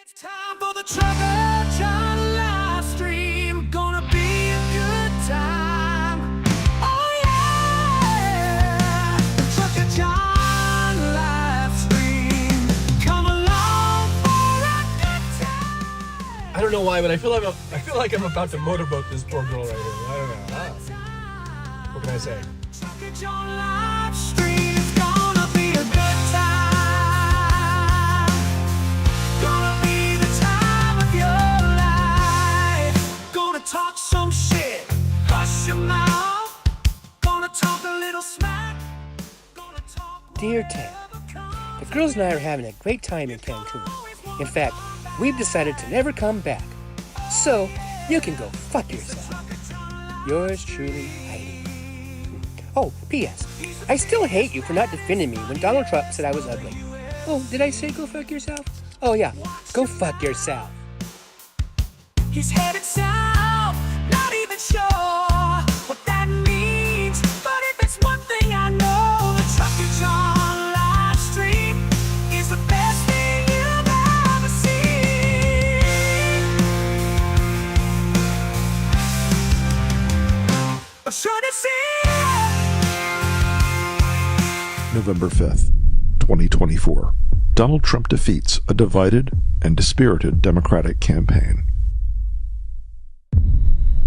It's time for the Trucker John live stream. Gonna be a good time. Oh yeah, the Trucker John live stream. Come along for a good time. I don't know why, but I feel like I'm about to motorboat this poor girl right here. I don't know. What can I say? Trucker John live stream. It's gonna be a good time. Gonna be the time of your life. Gonna talk some shit. Hush your mouth. Gonna talk a little smack. Gonna talk. Dear Tam, the girls and I are having a great time in Cancun. In fact, we've decided to never come back. So, you can go fuck yourself. Yours truly, Heidi. Oh, P.S. I still hate you for not defending me when Donald Trump said I was ugly. Oh, did I say go fuck yourself? Oh yeah, go fuck yourself. He's headed south, not even sure what that means. But if it's one thing I know, the Trucker John live stream is the best thing you've ever seen. Sure to see. November 5th, 2024. Donald Trump defeats a divided and dispirited Democratic campaign.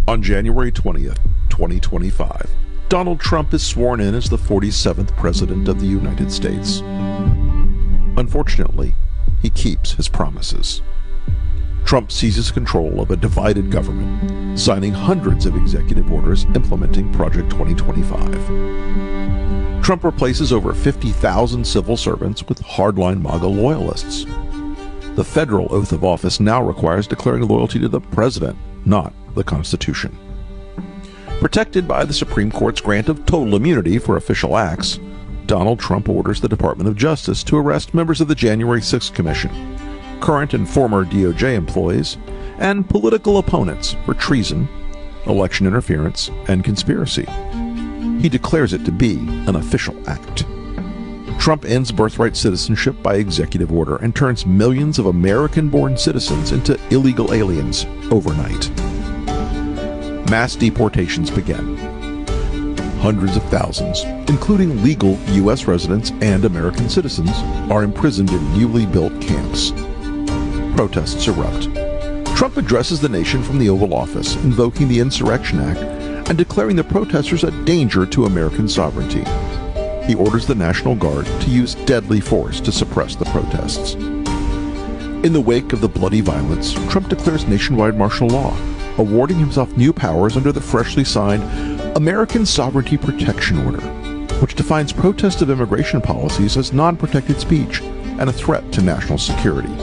On January 20th, 2025, Donald Trump is sworn in as the 47th President of the United States. Unfortunately, he keeps his promises. Trump seizes control of a divided government, signing hundreds of executive orders implementing Project 2025. Trump replaces over 50,000 civil servants with hardline MAGA loyalists. The federal oath of office now requires declaring loyalty to the president, not the Constitution. Protected by the Supreme Court's grant of total immunity for official acts, Donald Trump orders the Department of Justice to arrest members of the January 6th Commission, current and former DOJ employees, and political opponents for treason, election interference, and conspiracy. He declares it to be an official act. Trump ends birthright citizenship by executive order and turns millions of American-born citizens into illegal aliens overnight. Mass deportations begin. Hundreds of thousands, including legal U.S. residents and American citizens, are imprisoned in newly built camps. Protests erupt. Trump addresses the nation from the Oval Office, invoking the Insurrection Act and declaring the protesters a danger to American sovereignty. He orders the National Guard to use deadly force to suppress the protests. In the wake of the bloody violence, Trump declares nationwide martial law, awarding himself new powers under the freshly signed American Sovereignty Protection Order, which defines protest of immigration policies as non-protected speech and a threat to national security.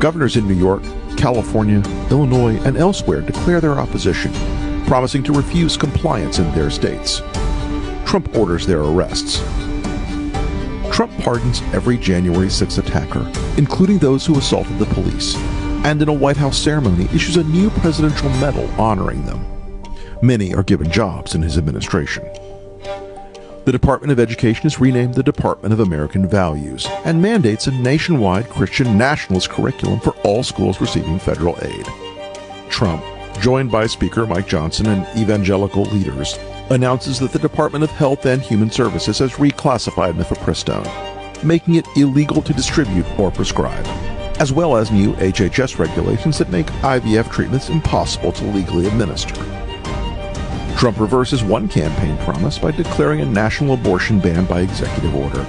Governors in New York, California, Illinois, and elsewhere declare their opposition, promising to refuse compliance in their states. Trump orders their arrests. Trump pardons every January 6th attacker, including those who assaulted the police, and in a White House ceremony issues a new presidential medal honoring them. Many are given jobs in his administration. The Department of Education is renamed the Department of American Values and mandates a nationwide Christian nationalist curriculum for all schools receiving federal aid. Trump, joined by Speaker Mike Johnson and evangelical leaders, announces that the Department of Health and Human Services has reclassified mifepristone, making it illegal to distribute or prescribe, as well as new HHS regulations that make IVF treatments impossible to legally administer. Trump reverses one campaign promise by declaring a national abortion ban by executive order.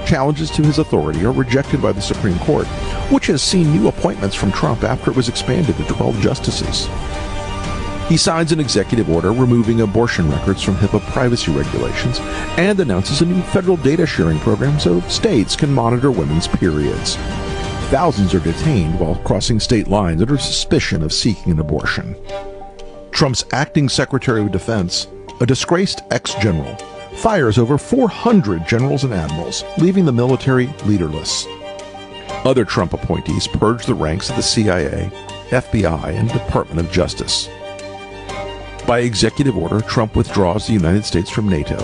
Challenges to his authority are rejected by the Supreme Court, which has seen new appointments from Trump after it was expanded to 12 justices. He signs an executive order removing abortion records from HIPAA privacy regulations and announces a new federal data sharing program so states can monitor women's periods. Thousands are detained while crossing state lines under suspicion of seeking an abortion. Trump's acting Secretary of Defense, a disgraced ex-general, fires over 400 generals and admirals, leaving the military leaderless. Other Trump appointees purge the ranks of the CIA, FBI, and Department of Justice. By executive order, Trump withdraws the United States from NATO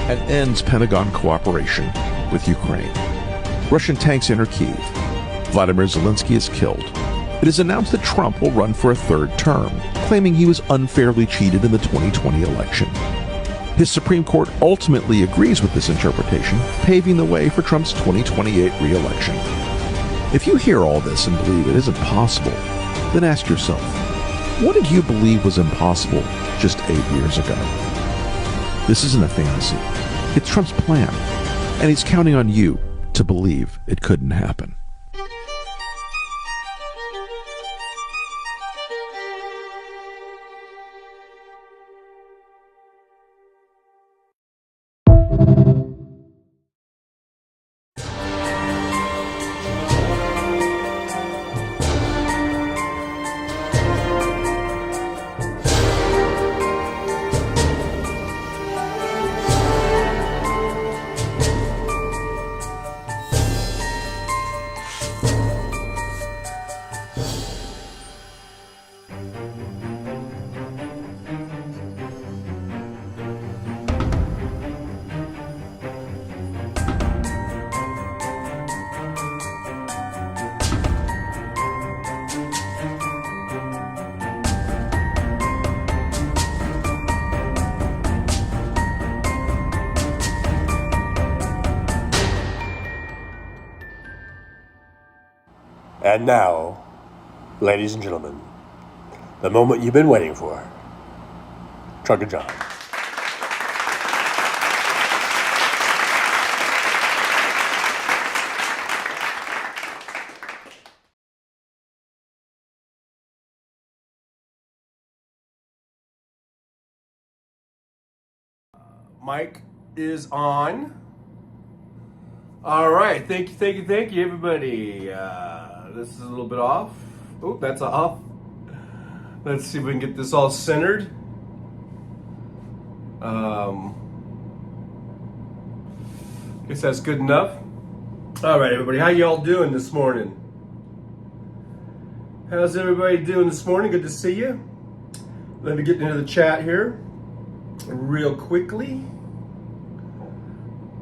and ends Pentagon cooperation with Ukraine. Russian tanks enter Kyiv. Vladimir Zelensky is killed, it is announced that Trump will run for a third term, claiming he was unfairly cheated in the 2020 election. His Supreme Court ultimately agrees with this interpretation, paving the way for Trump's 2028 re-election. If you hear all this and believe it isn't possible, then ask yourself, what did you believe was impossible just 8 years ago? This isn't a fantasy. It's Trump's plan, and he's counting on you to believe it couldn't happen. And now, ladies and gentlemen, the moment you've been waiting for. Trucker John. Mic is on. All right, thank you, everybody. This is a little bit off. Oh, that's off. Let's see if we can get this all centered. Guess that's good enough. All right, everybody, how y'all doing this morning? How's everybody doing this morning? Good to see you. Let me get into the chat here real quickly.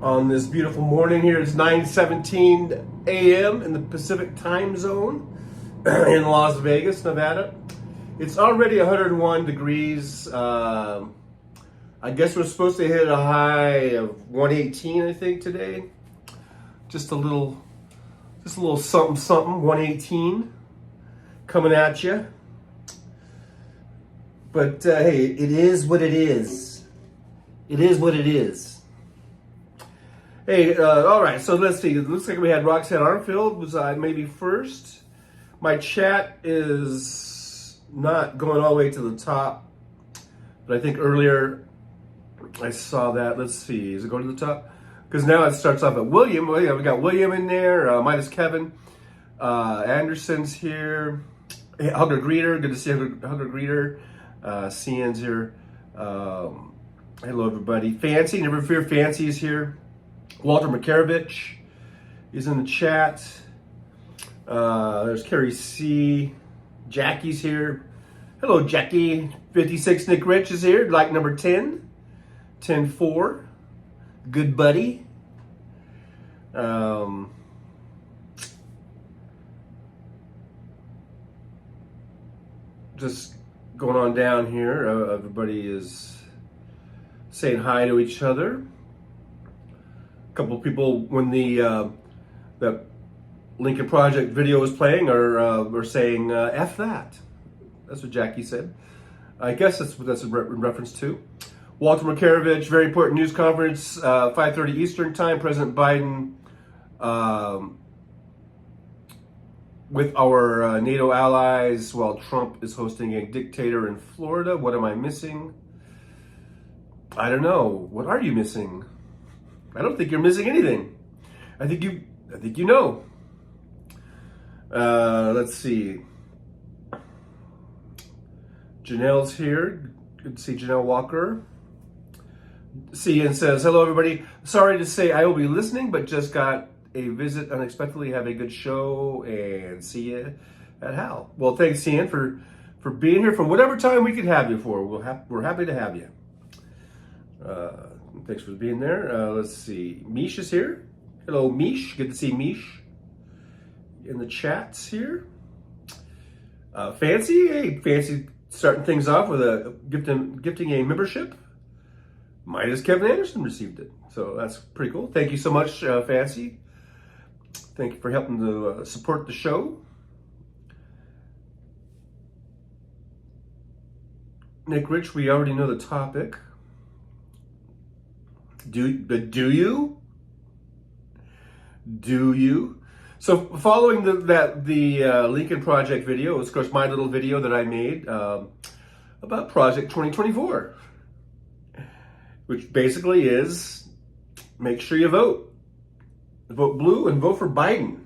On this beautiful morning here, it's 9:17 a.m. in the Pacific time zone in Las Vegas, Nevada. It's already 101 degrees. I guess we're supposed to hit a high of 118, I think, today. Just a little something, 118 coming at you. But hey, it is what it is. It is what it is. Hey, all right, so let's see. It looks like we had Roxanne Armfield was maybe first. My chat is not going all the way to the top, but I think earlier I saw that. Let's see, is it going to the top? Because now it starts off at William. Well, yeah, we got William in there, minus Kevin. Anderson's here. Hey, Hugger Greeter, good to see Hugger Greeter. Cian's here. Hello, everybody. Fancy, Never Fear Fancy is here. Walter Makarovich is in the chat. There's Carrie C. Jackie's here. Hello, Jackie. 56 Nick Rich is here. Like number 10. 10-4. Good buddy. Just going on down here. Everybody is saying hi to each other. A couple of people, when the Lincoln Project video was playing, are saying "F that." That's what Jackie said. I guess that's what that's in reference to. Walter Makarovich, very important news conference, 5:30 Eastern time. President Biden with our NATO allies, while Trump is hosting a dictator in Florida. What am I missing? I don't know. What are you missing? I don't think you're missing anything. I think you know. Let's see. Janelle's here. Good to see Janelle Walker. Cian says, hello, everybody. Sorry to say I will be listening, but just got a visit unexpectedly. Have a good show and see you at Hal. Well, thanks, Cian, for being here for whatever time we could have you for. We're happy to have you. Thanks for being there. Let's see. Mish is here. Hello, Mish. Good to see Mish. in the chats here. Fancy, hey, Fancy starting things off with a gifting a membership. Midas Kevin Anderson received it, so that's pretty cool. Thank you so much, Fancy. Thank you for helping to support the show. Nick Rich, we already know the topic. Do you? So following the Lincoln Project video, was of course my little video that I made about Project 2024, which basically is make sure you vote blue and vote for Biden,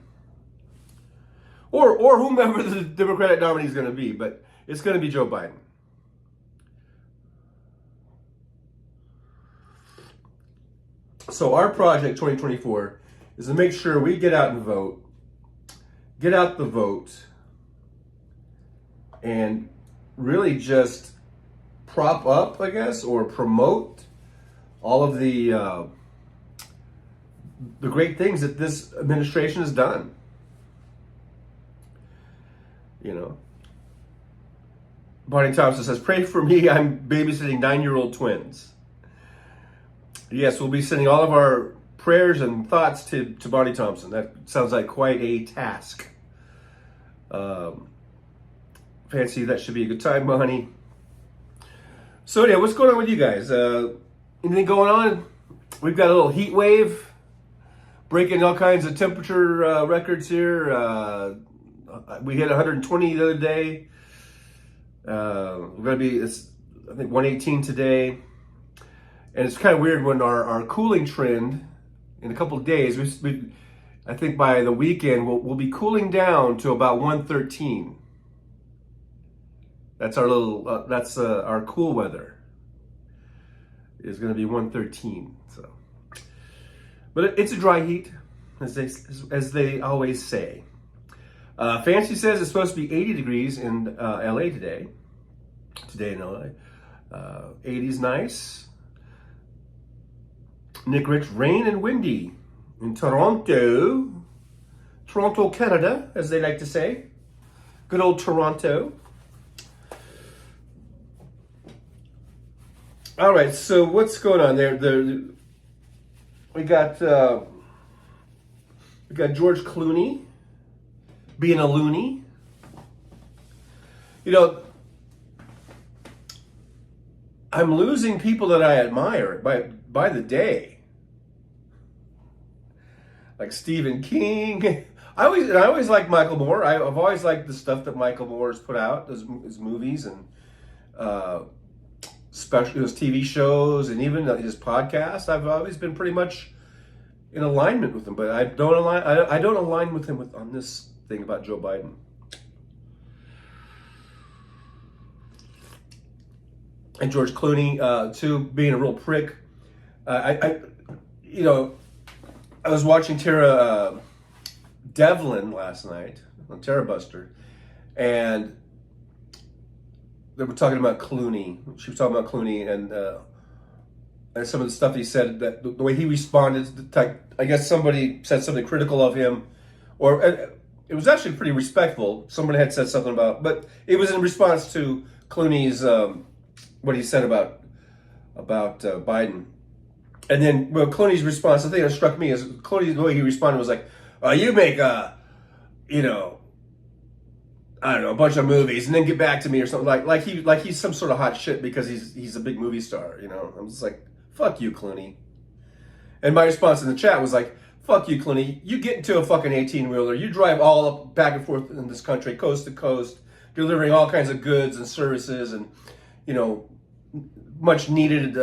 or whomever the Democratic nominee is going to be, but it's going to be Joe Biden. So our Project 2024 is to make sure we get out and vote, get out the vote, and really just prop up, I guess, or promote all of the great things that this administration has done. You know, Bonnie Thompson says, "Pray for me. I'm babysitting 9-year-old twins." Yes, we'll be sending all of our prayers and thoughts to Bonnie Thompson. That sounds like quite a task. Fancy, that should be a good time, Bonnie. So yeah, what's going on with you guys? Anything going on? We've got a little heat wave, breaking all kinds of temperature records here. We hit 120 the other day. We're going to be, I think, 118 today. And it's kind of weird when our cooling trend in a couple of days, I think by the weekend, we'll be cooling down to about 113. That's our little, our cool weather is going to be 113. So, but it's a dry heat, as they always say. Fancy says it's supposed to be 80 degrees in LA today. Today in LA. 80's nice. Nick Rich, rain and windy in Toronto, Canada, as they like to say. Good old Toronto. All right, so what's going on there? We got George Clooney being a loony. You know, I'm losing people that I admire by the day. Like Stephen King. I always liked Michael Moore. I've always liked the stuff that Michael Moore has put out, his movies and especially his TV shows and even his podcast. I've always been pretty much in alignment with him, but I don't align with him on this thing about Joe Biden. And George Clooney too, being a real prick. I was watching Tara Devlin last night on Tara Buster, and they were talking about Clooney. She was talking about Clooney and some of the stuff he said, that the way he responded. I guess somebody said something critical of him, or it was actually pretty respectful. Somebody had said something about, but it was in response to Clooney's what he said about Biden. And then, well, Clooney's response, the thing that struck me is Clooney's, the way he responded was like, you make I don't know, a bunch of movies and then get back to me or something, like he's some sort of hot shit because he's a big movie star, you know. I'm just like, fuck you, Clooney. And my response in the chat was like, fuck you, Clooney. You get into a fucking 18-wheeler, you drive all up back and forth in this country, coast to coast, delivering all kinds of goods and services and, you know, much needed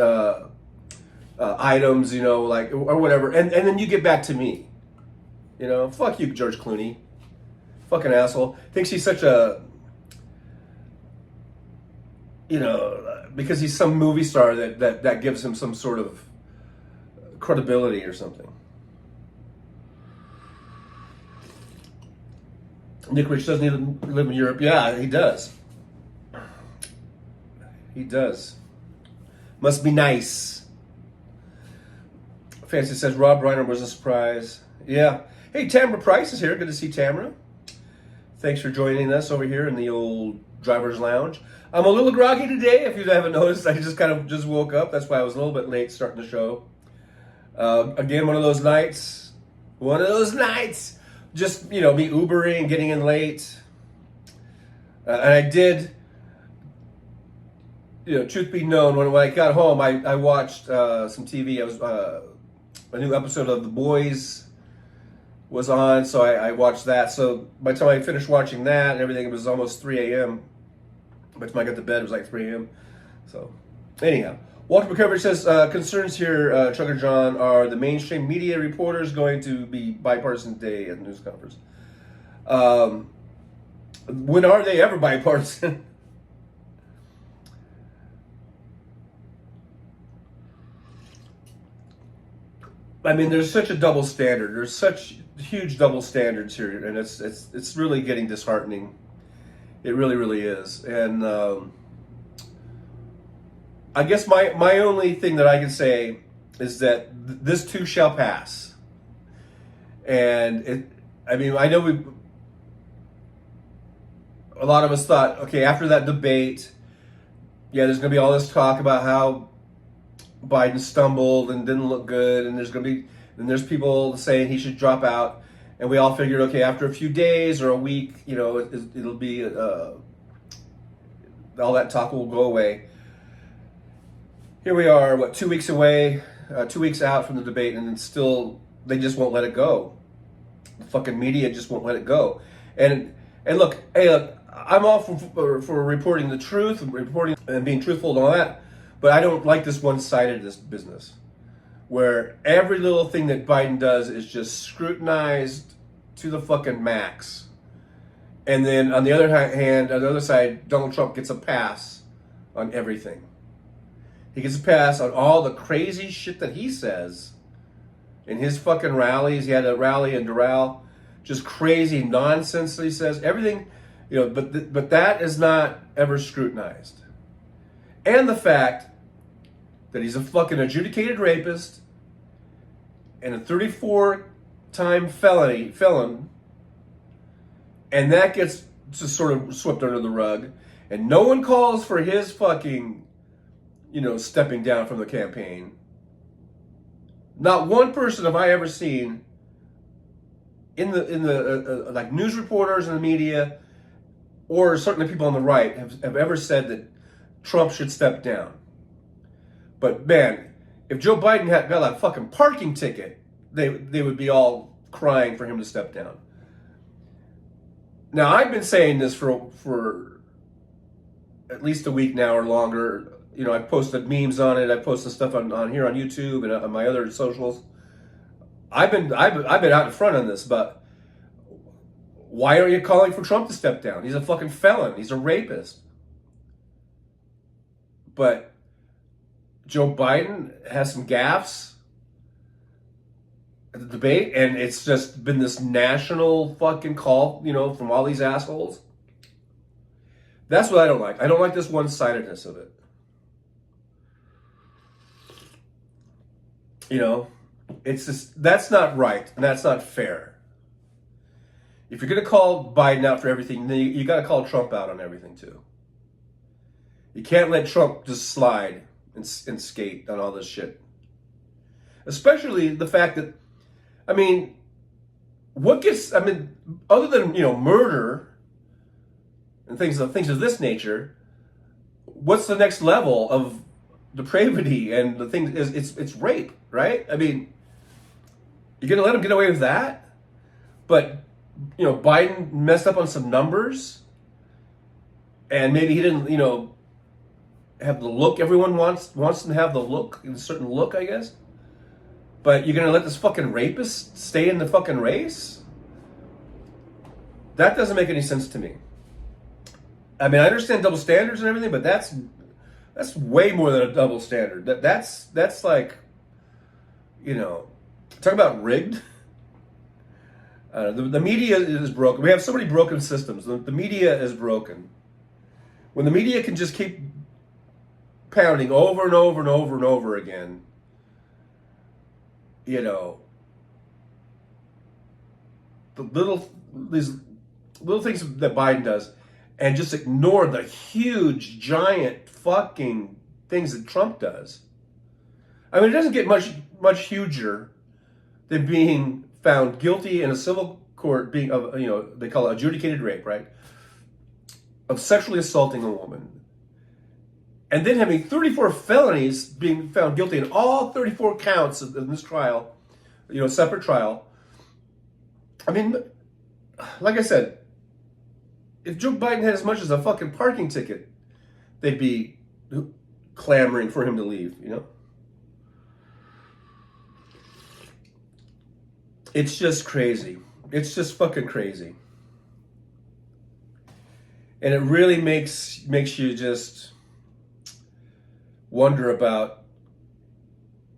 items, you know, like, or whatever, and then you get back to me, you know. Fuck you, George Clooney, fucking asshole. Thinks he's such a, you know, because he's some movie star that gives him some sort of credibility or something. Nick Rich doesn't even live in Europe. Yeah, he does. He does. Must be nice. Fancy says Rob Reiner was a surprise. Yeah. Hey, Tamara Price is here. Good to see Tamara. Thanks for joining us over here in the old driver's lounge. I'm a little groggy today. If you haven't noticed, I just woke up. That's why I was a little bit late starting the show. Again, one of those nights. Just, me Ubering, getting in late. And I did, truth be known, when I got home, I watched some TV. I was a new episode of The Boys was on, so I watched that. So by the time I finished watching that and everything, it was almost 3 a.m. By the time I got to bed, it was like 3 a.m. So, anyhow, Walter McCovery says, concerns here, Trucker John, are the mainstream media reporters going to be bipartisan today at the news conference? When are they ever bipartisan? I mean, there's such a double standard. There's such huge double standards here, and it's really getting disheartening. It really, really is. And I guess my only thing that I can say is that this too shall pass. And I know a lot of us thought, okay, after that debate, there's going to be all this talk about how Biden stumbled and didn't look good, and there's people saying he should drop out, and we all figured, okay, after a few days or a week, it'll be all that talk will go away. Here we are, 2 weeks away, 2 weeks out from the debate, and still they just won't let it go. The fucking media just won't let it go. And look, I'm all for reporting the truth, reporting and being truthful and all that. But I don't like this one-sided business, where every little thing that Biden does is just scrutinized to the fucking max. And then on the other hand, on the other side, Donald Trump gets a pass on everything. He gets a pass on all the crazy shit that he says in his fucking rallies. He had a rally in Doral, just crazy nonsense that he says. Everything, but that is not ever scrutinized. And the fact that he's a fucking adjudicated rapist and a 34-time felon, and that gets just sort of swept under the rug, and no one calls for his fucking, stepping down from the campaign. Not one person have I ever seen in the like news reporters in the media, or certainly people on the right have ever said that Trump should step down. But man, if Joe Biden had got a fucking parking ticket, they would be all crying for him to step down. Now, I've been saying this for at least a week now or longer. I've posted memes on it. I've posted stuff on here on YouTube and on my other socials. I've been out in front on this, but why are you calling for Trump to step down? He's a fucking felon. He's a rapist. But Joe Biden has some gaffes at the debate, and it's just been this national fucking call, from all these assholes. That's what I don't like. I don't like this one-sidedness of it. It's just, that's not right, and that's not fair. If you're going to call Biden out for everything, then you got to call Trump out on everything, too. You can't let Trump just slide and skate on all this shit. Especially the fact that, other than, murder and things of this nature, what's the next level of depravity? And the thing is, it's rape, right? You're going to let him get away with that? But, Biden messed up on some numbers, and maybe he didn't, have the look everyone wants them to have, a certain look, I guess. But you're going to let this fucking rapist stay in the fucking race? That doesn't make any sense to me. I understand double standards and everything, but that's way more than a double standard. That's like, talk about rigged. The media is broken. We have so many broken systems. The media is broken. When the media can just keep pounding over and over and over and over again, these little things that Biden does, and just ignore the huge, giant, fucking things that Trump does. I mean, it doesn't get much huger than being found guilty in a civil court, being of, you know, they call it adjudicated rape, right? Of sexually assaulting a woman. And then having 34 felonies, being found guilty in all 34 counts of this trial, you know, separate trial. I mean, like I said, if Joe Biden had as much as a fucking parking ticket, they'd be clamoring for him to leave, you know? It's just crazy. It's just fucking crazy. And it really makes you just wonder about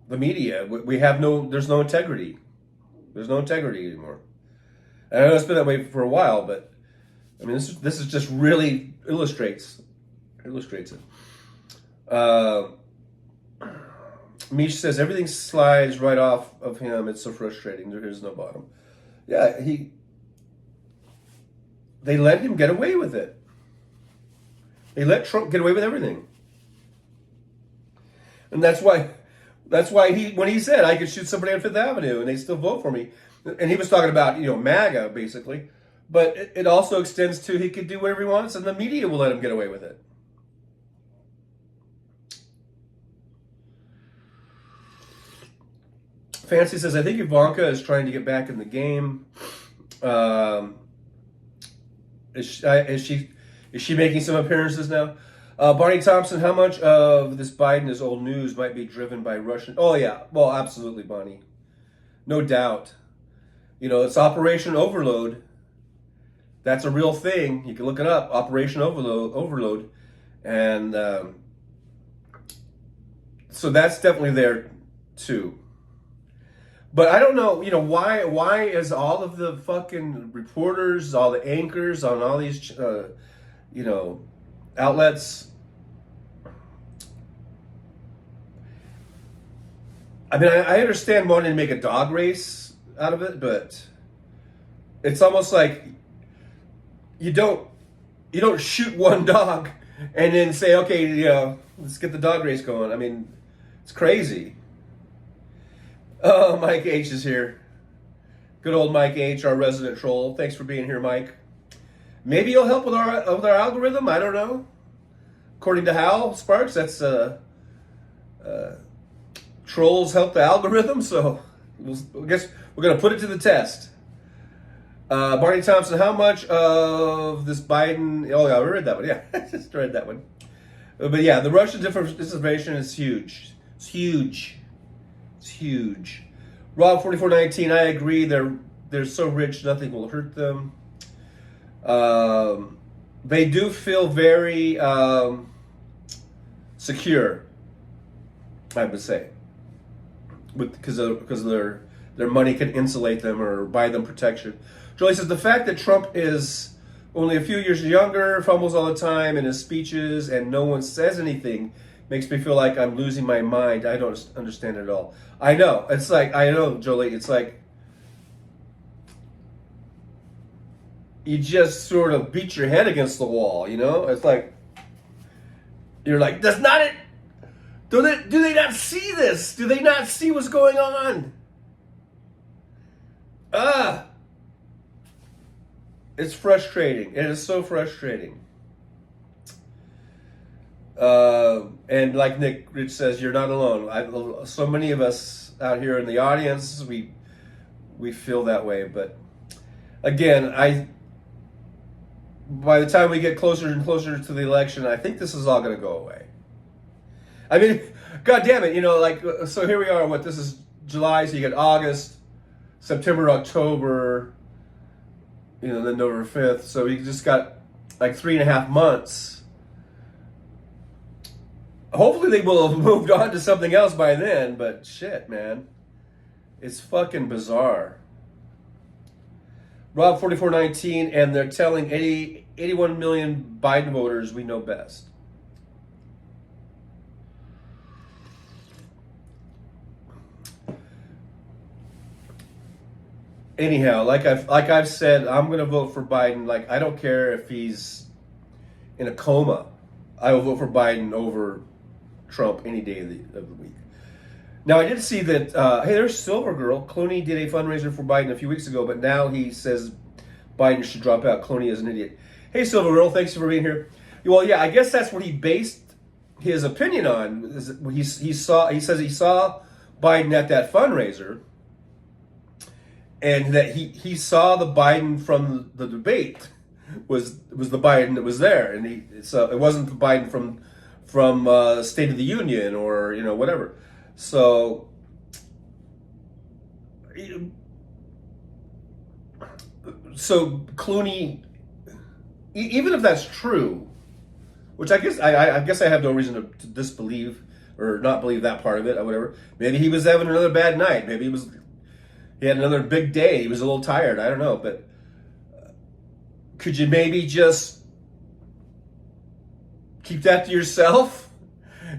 the media. There's no integrity. There's no integrity anymore. And I know it's been that way for a while, but I mean, this is just really illustrates it. Mish says everything slides right off of him. It's so frustrating. There is no bottom. Yeah, they let him get away with it. They let Trump get away with everything. And that's why when he said I could shoot somebody on Fifth Avenue and they still vote for me, and he was talking about, you know, MAGA basically, but it also extends to he could do whatever he wants and the media will let him get away with it. Fancy says, I think Ivanka is trying to get back in the game. Is she making some appearances now? Barney Thompson, how much of this Biden is old news might be driven by Russian? Oh, yeah. Well, absolutely, Bonnie. No doubt. You know, it's Operation Overload. That's a real thing. You can look it up. Operation Overload. And so that's definitely there, too. But I don't know, you know, why is all of the fucking reporters, all the anchors on all these, you know, outlets, I mean, I understand wanting to make a dog race out of it, but it's almost like you don't shoot one dog and then say, okay, you know, let's get the dog race going. I mean, it's crazy. Oh, Mike H is here. Good old Mike H, our resident troll. Thanks for being here, Mike. Maybe you'll help with our algorithm. I don't know. According to Hal Sparks, that's trolls help the algorithm. So I guess we're gonna put it to the test. Barney Thompson, how much of this Biden? Oh yeah, I read that one. Yeah, I just read that one. But yeah, the Russian disinformation is huge. It's huge. It's huge. Rob 4419, I agree. They're so rich, nothing will hurt them. They do feel very secure, I would say, because their money can insulate them or buy them protection. Jolie says the fact that Trump is only a few years younger, fumbles all the time in his speeches, and no one says anything makes me feel like I'm losing my mind. I don't understand it at all. I know. It's like, I know, Jolie. It's like you just sort of beat your head against the wall, you know? It's like, you're like, that's not it. Do they not see this? Do they not see what's going on? It's frustrating. It is so frustrating. And like Nick Rich says, you're not alone. So many of us out here in the audience, we feel that way. But again, by the time we get closer and closer to the election, I think this is all going to go away. I mean, God damn it, you know, like, so here we are, this is July, so you get August, September, October, you know, then November 5th, so you just got like 3.5 months. Hopefully they will have moved on to something else by then, but shit, man. It's fucking bizarre. Rob 4419, and they're telling 81 million Biden voters we know best. anyhow, like I've said, I'm going to vote for Biden. Like, I don't care if he's in a coma. I will vote for Biden over Trump any day of the week. Now, I did see that, hey, there's Silver Girl. Clooney did a fundraiser for Biden a few weeks ago, but now he says Biden should drop out. Clooney is an idiot. Hey, Silver Girl, thanks for being here. Well, yeah, I guess that's what he based his opinion on. He says he saw Biden at that fundraiser, and that he saw the Biden from the debate was the Biden that was there, and so it wasn't the Biden from State of the Union or whatever. So Clooney, even if that's true, which I guess I have no reason to disbelieve or not believe that part of it or whatever. Maybe he was having another bad night. Maybe he had another big day. He was a little tired. I don't know, but could you maybe just keep that to yourself?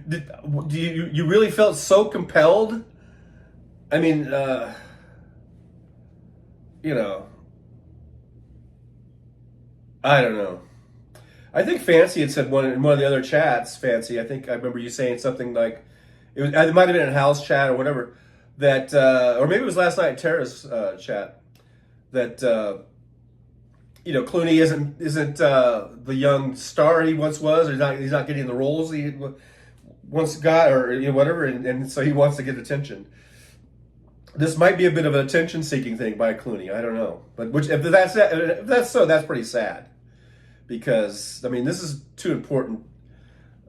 Do you really felt so compelled? I mean, I don't know. I think Fancy had said in one of the other chats, Fancy, I think I remember you saying something like, it might have been in a house chat or whatever, that, or maybe it was last night in Tara's chat, that, Clooney isn't the young star he once was, or he's not getting the roles he once got, or whatever, and so he wants to get attention. This might be a bit of an attention-seeking thing by Clooney. I don't know, but if that's so, that's pretty sad. Because this is too important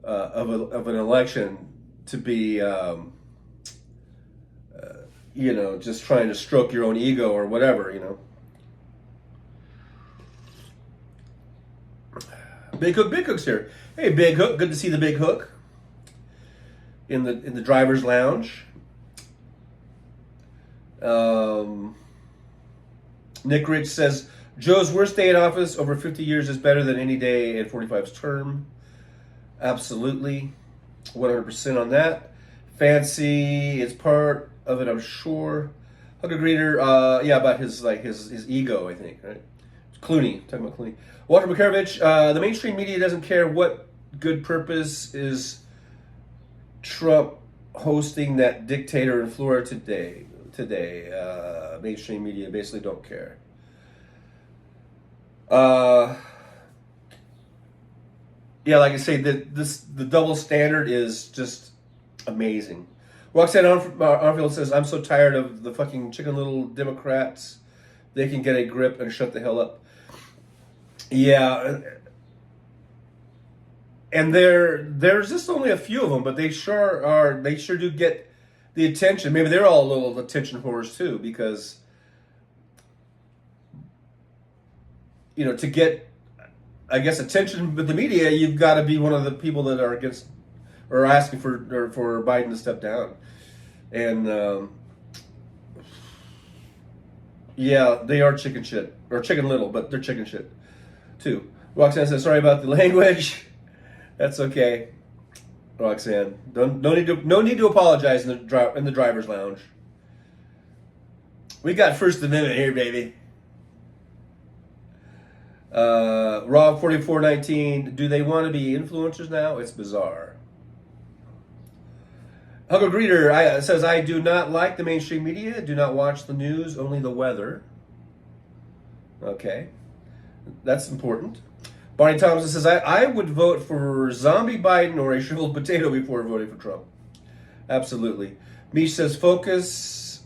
of an election to be, just trying to stroke your own ego or whatever, Big Hook's here. Hey, Big Hook, good to see the Big Hook in the driver's lounge. Nick Rich says, Joe's worst day in office over 50 years is better than any day in 45's term. Absolutely. 100% on that. Fancy is part of it, I'm sure. Hugger Greeter, about his ego, I think, right? Clooney, talking about Clooney. Walter Makarovich, the mainstream media doesn't care what good purpose is Trump hosting that dictator in Florida today. Mainstream media basically don't care. Like I say, the double standard is just amazing. Roxanne Armfield says, I'm so tired of the fucking Chicken Little Democrats. They can get a grip and shut the hell up. Yeah. And there's just only a few of them, but they sure do get the attention. Maybe they're all little attention whores too, because to get, I guess, attention with the media, you've got to be one of the people that are against or asking for Biden to step down. And they are chicken shit, or Chicken Little, but they're chicken shit too. Roxanne says, sorry about the language. That's okay, Roxanne. No need to apologize in the driver's lounge. We got First Amendment here, baby. Rob 4419. Do they want to be influencers now? It's bizarre. Hugger Greeter says, I do not like the mainstream media. Do not watch the news. Only the weather. Okay, that's important. Barney Thompson says, I would vote for zombie Biden or a shriveled potato before voting for Trump. Absolutely. Mish says, focus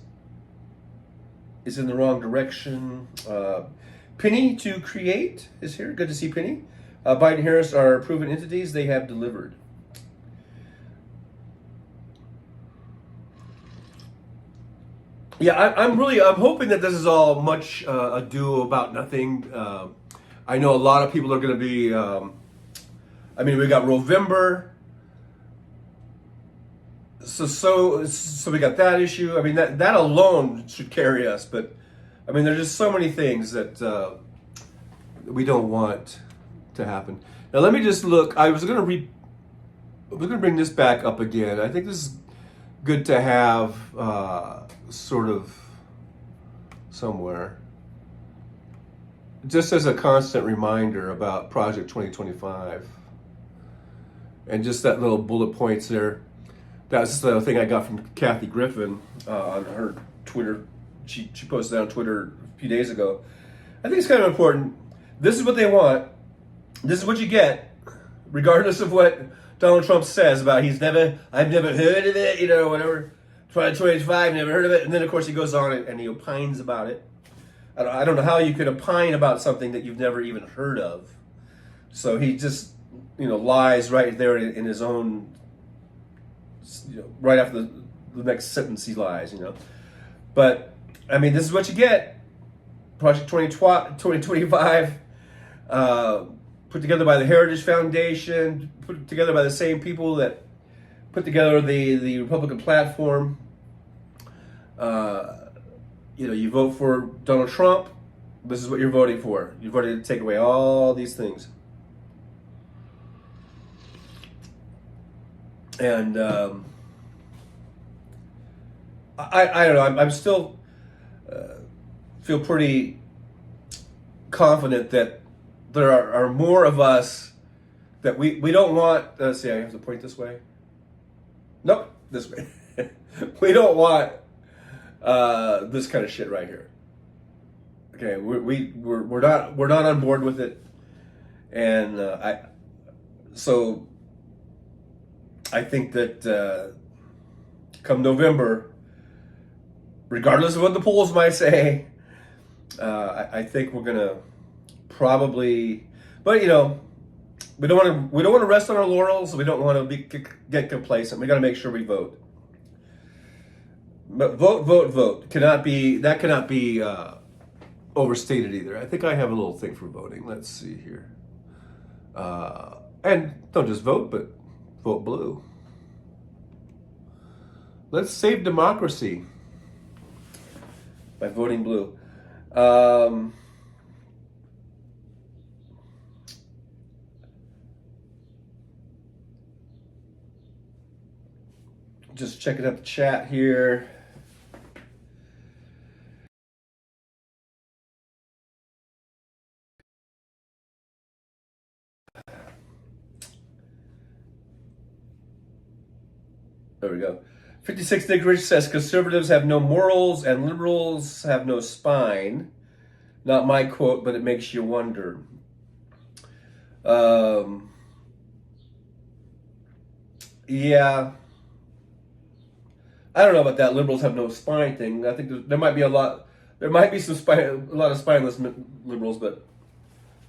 is in the wrong direction. Penny to create is here. Good to see Penny. Biden and Harris are proven entities. They have delivered. Yeah, I'm hoping that this is all much ado about nothing. I know a lot of people are going to be, we got Rovember. So we got that issue. That alone should carry us, but there's just so many things that we don't want to happen. Now let me just look. I was going to bring this back up again. I think this is good to have sort of somewhere. Just as a constant reminder about Project 2025. And just that little bullet points there. That's the thing I got from Kathy Griffin on her Twitter. She posted on Twitter a few days ago. I think it's kind of important. This is what they want. This is what you get, regardless of what Donald Trump says about I've never heard of it, whatever. 2025, never heard of it. And then, of course, he goes on and he opines about it. I don't know how you could opine about something that you've never even heard of. So he just, lies right there in his own, right after the next sentence he lies, But, I mean, this is what you get. Project 2025, put together by the Heritage Foundation, put together by the same people that put together the Republican platform. You vote for Donald Trump, this is what you're voting for. You're voting to take away all these things. And I don't know, I'm still feel pretty confident that there are more of us that we don't want, let's see, I have to point this way. Nope, this way. We don't want this kind of shit right here. Okay, we're not on board with it, and I think that come November, regardless of what the polls might say, I think we're gonna probably, but we don't want to rest on our laurels. We don't want to get complacent. We got to make sure we vote. But vote cannot be overstated either. I think I have a little thing for voting. Let's see here, and don't just vote, but vote blue. Let's save democracy by voting blue. Just checking out the chat here. There we go. 56 Dick Rich says conservatives have no morals and liberals have no spine. Not my quote, but it makes you wonder. Yeah. I don't know about that liberals have no spine thing. I think there might be a lot of spineless liberals, but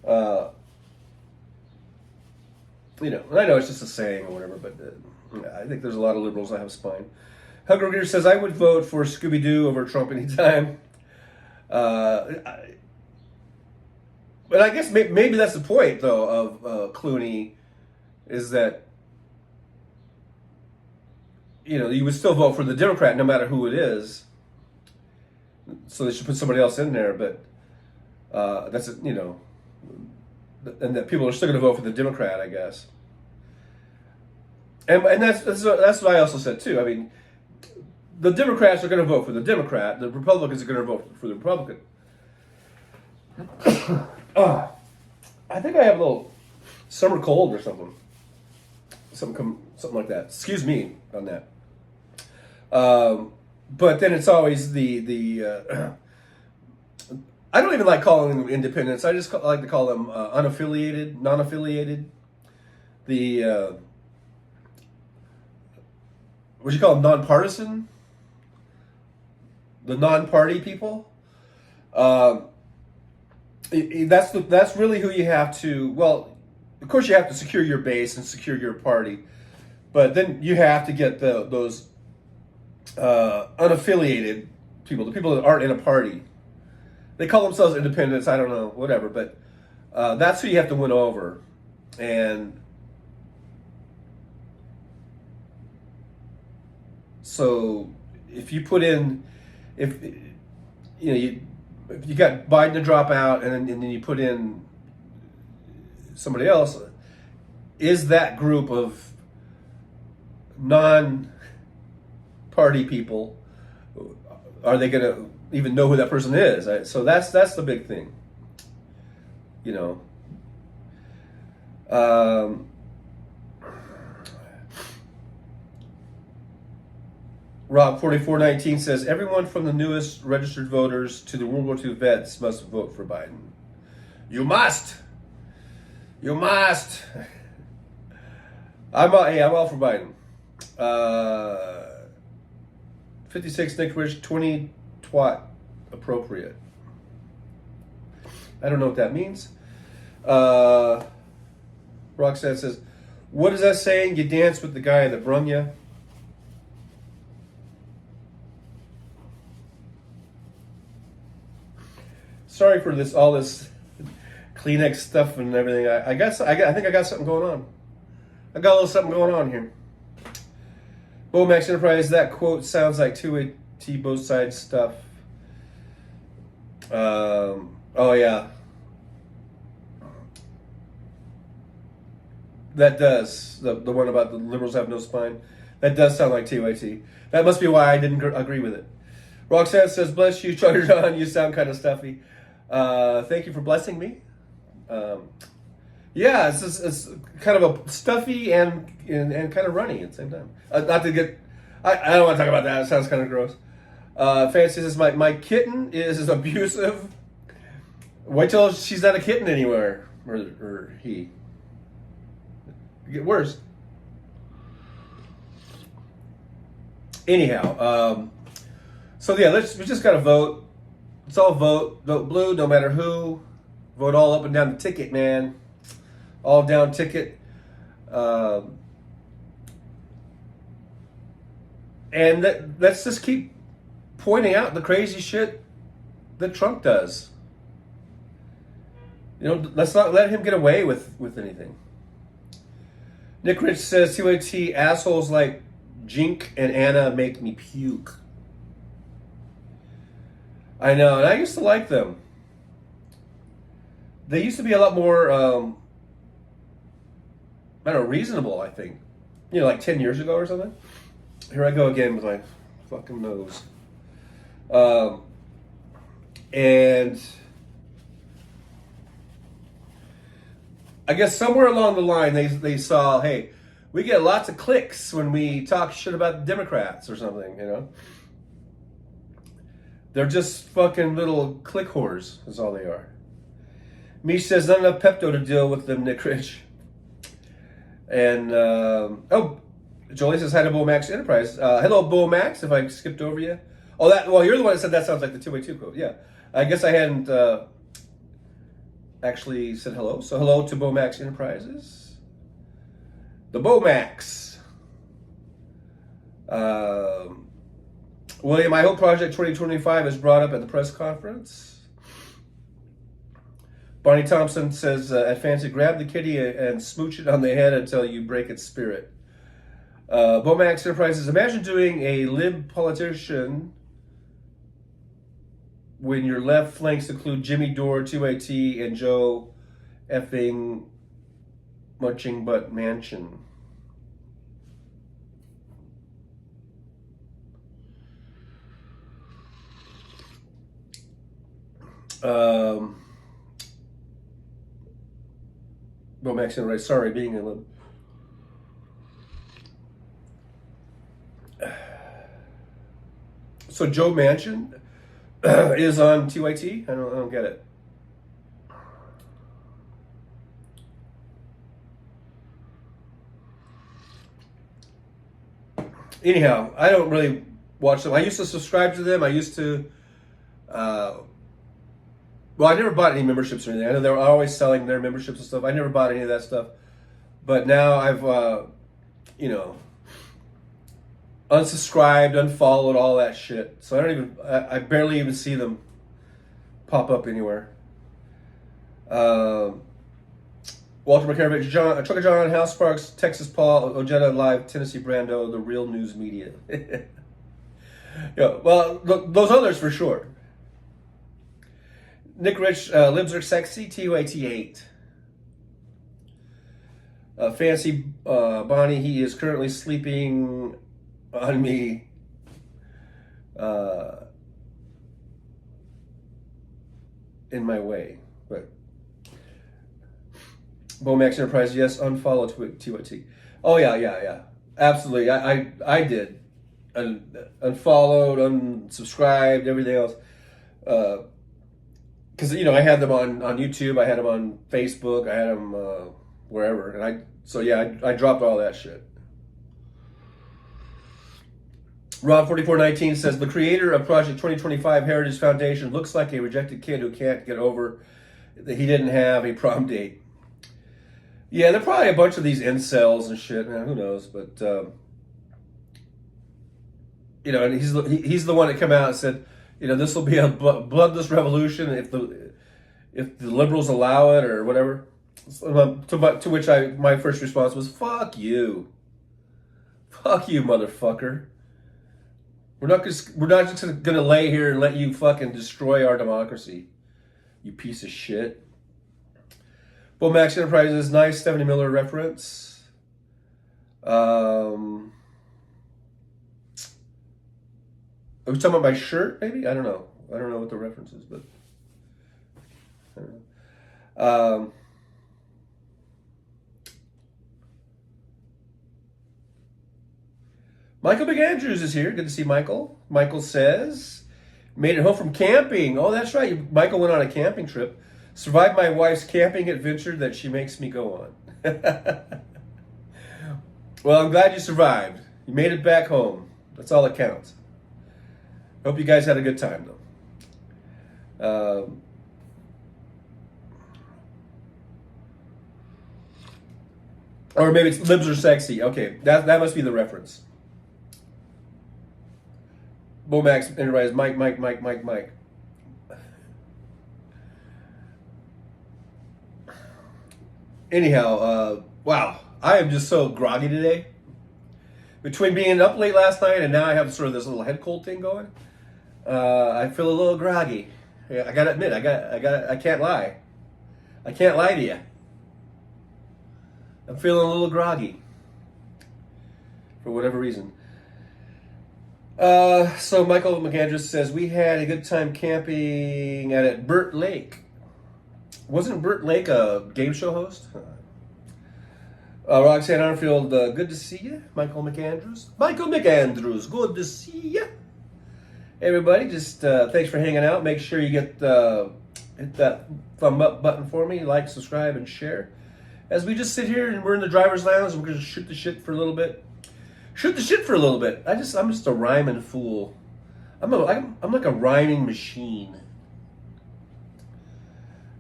I know it's just a saying or whatever, but I think there's a lot of liberals that have spine. Hugger Reader says, I would vote for Scooby-Doo over Trump anytime. But I guess maybe that's the point, though, of Clooney, is that, you would still vote for the Democrat no matter who it is. So they should put somebody else in there, but that's, and that people are still going to vote for the Democrat, I guess. And that's what I also said, too. I mean, the Democrats are going to vote for the Democrat. The Republicans are going to vote for the Republican. I think I have a little summer cold or something. Something like that. Excuse me on that. But then it's always the I don't even like calling them independents. I just like to call them unaffiliated, non-affiliated. The what do you call them? Nonpartisan. The non-party people. That's really who you have to. Well, of course you have to secure your base and secure your party, but then you have to get those unaffiliated people, the people that aren't in a party. They call themselves independents. I don't know, whatever, but that's who you have to win over. And so, if you put in, if you got Biden to drop out, and then you put in somebody else, is that group of non-party people, are they going to even know who that person is. So that's the big thing. You know. Rob 4419 says everyone from the newest registered voters to the World War II vets must vote for Biden. You must. You must. I'm all for Biden. 56 Nick Rich 20 twat appropriate. I don't know what that means. Roxanne says, what is that saying? You dance with the guy that brung you? Sorry for all this Kleenex stuff and everything. I think I got something going on. I got a little something going on here. Bomax Enterprise, that quote sounds like two-way T both sides stuff. Oh yeah. That does. The one about the liberals have no spine. That does sound like TYT. That must be why I didn't agree with it. Roxanne says, bless you, Charter John. You sound kind of stuffy. Thank you for blessing me. Yeah, it's kind of a stuffy and kind of runny at the same time. Not to get, I don't want to talk about that. It sounds kind of gross. Fancy says, my kitten is abusive. Wait till she's not a kitten anywhere, or he. It get worse. Anyhow, so yeah, we just gotta vote. Let's all vote. Vote blue, no matter who. Vote all up and down the ticket, man. All down ticket. And let's just keep pointing out the crazy shit that Trump does. You know, let's not let him get away with anything. Nick Rich says, TYT assholes like Jink and Anna make me puke. I know, and I used to like them. They used to be a lot more, I don't know, reasonable, I think. You know, like 10 years ago or something. Here I go again with my fucking nose. And I guess somewhere along the line they saw, hey, we get lots of clicks when we talk shit about the Democrats or something, you know? They're just fucking little click whores, is all they are. Mish says, not enough Pepto to deal with them, Nick Rich. And, Jolie says, hi to Bomax Enterprise. Hello, Bomax, if I skipped over you. Oh, you're the one that said that sounds like the 2x2 code. Yeah. I guess I hadn't actually said hello. So hello to Bomax Enterprises. The Bomax. William, I hope Project 2025 is brought up at the press conference. Bonnie Thompson says, at Fancy, grab the kitty and smooch it on the head until you break its spirit. Bomax Enterprises, imagine doing a lib politician when your left flanks include Jimmy Dore, 2AT, and Joe effing Munching Butt Mansion. Bomax Enterprise, sorry, being a lib. So Joe Manchin is on TYT? I don't get it. Anyhow, I don't really watch them. I used to subscribe to them. I used to, well, I never bought any memberships or anything. I know they were always selling their memberships and stuff. I never bought any of that stuff. But now I've, unsubscribed, unfollowed, all that shit. So I barely even see them pop up anywhere. Walter McCarvich, Trucker John, House Sparks, Texas Paul, Ojeda Live, Tennessee Brando, the real news media. Yeah, well, those others for sure. Nick Rich, Libs are sexy, TUAT8. Fancy Bonnie, he is currently sleeping on me. in my way. But Bomax Enterprise, yes, unfollow TYT. Oh yeah. Absolutely. I did. Unfollowed, unsubscribed, everything else. Because I had them on YouTube, I had them on Facebook, I had them wherever, and I dropped all that shit. Rob4419 says the creator of Project 2025 Heritage Foundation looks like a rejected kid who can't get over that he didn't have a prom date. Yeah, they're probably a bunch of these incels and shit. Man, who knows? But and he's the one that came out and said, this will be a bloodless revolution if the liberals allow it or whatever. To which my first response was, "Fuck you, motherfucker. We're not just gonna lay here and let you fucking destroy our democracy, you piece of shit." Bomax Enterprises, nice Stephanie Miller reference. Are we talking about my shirt, maybe? I don't know. I don't know what the reference is, but I don't know. Michael McAndrews is here. Good to see Michael. Michael says, made it home from camping. Oh, that's right. Michael went on a camping trip. Survived my wife's camping adventure that she makes me go on. Well, I'm glad you survived. You made it back home. That's all that counts. Hope you guys had a good time, though. Or maybe it's libs are sexy. Okay, that must be the reference. Bomax Enterprise, Mike. Anyhow, wow, I am just so groggy today. Between being up late last night and now I have sort of this little head cold thing going, I feel a little groggy. I gotta admit, I can't lie. I can't lie to you. I'm feeling a little groggy for whatever reason. So Michael McAndrews says, we had a good time camping at Burt Lake. Wasn't Burt Lake a game show host? Roxanne Arnfield, good to see you. Michael McAndrews, good to see you. Everybody, just thanks for hanging out. Make sure you hit that thumb up button for me. Like, subscribe, and share. As we just sit here and we're in the driver's lounge, and we're going to shoot the shit for a little bit. I'm just a rhyming fool. I'm like a rhyming machine.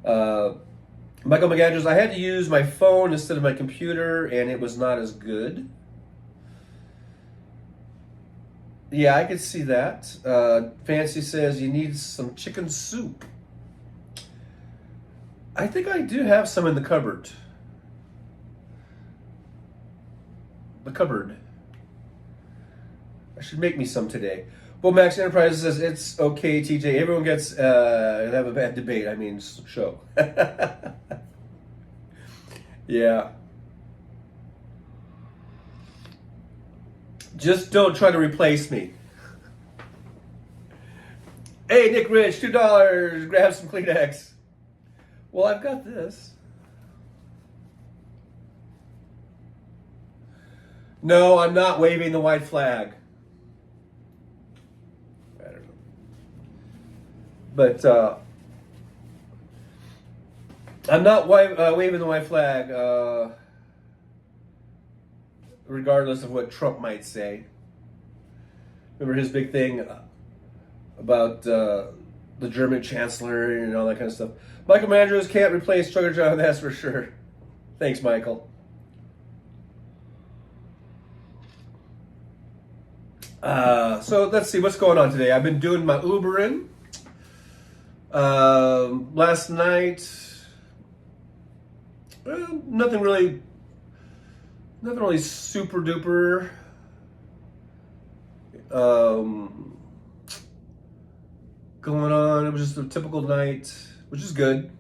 Michael McAndrews, I had to use my phone instead of my computer, and it was not as good. Yeah, I could see that. Fancy says you need some chicken soup. I think I do have some in the cupboard. I should make me some today. Bomax Enterprises says, it's okay, TJ. Everyone gets have a bad debate. I mean, show. Yeah. Just don't try to replace me. Hey, Nick Rich, $2. Grab some Kleenex. Well, I've got this. No, I'm not waving the white flag. I don't know. But I'm not waving the white flag, regardless of what Trump might say. Remember his big thing about the German chancellor and all that kind of stuff. Michael Mandrews can't replace Trucker John, that's for sure. Thanks, Michael. So let's see what's going on today. I've been doing my Ubering. Last night, nothing really super duper. Going on. It was just a typical night, which is good.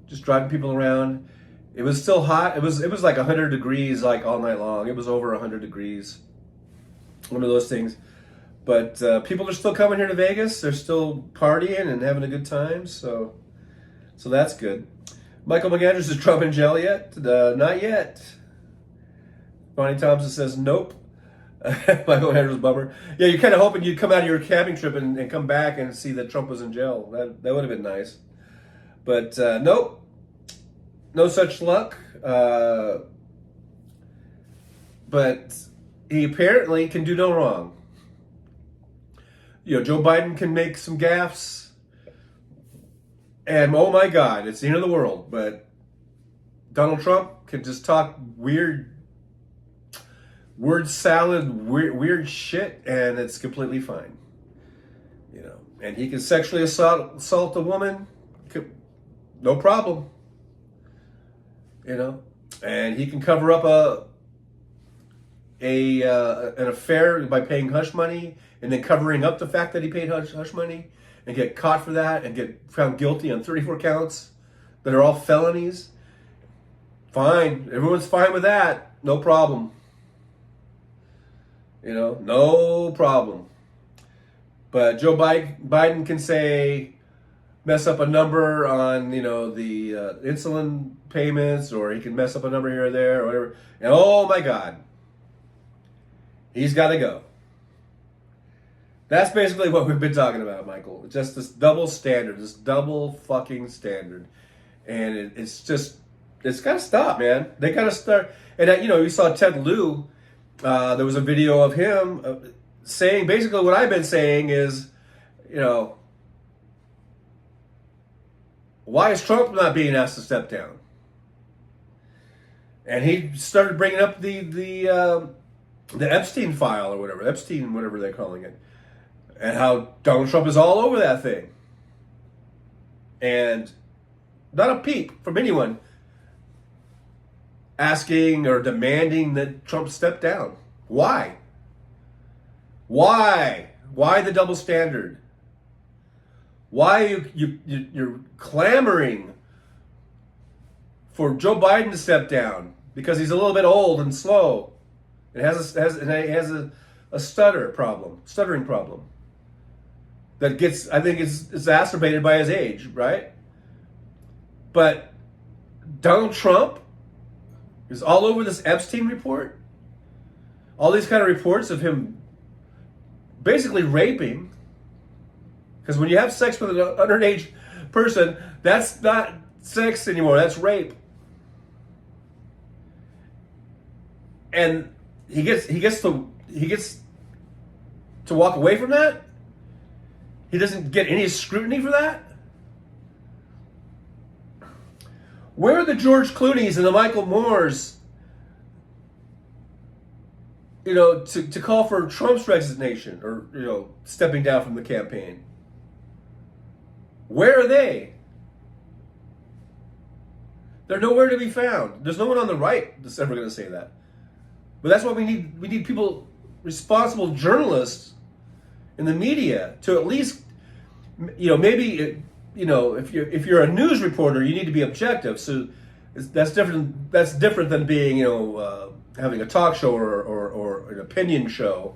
Just driving people around. It was still hot. It was like 100 degrees like all night long. It was over 100 degrees. One of those things. But people are still coming here to Vegas. They're still partying and having a good time. So that's good. Michael McAndrews, is Trump in jail yet? Not yet. Bonnie Thompson says nope. Michael McAndrews, bummer. Yeah, you're kind of hoping you'd come out of your camping trip and come back and see that Trump was in jail. That would have been nice. But nope. No such luck. But he apparently can do no wrong. You know, Joe Biden can make some gaffes, and oh my God, it's the end of the world. But Donald Trump can just talk word salad, weird shit, and it's completely fine. You know, and he can sexually assault a woman, no problem. You know, and he can cover up an affair by paying hush money, and then covering up the fact that he paid hush money, and get caught for that, and get found guilty on 34 counts that are all felonies. Fine. Everyone's fine with that. No problem. You know, no problem. But Joe Biden can say, mess up a number on, you know, the insulin payments, or he can mess up a number here or there, or whatever. And oh my God, he's got to go. That's basically what we've been talking about, Michael. Just this double standard, this double fucking standard. And it's got to stop, man. They got to start. And, you know, you saw Ted Lieu. There was a video of him saying, basically what I've been saying is, you know, why is Trump not being asked to step down? And he started bringing up the Epstein file or whatever, Epstein, whatever they're calling it, and how Donald Trump is all over that thing. And not a peep from anyone asking or demanding that Trump step down. Why? Why? Why the double standard? Why you're clamoring for Joe Biden to step down because he's a little bit old and slow. It has a stuttering problem that gets, I think, is exacerbated by his age, right? But Donald Trump is all over this Epstein report. All these kind of reports of him basically raping. Because when you have sex with an underage person, that's not sex anymore. That's rape. And he gets to walk away from that. He doesn't get any scrutiny for that. Where are the George Clooney's and the Michael Moores, you know, to call for Trump's resignation or, you know, stepping down from the campaign? Where are they? They're nowhere to be found. There's no one on the right that's ever going to say that. But that's what we need. We need people, responsible journalists in the media, to at least, you know, maybe, you know, if you're a news reporter, you need to be objective. So that's different. That's different than being, you know, having a talk show or an opinion show.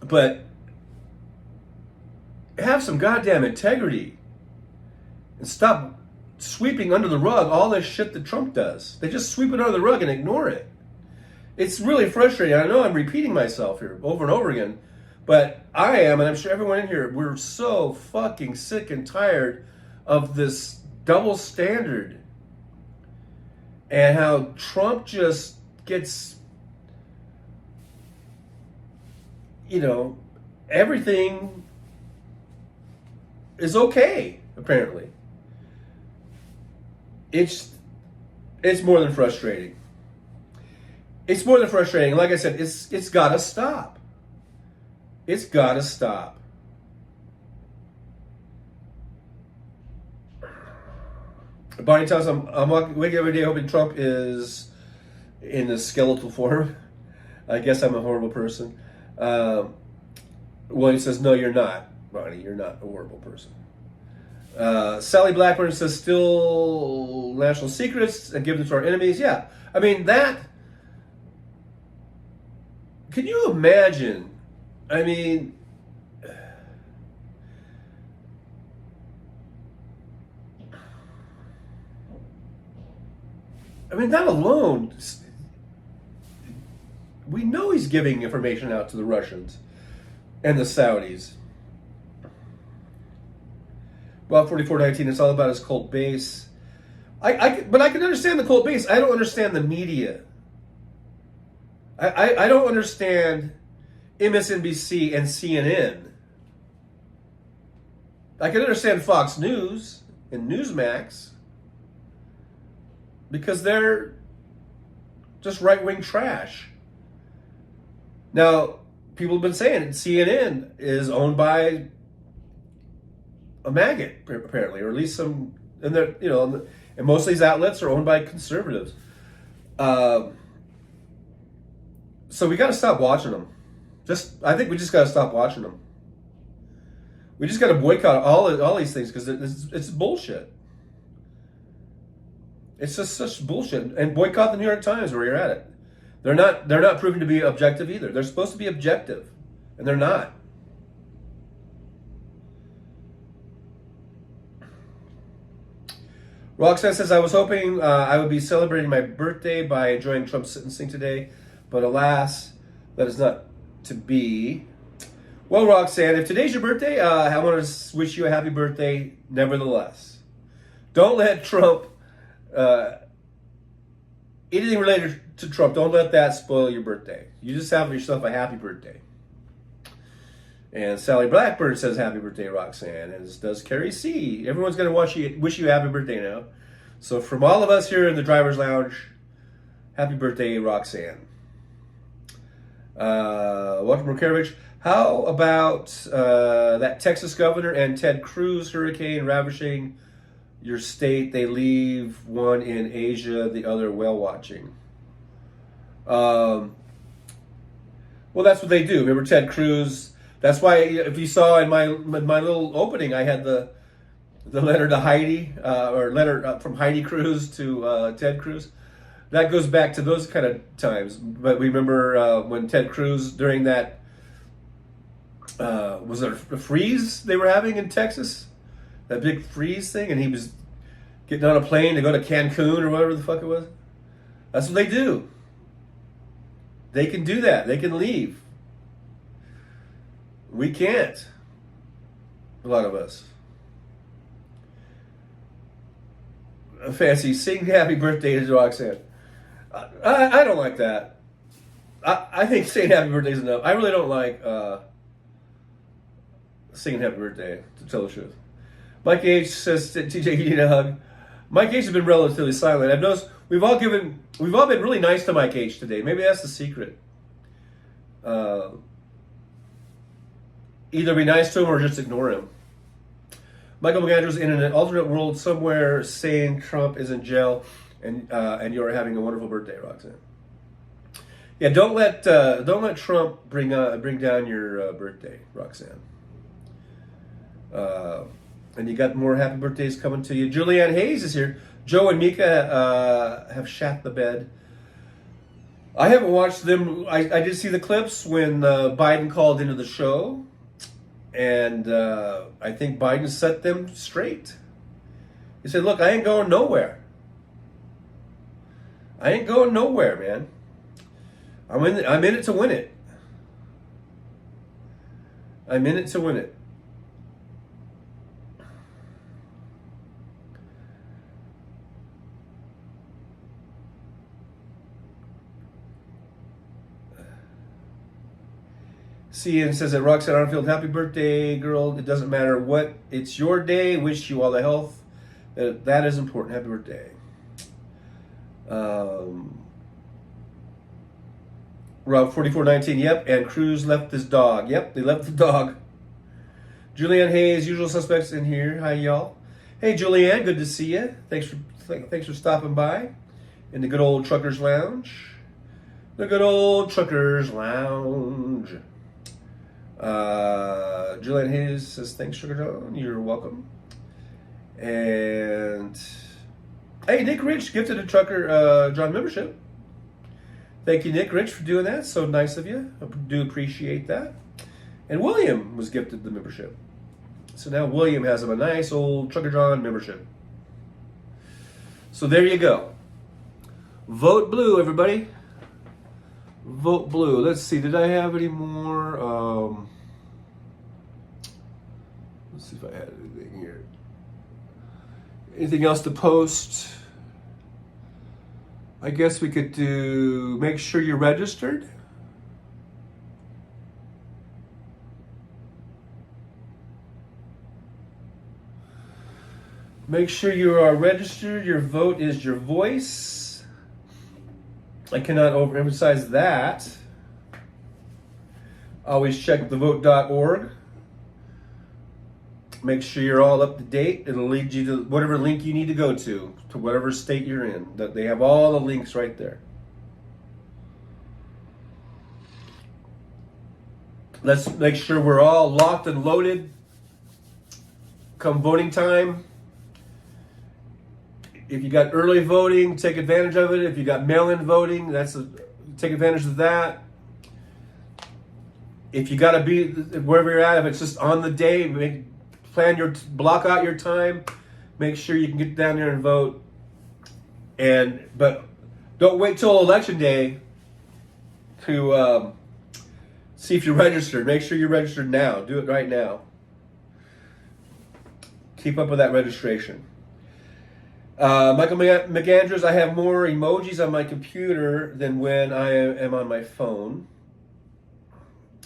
But have some goddamn integrity and stop sweeping under the rug all this shit that Trump does. They just sweep it under the rug and ignore it. It's really frustrating. I know I'm repeating myself here over and over again, but I am, and I'm sure everyone in here, we're so fucking sick and tired of this double standard and how Trump just gets, you know, everything is okay, apparently. It's more than frustrating. It's more than frustrating. Like I said, it's got to stop. It's got to stop. Bonnie tells him, I'm waking up every day hoping Trump is in the skeletal form. I guess I'm a horrible person. Well, he says, no, you're not. Bonnie, you're not a horrible person. Sally Blackburn says, still national secrets and give them to our enemies. Yeah, I mean, that, can you imagine I mean, that alone, we know he's giving information out to the Russians and the Saudis. Well, 4419, it's all about his cult base. But I can understand the cult base. I don't understand the media. I don't understand MSNBC and CNN. I can understand Fox News and Newsmax because they're just right-wing trash. Now, people have been saying CNN is owned by a maggot, apparently, or at least some, and they're, and most of these outlets are owned by conservatives. So we got to stop watching them. I think we just got to stop watching them. We just got to boycott all these things because it's bullshit. It's just such bullshit. And boycott the New York Times where you're at it. They're not proven to be objective either. They're supposed to be objective, and they're not. Roxanne says, I was hoping I would be celebrating my birthday by enjoying Trump's sentencing today, but alas, that is not to be. Well, Roxanne, if today's your birthday, I want to wish you a happy birthday nevertheless. Don't let Trump, anything related to Trump, don't let that spoil your birthday. You just have yourself a happy birthday. And Sally Blackburn says happy birthday, Roxanne, as does Carrie C. Everyone's going to wish you a happy birthday now. So from all of us here in the driver's lounge, happy birthday, Roxanne. Welcome, Rokerovich. How about that Texas governor and Ted Cruz hurricane ravaging your state? They leave one in Asia, the other whale watching. Well, that's what they do. Remember Ted Cruz? That's why, if you saw in my little opening, I had the letter to Heidi, or letter from Heidi Cruz to Ted Cruz. That goes back to those kind of times. But we remember when Ted Cruz, during that, was there a freeze they were having in Texas? That big freeze thing, and he was getting on a plane to go to Cancun or whatever the fuck it was. That's what they do. They can do that. They can leave. We can't. A lot of us. Fancy, sing happy birthday to Roxanne. I don't like that. I think saying happy birthday is enough. I really don't like singing happy birthday, to tell the truth. Mike H says, TJ, you need a hug. Mike H has been relatively silent. I've noticed we've all been really nice to Mike H today. Maybe that's the secret. Either be nice to him or just ignore him. Michael McAndrews in an alternate world somewhere saying Trump is in jail and you're having a wonderful birthday, Roxanne. Yeah, don't let Trump bring down your birthday, Roxanne. And you got more happy birthdays coming to you. Julianne Hayes is here. Joe and Mika have shat the bed. I haven't watched them. I did see the clips when Biden called into the show. And I think Biden set them straight. He said, look, I ain't going nowhere. I ain't going nowhere, man. I'm in it to win it. I'm in it to win it. CN says that Roxanne Arnfield, happy birthday, girl. It doesn't matter what. It's your day. Wish you all the health. That is important. Happy birthday. Rob 4419. Yep. And Cruz left his dog. Yep. They left the dog. Julianne Hayes, usual suspects in here. Hi, y'all. Hey, Julianne. Good to see you. Thanks for stopping by in the good old Truckers Lounge. The good old Truckers Lounge. Julian Hayes says, thanks, Sugar John. You're welcome. And hey, Nick Rich gifted a Trucker John membership. Thank you, Nick Rich, for doing that. So nice of you. I do appreciate that. And William was gifted the membership. So now William has him a nice old Trucker John membership. So there you go. Vote blue, everybody. Vote blue. Let's see, did I have any more? Let's see if I had anything here. Anything else to post? I guess we could do, make sure you're registered. Make sure you are registered. Your vote is your voice. I cannot overemphasize that. Always check thevote.org. Make sure you're all up to date. It'll lead you to whatever link you need to go to whatever state you're in. That they have all the links right there. Let's make sure we're all locked and loaded. Come voting time. If you got early voting, take advantage of it. If you got mail-in voting, take advantage of that. If you got to be wherever you're at, if it's just on the day, block out your time. Make sure you can get down there and vote. But don't wait till election day to see if you're registered. Make sure you're registered now. Do it right now. Keep up with that registration. Michael McAndrews, I have more emojis on my computer than when I am on my phone.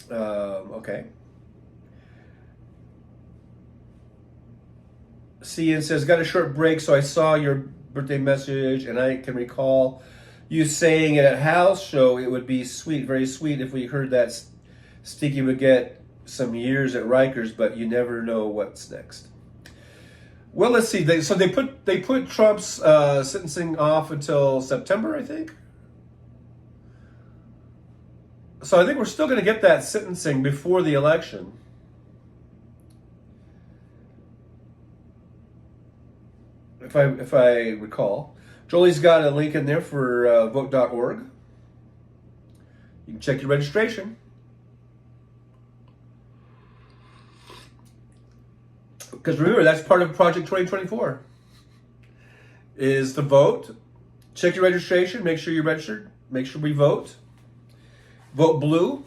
Okay. Cian says, got a short break, so I saw your birthday message, and I can recall you saying at a house show it would be sweet, very sweet, if we heard that Stinky would get some years at Rikers, but you never know what's next. Well, let's see. They put Trump's sentencing off until September, I think. So I think we're still going to get that sentencing before the election. If I recall, Jolie's got a link in there for vote.org. You can check your registration. Because remember, that's part of Project 2024, is to vote. Check your registration. Make sure you're registered. Make sure we vote. Vote blue.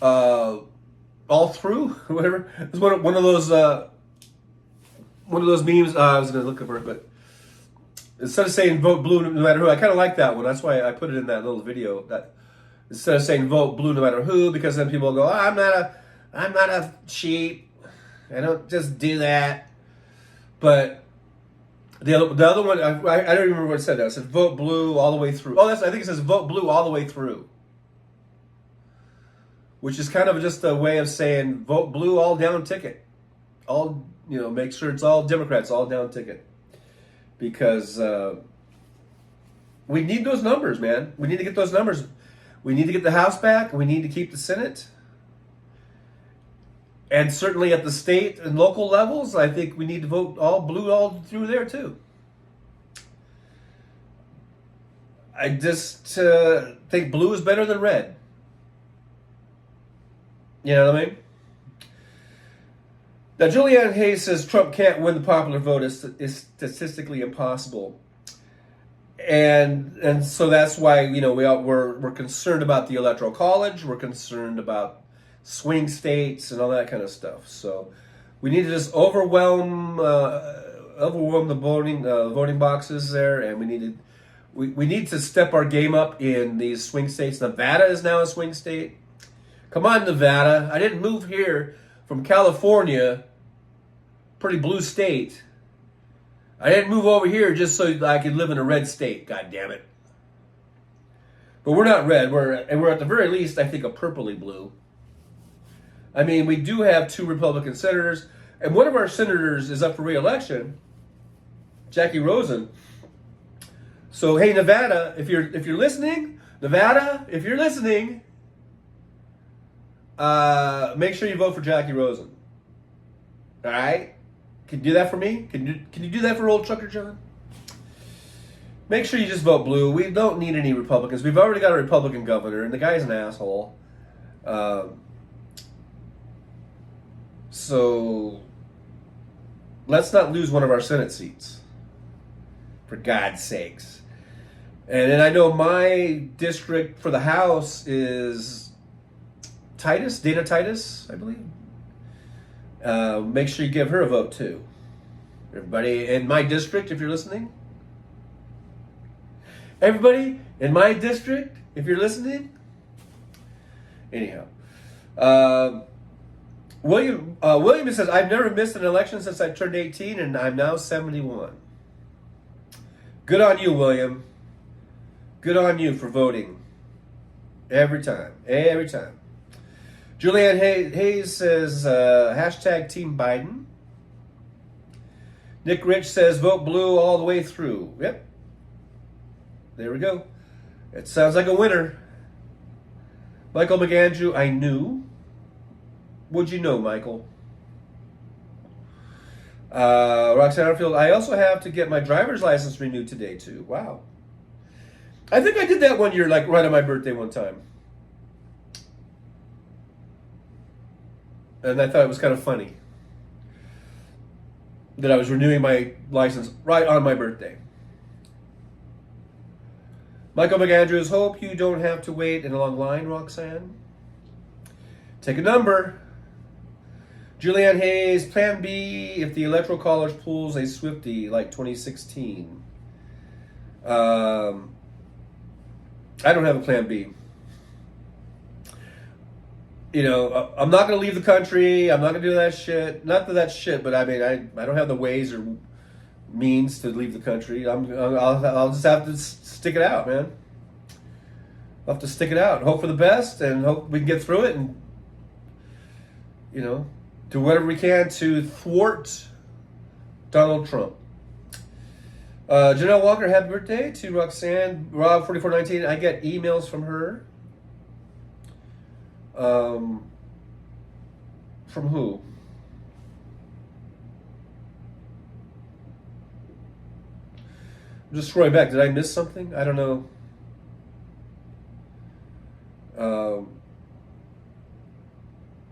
All through, whatever. It's one of those memes. I was going to look for it, but instead of saying vote blue no matter who, I kind of like that one. That's why I put it in that little video. That instead of saying vote blue no matter who, because then people go, I'm not a sheep. I don't just do that. But the other one, I don't even remember what it said. It said vote blue all the way through. I think it says vote blue all the way through. Which is kind of just a way of saying vote blue all down ticket. Make sure it's all Democrats, all down ticket. Because we need those numbers, man. We need to get those numbers. We need to get the House back. We need to keep the Senate. And certainly at the state and local levels, I think we need to vote all blue all through there too. I just think blue is better than red. You know what I mean? Now, Julianne Hayes says Trump can't win the popular vote. It's statistically impossible. And so that's why, we're concerned about the Electoral College. We're concerned about swing states and all that kind of stuff. So we need to just overwhelm the voting boxes there, and we need to step our game up in these swing states. Nevada is now a swing state. Come on, Nevada. I didn't move here from California, pretty blue state. I didn't move over here just so I could live in a red state. God damn it. But we're not red. We're at the very least, I think, a purpley blue. I mean, we do have 2 Republican senators, and one of our senators is up for re-election, Jackie Rosen. So, hey, Nevada, if you're listening, make sure you vote for Jackie Rosen. All right? Can you do that for me? Can you do that for old Trucker John? Make sure you just vote blue. We don't need any Republicans. We've already got a Republican governor, and the guy's an asshole. So let's not lose one of our Senate seats, for God's sakes. And then I know my district for the House is Dana Titus, I believe. Make sure you give her a vote too. Everybody in my district, if you're listening. Everybody in my district, if you're listening. Anyhow. William says, I've never missed an election since I turned 18 and I'm now 71. Good on you, William. Good on you for voting. Every time. Every time. Julianne Hayes says, hashtag Team Biden. Nick Rich says, vote blue all the way through. Yep. There we go. It sounds like a winner. Michael McAndrew, I knew. What'd you know, Michael? Roxanne Arfield, I also have to get my driver's license renewed today, too. Wow. I think I did that one year, like right on my birthday one time. And I thought it was kind of funny that I was renewing my license right on my birthday. Michael McAndrews, hope you don't have to wait in a long line, Roxanne. Take a number. Julianne Hayes, Plan B if the Electoral College pulls a Swiftie like 2016. I don't have a Plan B. You know, I'm not going to leave the country. I'm not going to do that shit. Not that that's shit, but I mean, I don't have the ways or means to leave the country. I'll just have to stick it out, man. I'll have to stick it out. Hope for the best and hope we can get through it and, you know, do whatever we can to thwart Donald Trump. Janelle Walker, happy birthday to Roxanne. Rob4419, I get emails from her. From who? I'm just scrolling back. Did I miss something? I don't know.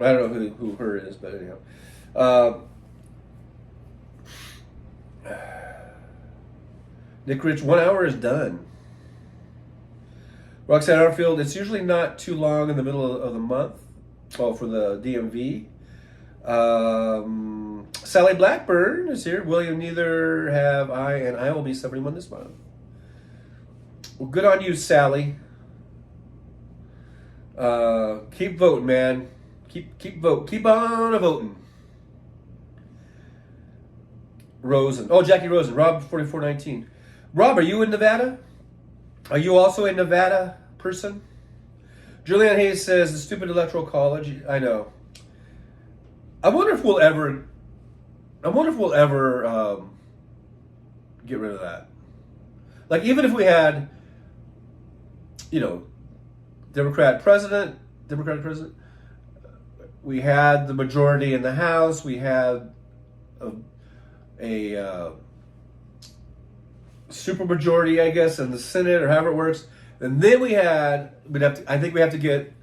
I don't know who her is, but anyhow. Nick Rich, 1 hour is done. Roxanne Arfield, it's usually not too long in the middle of the month. Oh, for the DMV. Sally Blackburn is here. William, neither have I, and I will be 71 this month. Well, good on you, Sally. Keep voting, man. Keep voting. Keep on voting. Rosen. Oh, Jackie Rosen. Rob4419. Rob, are you in Nevada? Are you also a Nevada person? Julianne Hayes says, the stupid Electoral College. I know. I wonder if we'll ever get rid of that. Like, even if we had, you know, Democratic president, we had the majority in the House, we had a supermajority, I guess, in the Senate, or however it works. And then I think we have to get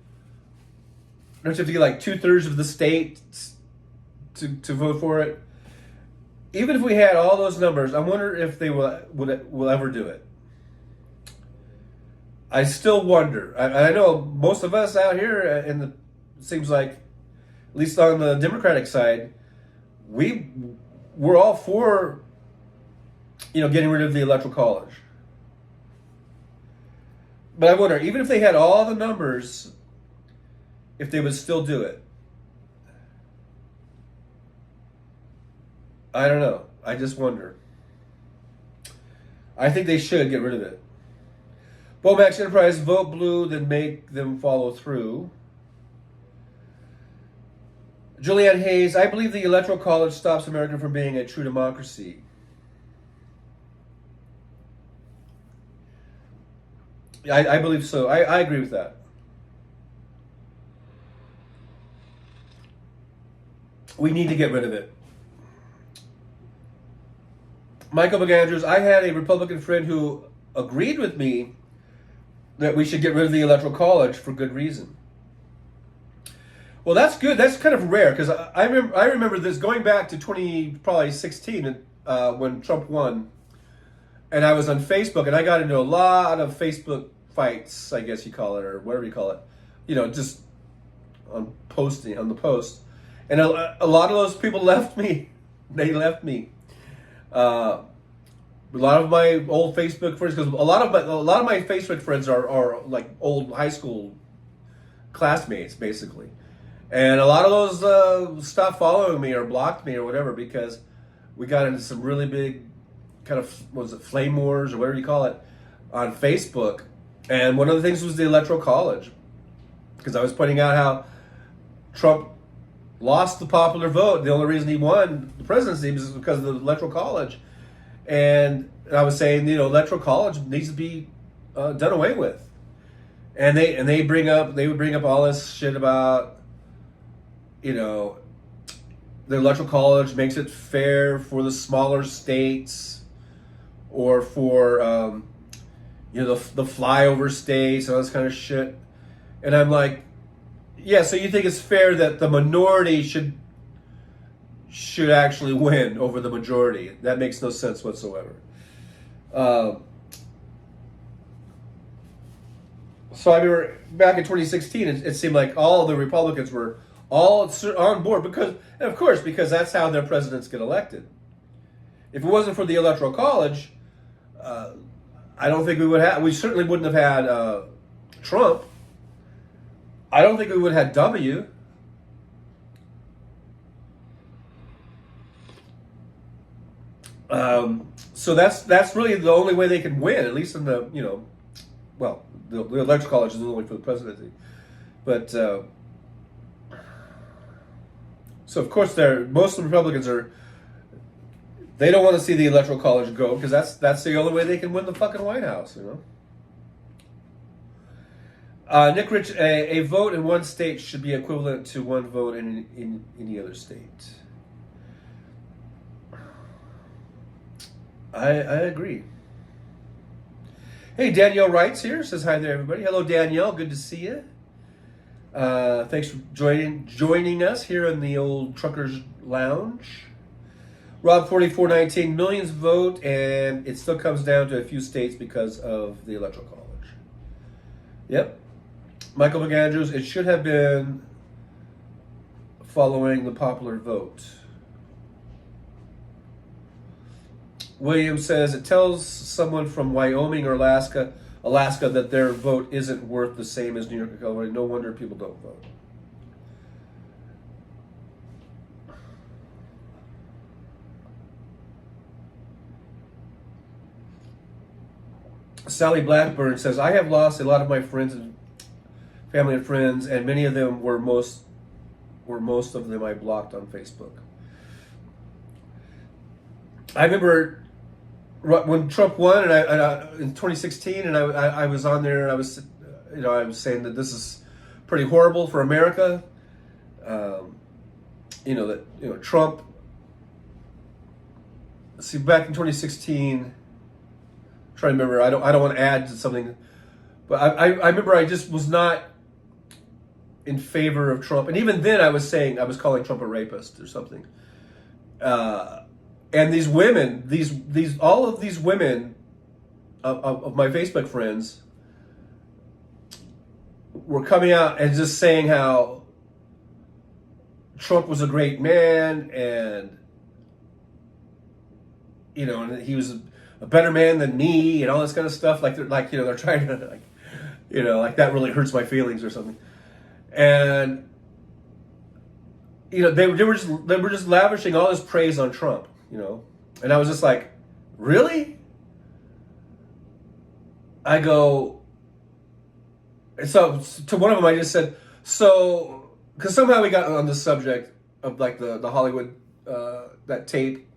like 2/3 of the state to vote for it. Even if we had all those numbers, I wonder if they will ever do it. I still wonder. I know most of us out here, it seems like, at least on the Democratic side, we're all for, you know, getting rid of the Electoral College. But I wonder, even if they had all the numbers, if they would still do it. I don't know. I just wonder. I think they should get rid of it. Bomax Enterprise, vote blue, then make them follow through. Julianne Hayes, I believe the Electoral College stops America from being a true democracy. I believe so. I agree with that. We need to get rid of it. Michael McAndrews, I had a Republican friend who agreed with me that we should get rid of the Electoral College for good reason. Well, that's good. That's kind of rare because I remember this going back to probably 16 when Trump won, and I was on Facebook and I got into a lot of Facebook fights, I guess you call it, or whatever you call it, just on the post, and a lot of those people left me. They left me. A lot of my old Facebook friends, because a lot of my Facebook friends are like old high school classmates, basically. And a lot of those stopped following me or blocked me or whatever because we got into some really big kind of, flame wars or whatever you call it on Facebook. And one of the things was the Electoral College, because I was pointing out how Trump lost the popular vote. The only reason he won the presidency was because of the Electoral College. And I was saying, Electoral College needs to be done away with. And they would bring up all this shit about, the Electoral College makes it fair for the smaller states or for, the flyover states and all this kind of shit. And I'm like, yeah, so you think it's fair that the minority should actually win over the majority? That makes no sense whatsoever. So I remember back in 2016, it seemed like all the Republicans were all on board because that's how their presidents get elected. If it wasn't for the Electoral College, I don't think we certainly wouldn't have had Trump. I don't think we would have had W. So that's really the only way they can win, at least in the the Electoral College is only for the presidency, but so of course most of the Republicans they don't want to see the Electoral College go because that's the only way they can win the fucking White House, Nick Rich, a vote in one state should be equivalent to one vote in any other state. I agree. Hey, Danielle Wrights here. Says hi there, everybody. Hello, Danielle. Good to see you. Thanks for joining us here in the old Truckers Lounge. Rob 4419, millions vote, and it still comes down to a few states because of the Electoral College. Yep. Michael McAndrews, it should have been following the popular vote. William says it tells someone from Wyoming or Alaska that their vote isn't worth the same as New York or California. No wonder people don't vote. Sally Blackburn says, I have lost a lot of my friends and family and friends, and many of them were most of them I blocked on Facebook. I remember when Trump won, and I in 2016, and I was on there, and I was saying that this is pretty horrible for America. Trump. See, back in 2016, trying to remember. I don't want to add to something, but I remember I just was not in favor of Trump, and even then I was calling Trump a rapist or something. And these women, all of these women of my Facebook friends were coming out and just saying how Trump was a great man, and and he was a better man than me, and all this kind of stuff. They're trying to that really hurts my feelings or something. And they were just lavishing all this praise on Trump. And I was just like, really? I go, so to one of them I just said, so, because somehow we got on the subject of like the Hollywood, that tape.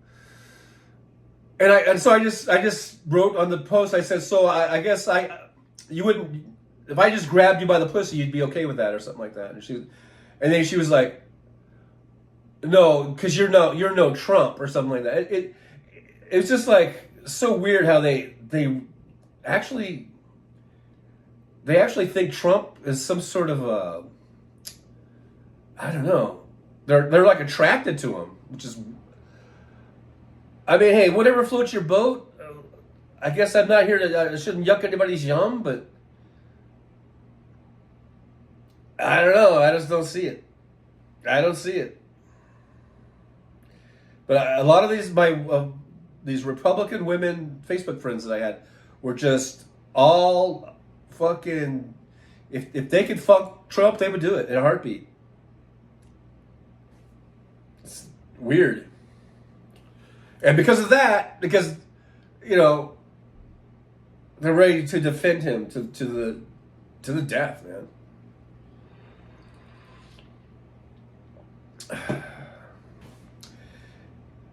And so I just wrote on the post, I said, so I guess you wouldn't, if I just grabbed you by the pussy, you'd be okay with that or something like that. And then she was like, no, because you're no Trump or something like that. It was just like so weird how they actually think Trump is some sort of I don't know. They're like attracted to him, which is. I mean, hey, whatever floats your boat. I guess I'm not here to. I shouldn't yuck anybody's yum, but I don't know. I just don't see it. I don't see it. But a lot of these Republican women Facebook friends that I had were just all fucking. If they could fuck Trump, they would do it in a heartbeat. It's weird. And because of that, because they're ready to defend him to the death, man.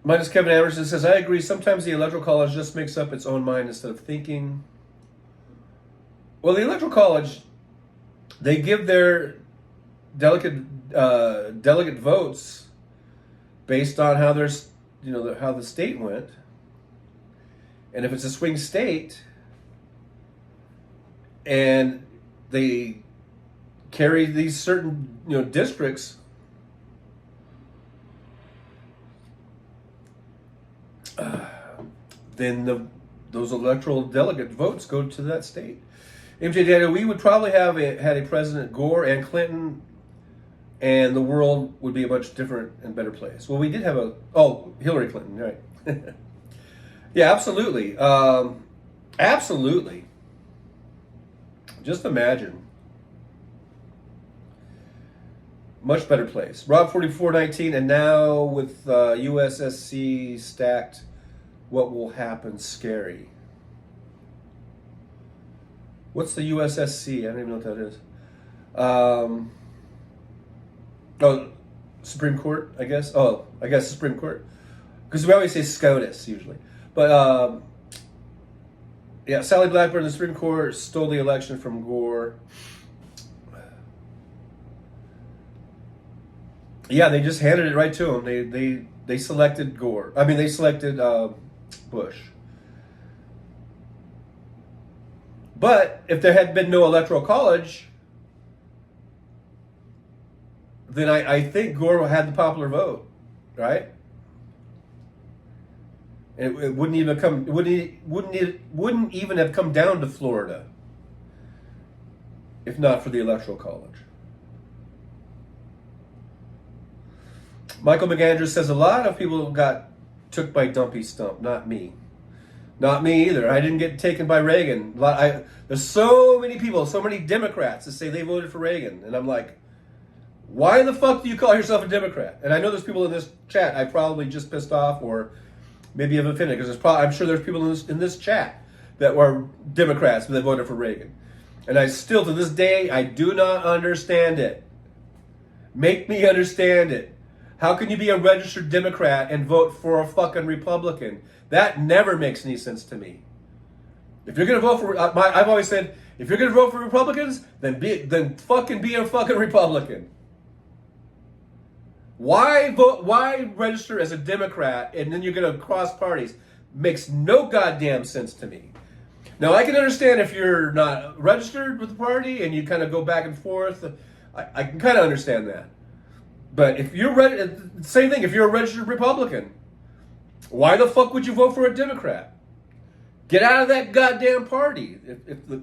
Minus Kevin Anderson says, I agree. Sometimes the Electoral College just makes up its own mind instead of thinking. Well, the Electoral College, they give their delegate votes based on how there's how the state went. And if it's a swing state and they carry these certain districts, then those electoral delegate votes go to that state. MJ Daniel, we would probably have had a President Gore and Clinton, and the world would be a much different and better place. Well, we did have Hillary Clinton, right? Yeah, absolutely. Absolutely. Just imagine. Much better place. Rob 4419, and now with USSC stacked, what will happen? Scary. What's the USSC? I don't even know what that is. Supreme Court, I guess. Oh, I guess Supreme Court. Because we always say SCOTUS usually. But, yeah, Sally Blackburn, the Supreme Court stole the election from Gore. Yeah, they just handed it right to him. They selected Gore. I mean, they selected Bush. But if there had been no Electoral College, then I think Gore had the popular vote, right? And it wouldn't even come. Wouldn't even have come down to Florida if not for the Electoral College. Michael McAndrews says a lot of people got took by Dumpy Stump, not me. Not me either. I didn't get taken by Reagan. There's so many people, so many Democrats that say they voted for Reagan. And I'm like, why the fuck do you call yourself a Democrat? And I know there's people in this chat I probably just pissed off or maybe have offended, because I'm sure there's people in this chat that were Democrats that voted for Reagan. And I still, to this day, I do not understand it. Make me understand it. How can you be a registered Democrat and vote for a fucking Republican? That never makes any sense to me. If you're going to vote for, I've always said, if you're going to vote for Republicans, then fucking be a fucking Republican. Why vote? Why register as a Democrat and then you're going to cross parties? Makes no goddamn sense to me. Now, I can understand if you're not registered with the party and you kind of go back and forth. I can kind of understand that. But if you're same thing, if you're a registered Republican, why the fuck would you vote for a Democrat? Get out of that goddamn party.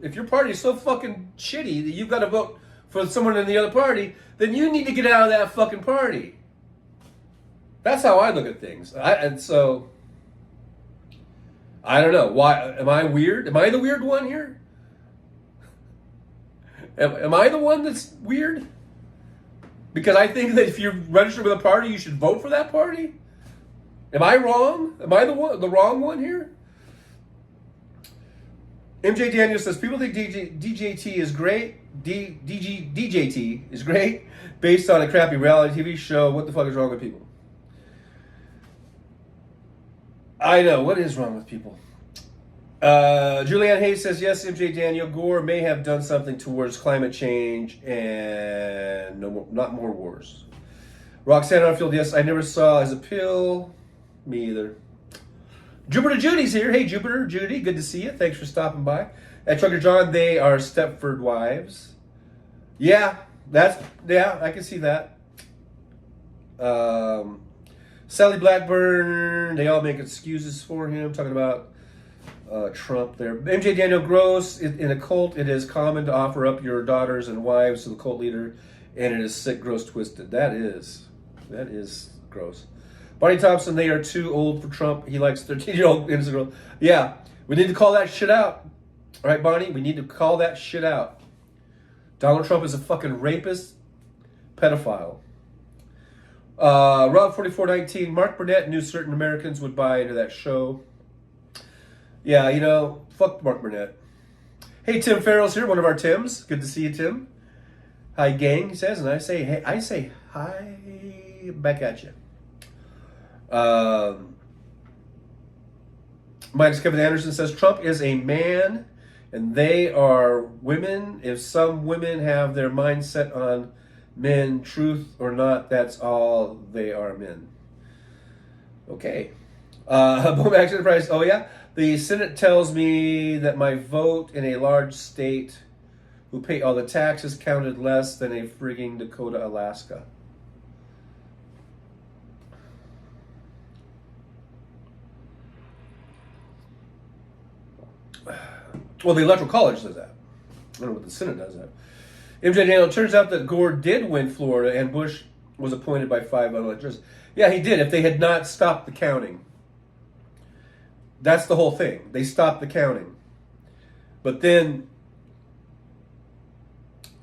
If your party is so fucking shitty that you've got to vote for someone in the other party, then you need to get out of that fucking party. That's how I look at things. And so, I don't know. Why? Am I weird? Am I the weird one here? Am I the one that's weird? Because I think that if you're registered with a party, you should vote for that party? Am I wrong? Am I the wrong one here? MJ Daniel says, people think DJT is great. DJT is great based on a crappy reality TV show. What the fuck is wrong with people? I know. What is wrong with people? Julianne Hayes says, yes, MJ Daniel, Gore may have done something towards climate change and not more wars. Roxanne Arfield, yes, I never saw his appeal. Me either. Jupiter Judy's here. Hey, Jupiter, Judy, good to see you. Thanks for stopping by. At Trucker John, they are Stepford wives. Yeah, I can see that. Sally Blackburn, they all make excuses for him, talking about Trump there. MJ Daniel Gross, in a cult, it is common to offer up your daughters and wives to the cult leader, and it is sick, gross, twisted. That is gross. Barney Thompson, they are too old for Trump. He likes 13-year-old innocent girl. Yeah, we need to call that shit out. All right, Barney, we need to call that shit out. Donald Trump is a fucking rapist, pedophile. Rob 4419, Mark Burnett knew certain Americans would buy into that show. Yeah, you know, fuck Mark Burnett. Hey, Tim Farrell's here, one of our Tims. Good to see you, Tim. Hi, gang, he says, and I say, hey, I say hi back at you. Minus Kevin Anderson says, Trump is a man and they are women. If some women have their mindset on men, truth or not, that's all they are, men. Okay. Bomax Enterprise, oh yeah? The Senate tells me that my vote in a large state who pay all the taxes counted less than a frigging Dakota, Alaska. Well, the Electoral College does that. I don't know what the Senate does that. MJ Daniel, it turns out that Gore did win Florida and Bush was appointed by 5 electors. Yeah, he did, if they had not stopped the counting. That's the whole thing. They stopped the counting. But then,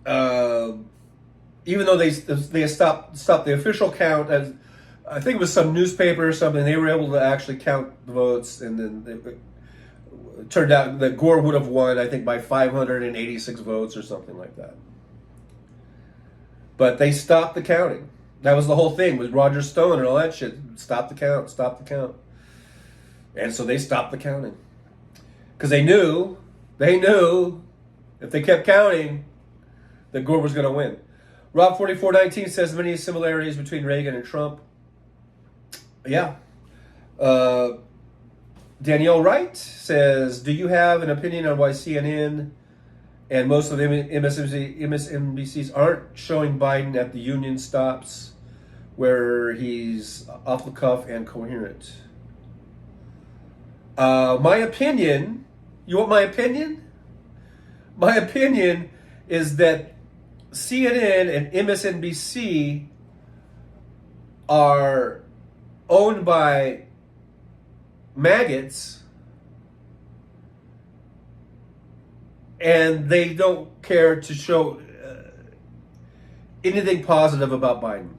even though they stopped the official count, as I think it was some newspaper or something, they were able to actually count the votes, and then it turned out that Gore would have won, I think, by 586 votes or something like that. But they stopped the counting. That was the whole thing, with Roger Stone and all that shit. Stop the count, stop the count. And so they stopped the counting. Because they knew, if they kept counting, that Gore was going to win. Rob 4419 says many similarities between Reagan and Trump. Yeah. Danielle Wright says, do you have an opinion on why CNN and most of the MSNBCs aren't showing Biden at the union stops where he's off the cuff and coherent? My opinion, you want my opinion? My opinion is that CNN and MSNBC are owned by maggots, and they don't care to show anything positive about Biden.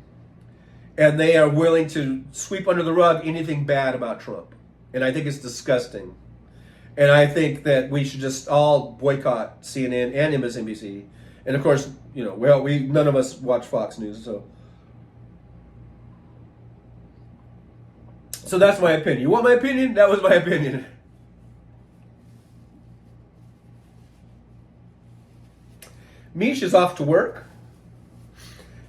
And they are willing to sweep under the rug anything bad about Trump. And I think it's disgusting. And I think that we should just all boycott CNN and MSNBC. And of course, you know, we none of us watch Fox News, so that's my opinion. You want my opinion? That was my opinion. Mish is off to work.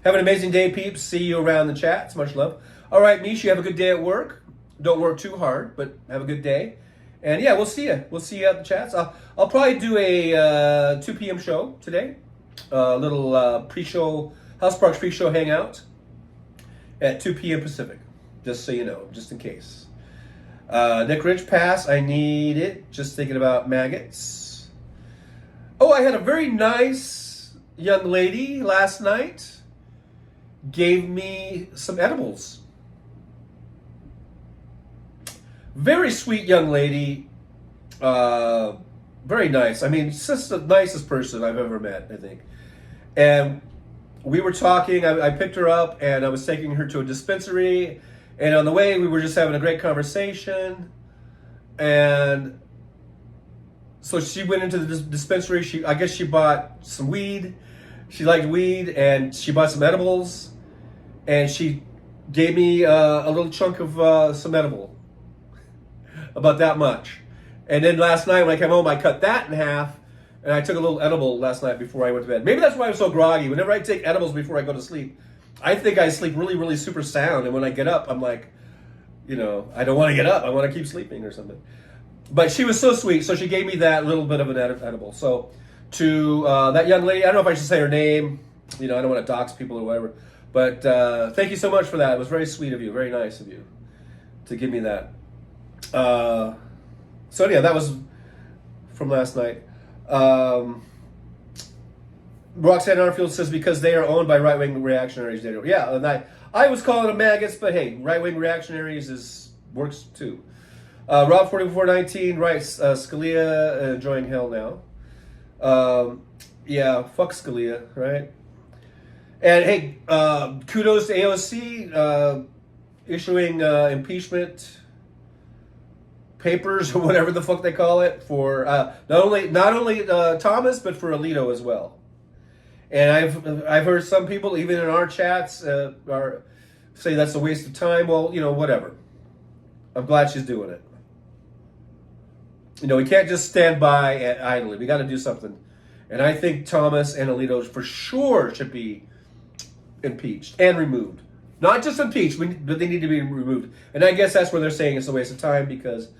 Have an amazing day, peeps. See you around the chats. Much love. All right, Mish, you have a good day at work. Don't work too hard, but have a good day. And yeah, we'll see you. We'll see you at the chats. I'll probably do a 2 p.m. show today. A little pre-show, House Parks pre-show hangout at 2 p.m. Pacific. Just so you know, just in case. Nick Rich, pass. I need it. Just thinking about maggots. Oh, I had a very nice young lady last night. Gave me some edibles. Very sweet young lady. Very nice. I mean, just the nicest person I've ever met, I think. And we were talking. I picked her up and I was taking her to a dispensary. And on the way, we were just having a great conversation. And so she went into the dispensary. I guess she bought some weed. She liked weed, and she bought some edibles. And she gave me a little chunk of some edible. About that much. And then last night when I came home, I cut that in half. And I took a little edible last night before I went to bed. Maybe that's why I'm so groggy. Whenever I take edibles before I go to sleep, I think I sleep really, really super sound. And when I get up, I'm like, you know, I don't want to get up. I want to keep sleeping or something. But she was so sweet. So she gave me that little bit of an edible. So to that young lady, I don't know if I should say her name. You know, I don't want to dox people or whatever. But thank you so much for that. It was very sweet of you, very nice of you to give me that. So yeah, that was from last night. Roxanne Arfield says because they are owned by right-wing reactionaries. They don't. Yeah, and I was calling them maggots, but hey, right-wing reactionaries works too. Rob 4419 writes Scalia enjoying hell now. Yeah, fuck Scalia, right? And hey, kudos to AOC issuing impeachment papers or whatever the fuck they call it for not only Thomas but for Alito as well. And I've heard some people even in our chats say that's a waste of time. Well, whatever. I'm glad she's doing it. We can't just stand by idly. We got to do something. And I think Thomas and Alito for sure should be impeached and removed. Not just impeached, but they need to be removed. And I guess that's where they're saying it's a waste of time because,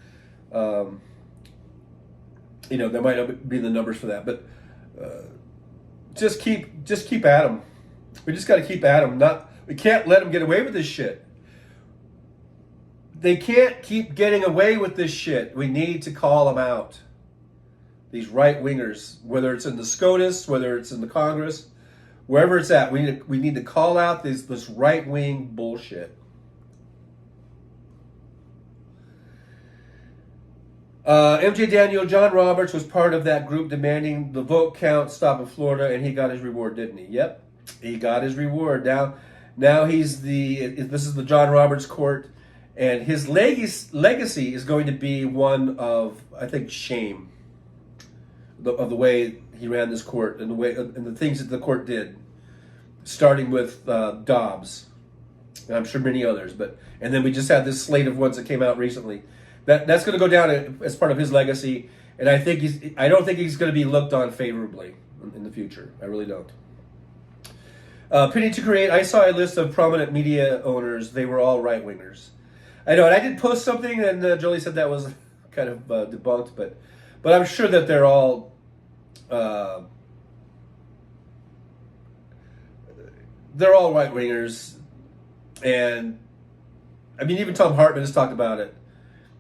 there might not be the numbers for that. But just keep at them. We just got to keep at them. We can't let them get away with this shit. They can't keep getting away with this shit. We need to call them out. These right-wingers, whether it's in the SCOTUS, whether it's in the Congress, wherever it's at, we need to call out this right-wing bullshit. MJ Daniel, John Roberts was part of that group demanding the vote count stop in Florida, and he got his reward, didn't he? Yep, he got his reward. Now this is the John Roberts court, and his legacy is going to be one of, I think, shame of the way he ran this court and the things that the court did, starting with Dobbs, and I'm sure many others. And then we just had this slate of ones that came out recently. That's going to go down as part of his legacy, and I don't think he's going to be looked on favorably in the future. I really don't. Penny to Create, I saw a list of prominent media owners. They were all right-wingers. I know, and I did post something, and Jolie said that was kind of debunked, but I'm sure that they're all right-wingers. And I mean, even Tom Hartman has talked about it,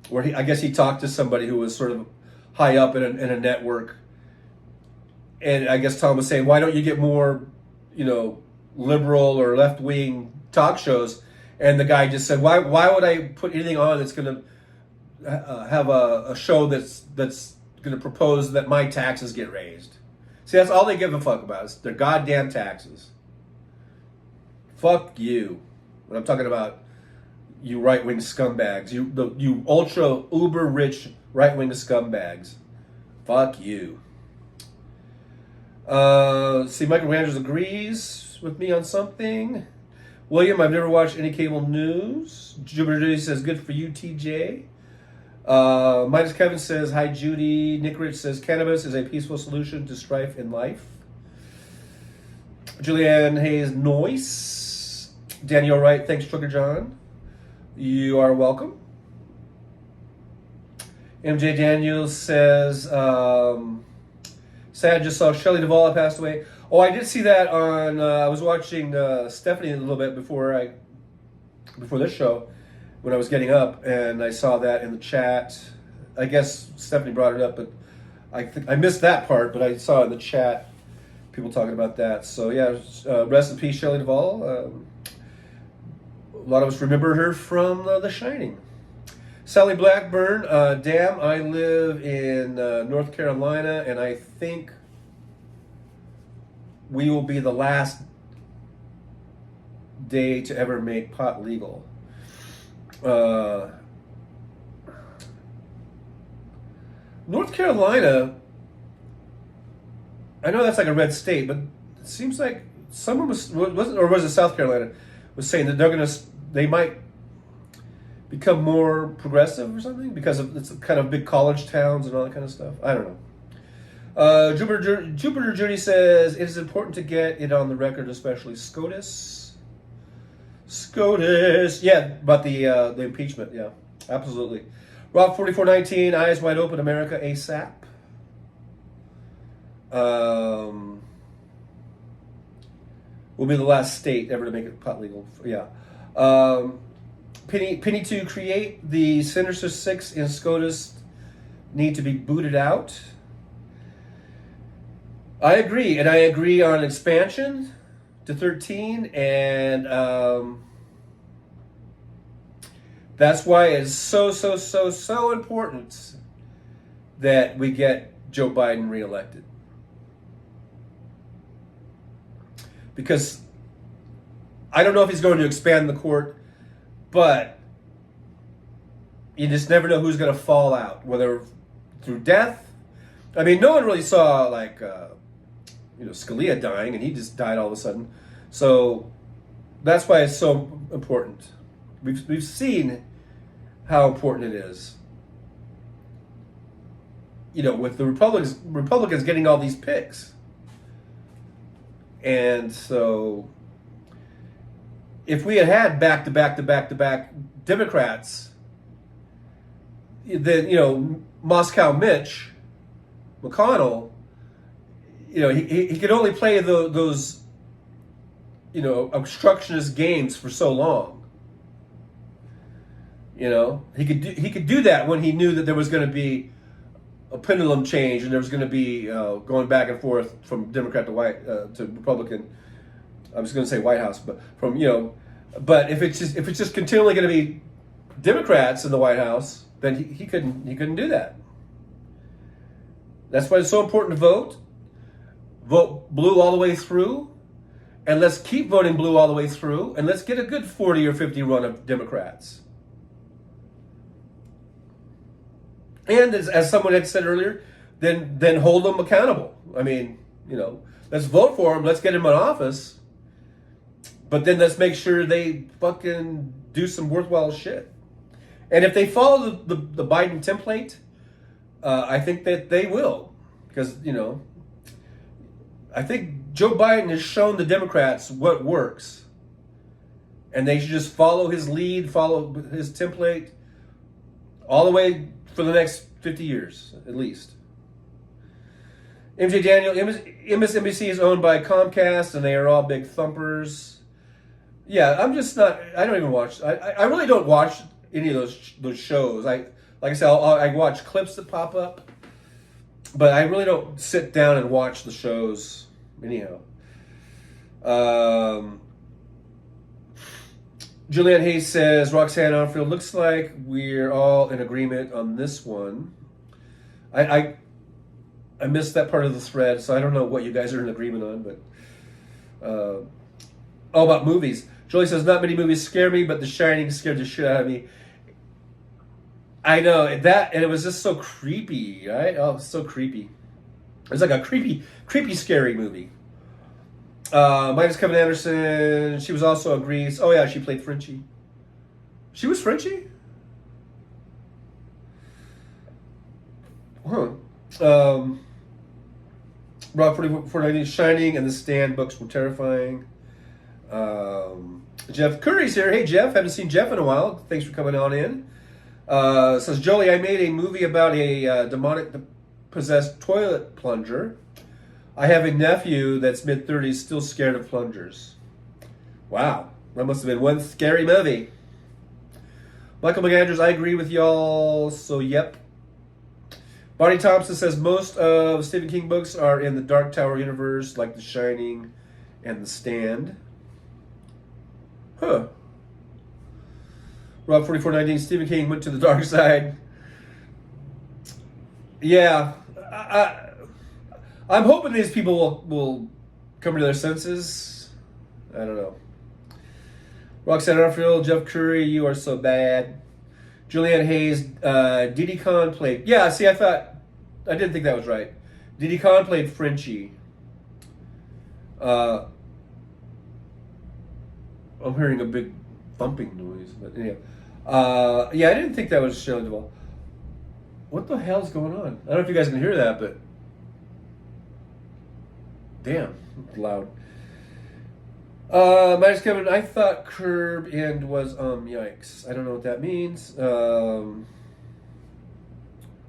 where I guess he talked to somebody who was sort of high up in a network, and I guess Tom was saying, why don't you get more, liberal or left-wing talk shows? And the guy just said, why would I put anything on that's going to have a show that's going to propose that my taxes get raised? See, that's all they give a fuck about is their goddamn taxes. Fuck you. When I'm talking about you right-wing scumbags, you ultra uber rich right-wing scumbags. Fuck you. See, Michael Randers agrees with me on something. William, I've never watched any cable news. Jupiter Judy says, good for you, TJ. Minus Kevin says, hi, Judy. Nick Rich says, cannabis is a peaceful solution to strife in life. Julianne Hayes Noyce. Daniel Wright, thanks, Trucker John. You are welcome. MJ Daniels says, sad, just saw Shelley Duvall passed away. Oh, I did see that on, I was watching Stephanie a little bit before this show, when I was getting up, and I saw that in the chat. I guess Stephanie brought it up, but I missed that part, but I saw it in the chat, people talking about that. So yeah, rest in peace, Shelley Duvall. A lot of us remember her from The Shining. Sally Blackburn, damn, I live in North Carolina, and I think we will be the last day to ever make pot legal. North Carolina, I know that's like a red state, but it seems like someone was it South Carolina, was saying that they might become more progressive or something because of it's kind of big college towns and all that kind of stuff. I don't know. Jupiter Judy says it is important to get it on the record, especially SCOTUS. Yeah, about the impeachment. Yeah, absolutely. Rob 4419, eyes wide open, America ASAP. We'll be the last state ever to make it pot legal. Yeah. Penny to create the Sinister Six in SCOTUS need to be booted out. I agree, and I agree on expansion to 13, and that's why it's so important that we get Joe Biden reelected. Because I don't know if he's going to expand the court, but you just never know who's going to fall out, whether through death. I mean, no one really saw, like, Scalia dying, and he just died all of a sudden. So that's why it's so important. We've seen how important it is. With the Republicans getting all these picks. And so if we had back-to-back Democrats, then, Moscow Mitch McConnell, he could only play those, obstructionist games for so long. He could do that when he knew that there was going to be a pendulum change and there was going to be going back and forth from Democrat to Republican. I was going to say White House, but but if it's just continually going to be Democrats in the White House, then he couldn't do that. That's why it's so important to vote blue all the way through, and let's keep voting blue all the way through, and let's get a good 40 or 50 run of Democrats. And as someone had said earlier, then hold them accountable. I mean, let's vote for them, let's get them in office, but then let's make sure they fucking do some worthwhile shit. And if they follow the Biden template, I think that they will, because I think Joe Biden has shown the Democrats what works, and they should just follow his lead, follow his template, all the way for the next 50 years at least. MJ Daniel, MSNBC is owned by Comcast, and they are all big thumpers. Yeah, I'm just not. I don't even watch. I really don't watch any of those shows. Like I said, I watch clips that pop up, but I really don't sit down and watch the shows anyhow. Julianne Hayes says, Roxanne Arfield, looks like we're all in agreement on this one. I missed that part of the thread, so I don't know what you guys are in agreement on, but about movies. Julie says, not many movies scare me, but The Shining scared the shit out of me. I know that, and it was just so creepy, right? Oh, it was so creepy. It was like a creepy, scary movie. Minus Kevin Anderson. She was also a Grease. Oh yeah, she played Frenchie. She was Frenchie? Huh. Rob 4490, Shining and The Stand books were terrifying. Jeff Curry's here. Hey Jeff, haven't seen Jeff in a while. Thanks for coming on in. Says, Jolie, I made a movie about a demonic possessed toilet plunger. I have a nephew that's mid-30s still scared of plungers. Wow, that must have been one scary movie. Michael McAndrews, I agree with y'all, so yep. Bonnie Thompson says most of Stephen King books are in the Dark Tower universe, like The Shining and The Stand. Huh. Rob 4419, Stephen King went to the dark side. Yeah, I'm hoping these people will come to their senses. I don't know. Roxanne Arfield, Jeff Curry, you are so bad. Julianne Hayes, Diddy Khan played. Yeah, see, I didn't think that was right. Diddy Khan played Frenchie. I'm hearing a big thumping noise, but anyhow. Yeah, I didn't think that was Shelley Duvall. What the hell's going on? I don't know if you guys can hear that, but damn, it's loud. Minus Kevin, I thought Curb End was yikes. I don't know what that means.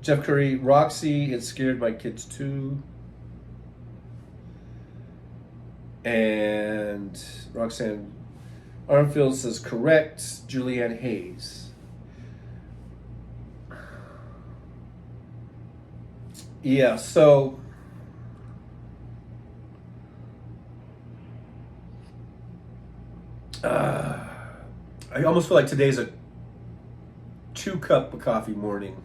Jeff Curry, Roxy, it scared my kids too. And Roxanne Armfield says correct. Julianne Hayes. Yeah, so I almost feel like today's a 2-cup of coffee morning.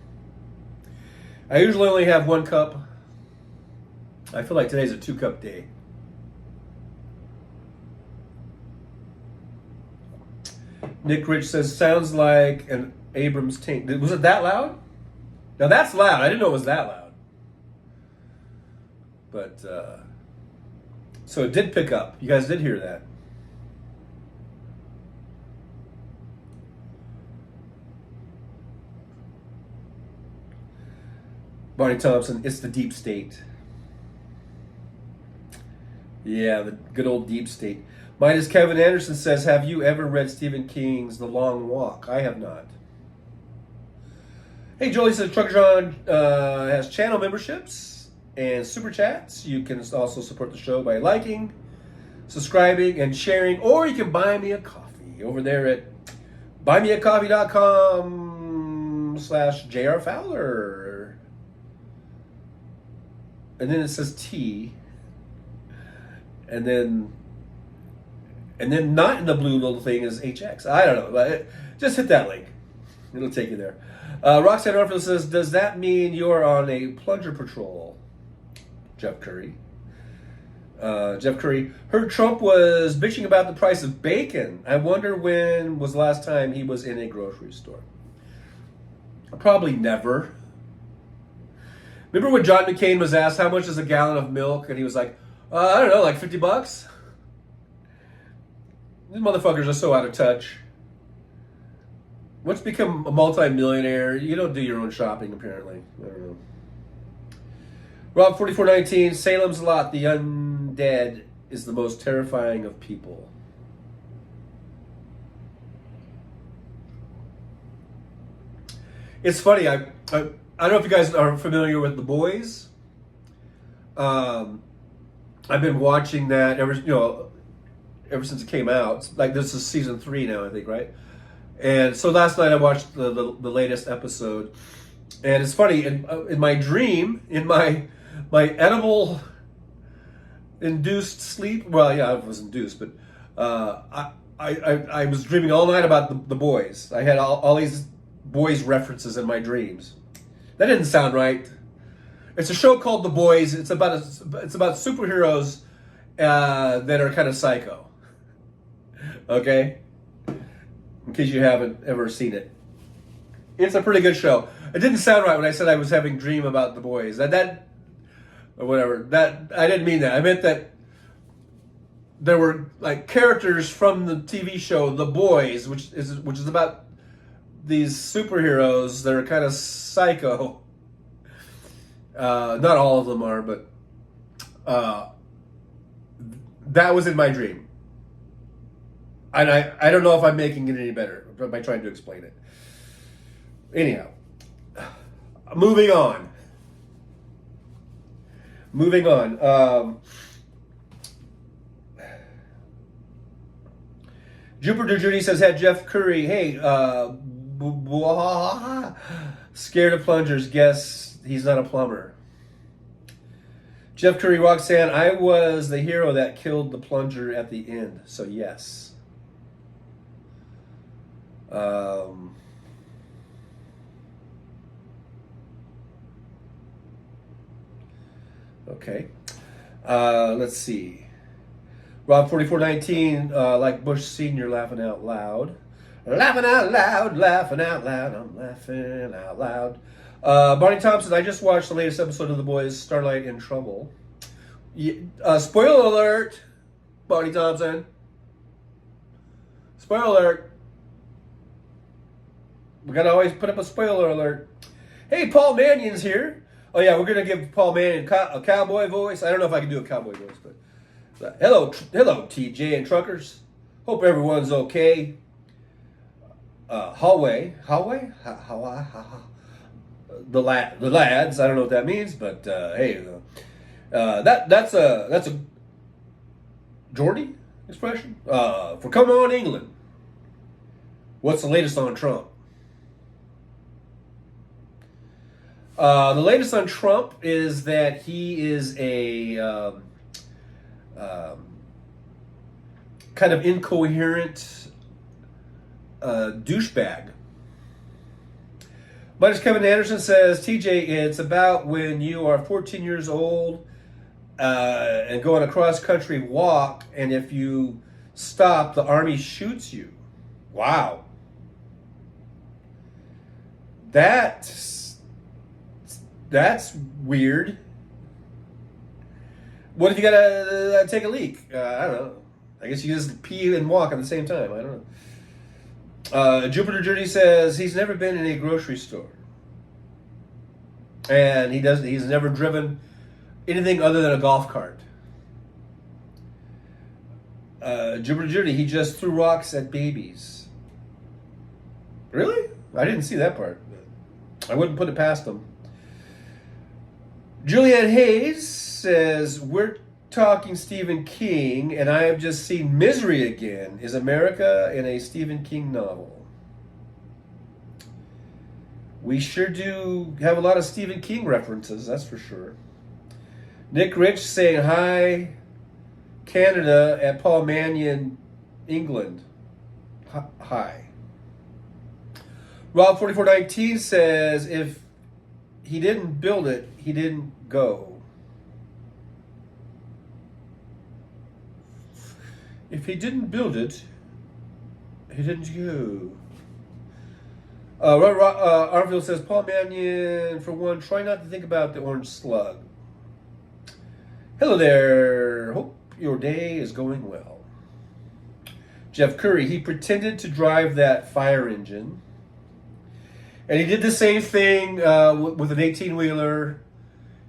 I usually only have 1 cup. I feel like today's a 2-cup day. Nick Rich says, sounds like an Abrams tank. Was it that loud? Now that's loud. I didn't know it was that loud. But, so it did pick up. You guys did hear that. Barney Thompson, it's the deep state. Yeah, the good old deep state. Mine is Kevin Anderson says, have you ever read Stephen King's The Long Walk? I have not. Hey, Jolie says Trucker John has channel memberships and super chats. You can also support the show by liking, subscribing, and sharing, or you can buy me a coffee over there at buymeacoffee.com/JR Fowler. And then it says T. And then not in the blue little thing is HX. I don't know, but just hit that link. It'll take you there. Roxanne Arfield says, does that mean you're on a plunger patrol? Jeff Curry. Jeff Curry heard Trump was bitching about the price of bacon. I wonder when was the last time he was in a grocery store. Probably never. Remember when John McCain was asked how much is a gallon of milk? And he was like, I don't know, like $50? These motherfuckers are so out of touch. Once you become a multi-millionaire, you don't do your own shopping, apparently. I don't know. Rob4419, Salem's Lot, the undead is the most terrifying of people. It's funny, I don't know if you guys are familiar with The Boys. I've been watching that ever since it came out. Like, this is season 3 now, I think, right? And so last night I watched the latest episode, and it's funny. In my dream, in my edible induced sleep. Well, yeah, I was induced, but I was dreaming all night about the Boys. I had all these Boys references in my dreams. That didn't sound right. It's a show called The Boys. It's about superheroes that are kind of psycho. Okay? In case you haven't ever seen it. It's a pretty good show. It didn't sound right when I said I was having a dream about The Boys. Or whatever. That I didn't mean that. I meant that there were like characters from the TV show The Boys, which is about these superheroes that are kind of psycho. Not all of them are, but that was in my dream. And I don't know if I'm making it any better by trying to explain it. Anyhow, moving on. Jupiter Judy says, had Jeff Curry, hey, scared of plungers, guess he's not a plumber. Jeff Curry, Roxanne, I was the hero that killed the plunger at the end, so yes. Okay. Let's see. Rob4419, like Bush Sr. laughing out loud. Laughing out loud, laughing out loud, I'm laughing out loud. Barney Thompson, I just watched the latest episode of The Boys, Starlight in Trouble. Spoiler alert, Barney Thompson. Spoiler alert. We gotta always put up a spoiler alert. Hey, Paul Mannion's here. Oh yeah, we're gonna give Paul Mannion a cowboy voice. I don't know if I can do a cowboy voice, but hello, TJ and truckers. Hope everyone's okay. Hallway. The lads. I don't know what that means, but hey, that's a Geordie expression? For come on, England. What's the latest on Trump? The latest on Trump is that he is a kind of incoherent douchebag. Minus Kevin Anderson says, TJ, it's about when you are 14 years old and go on a cross-country walk, and if you stop, the army shoots you. Wow. That's weird. What if you gotta take a leak? I don't know. I guess you just pee and walk at the same time. I don't know. Jupiter Journey says he's never been in a grocery store, and he's never driven anything other than a golf cart. Jupiter Journey, he just threw rocks at babies. Really? I didn't see that part. I wouldn't put it past him. Julianne Hayes says, we're talking Stephen King, and I have just seen Misery again. Is America in a Stephen King novel? We sure do have a lot of Stephen King references, that's for sure. Nick Rich saying, hi, Canada at Paul Mannion, England. Hi. Rob4419 says, if he didn't build it, he didn't go. If he didn't build it, he didn't go. Arville says, Paul Mannion, for one, try not to think about the orange slug. Hello there. Hope your day is going well. Jeff Curry, he pretended to drive that fire engine. And he did the same thing with an 18-wheeler.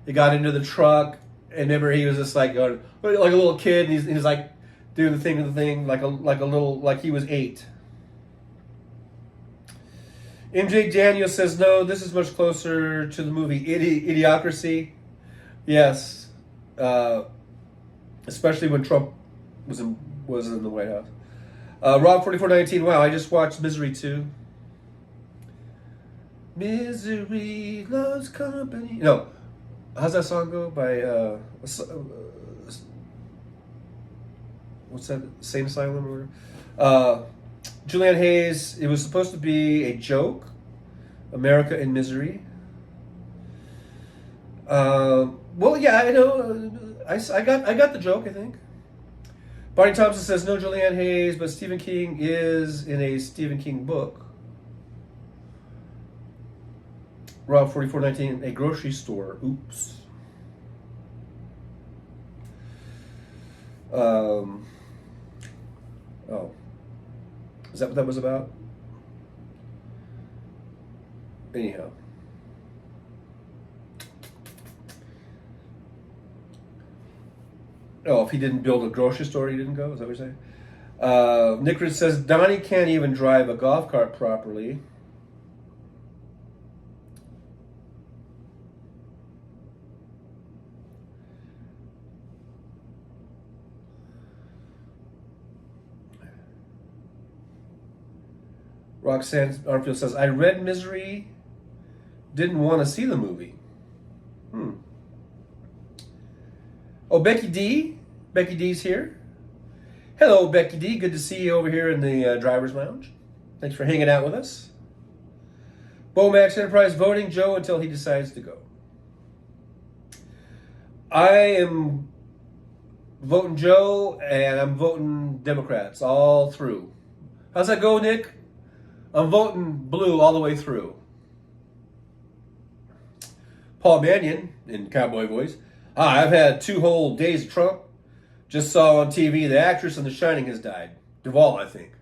He got into the truck, and remember he was just like a little kid. And he's like doing the thing like he was 8. MJ Daniel says no. This is much closer to the movie Idiocracy. Yes, especially when Trump was in the White House. Rob4419. Wow, I just watched Misery 2. Misery loves company. No, how's that song go by? What's that? Sane Asylum or Julianne Hayes. It was supposed to be a joke. America in Misery. Well, yeah, I know. I got the joke. I think. Barney Thompson says no Julianne Hayes, but Stephen King is in a Stephen King book. Rob4419, a grocery store. Oops. Oh. Is that what that was about? Anyhow. Oh, if he didn't build a grocery store, he didn't go? Is that what you're saying? Nick Rich says, Donnie can't even drive a golf cart properly. Roxanne Armfield says, I read Misery, didn't want to see the movie. Oh, Becky D. Becky D's here. Hello, Becky D. Good to see you over here in the driver's lounge. Thanks for hanging out with us. Bomax Enterprise voting Joe until he decides to go. I am voting Joe, and I'm voting Democrats all through. How's that go, Nick? I'm voting blue all the way through. Paul Mannion, in cowboy voice. I've had 2 whole days of Trump. Just saw on TV the actress in The Shining has died. Duvall, I think.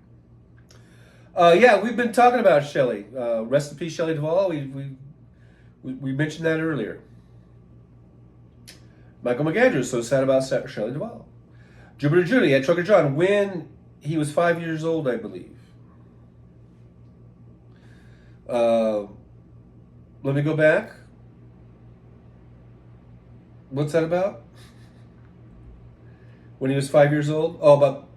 Yeah, we've been talking about Shelley. Rest in peace, Shelley Duvall. We mentioned that earlier. Michael McAndrews, so sad about Shelley Duvall. Jupiter Judy at Trucker John, when he was 5 years old, I believe. Let me go back. What's that about? When he was 5 years old? Oh, about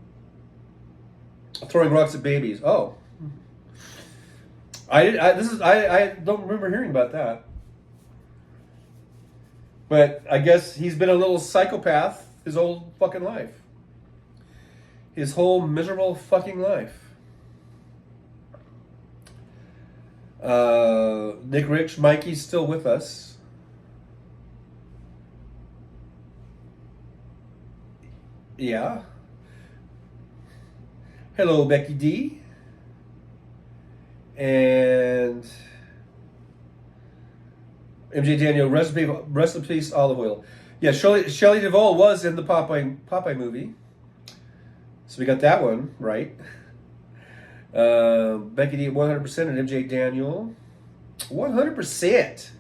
throwing rocks at babies. Oh. I don't remember hearing about that. But I guess he's been a little psychopath his whole fucking life. His whole miserable fucking life. Nick Rich, Mikey's still with us. Yeah. Hello, Becky D. And MJ Daniel, rest in peace, olive oil. Yeah, Shelley Duvall was in the Popeye movie. So we got that one right. Becky D 100% and MJ Daniel 100%.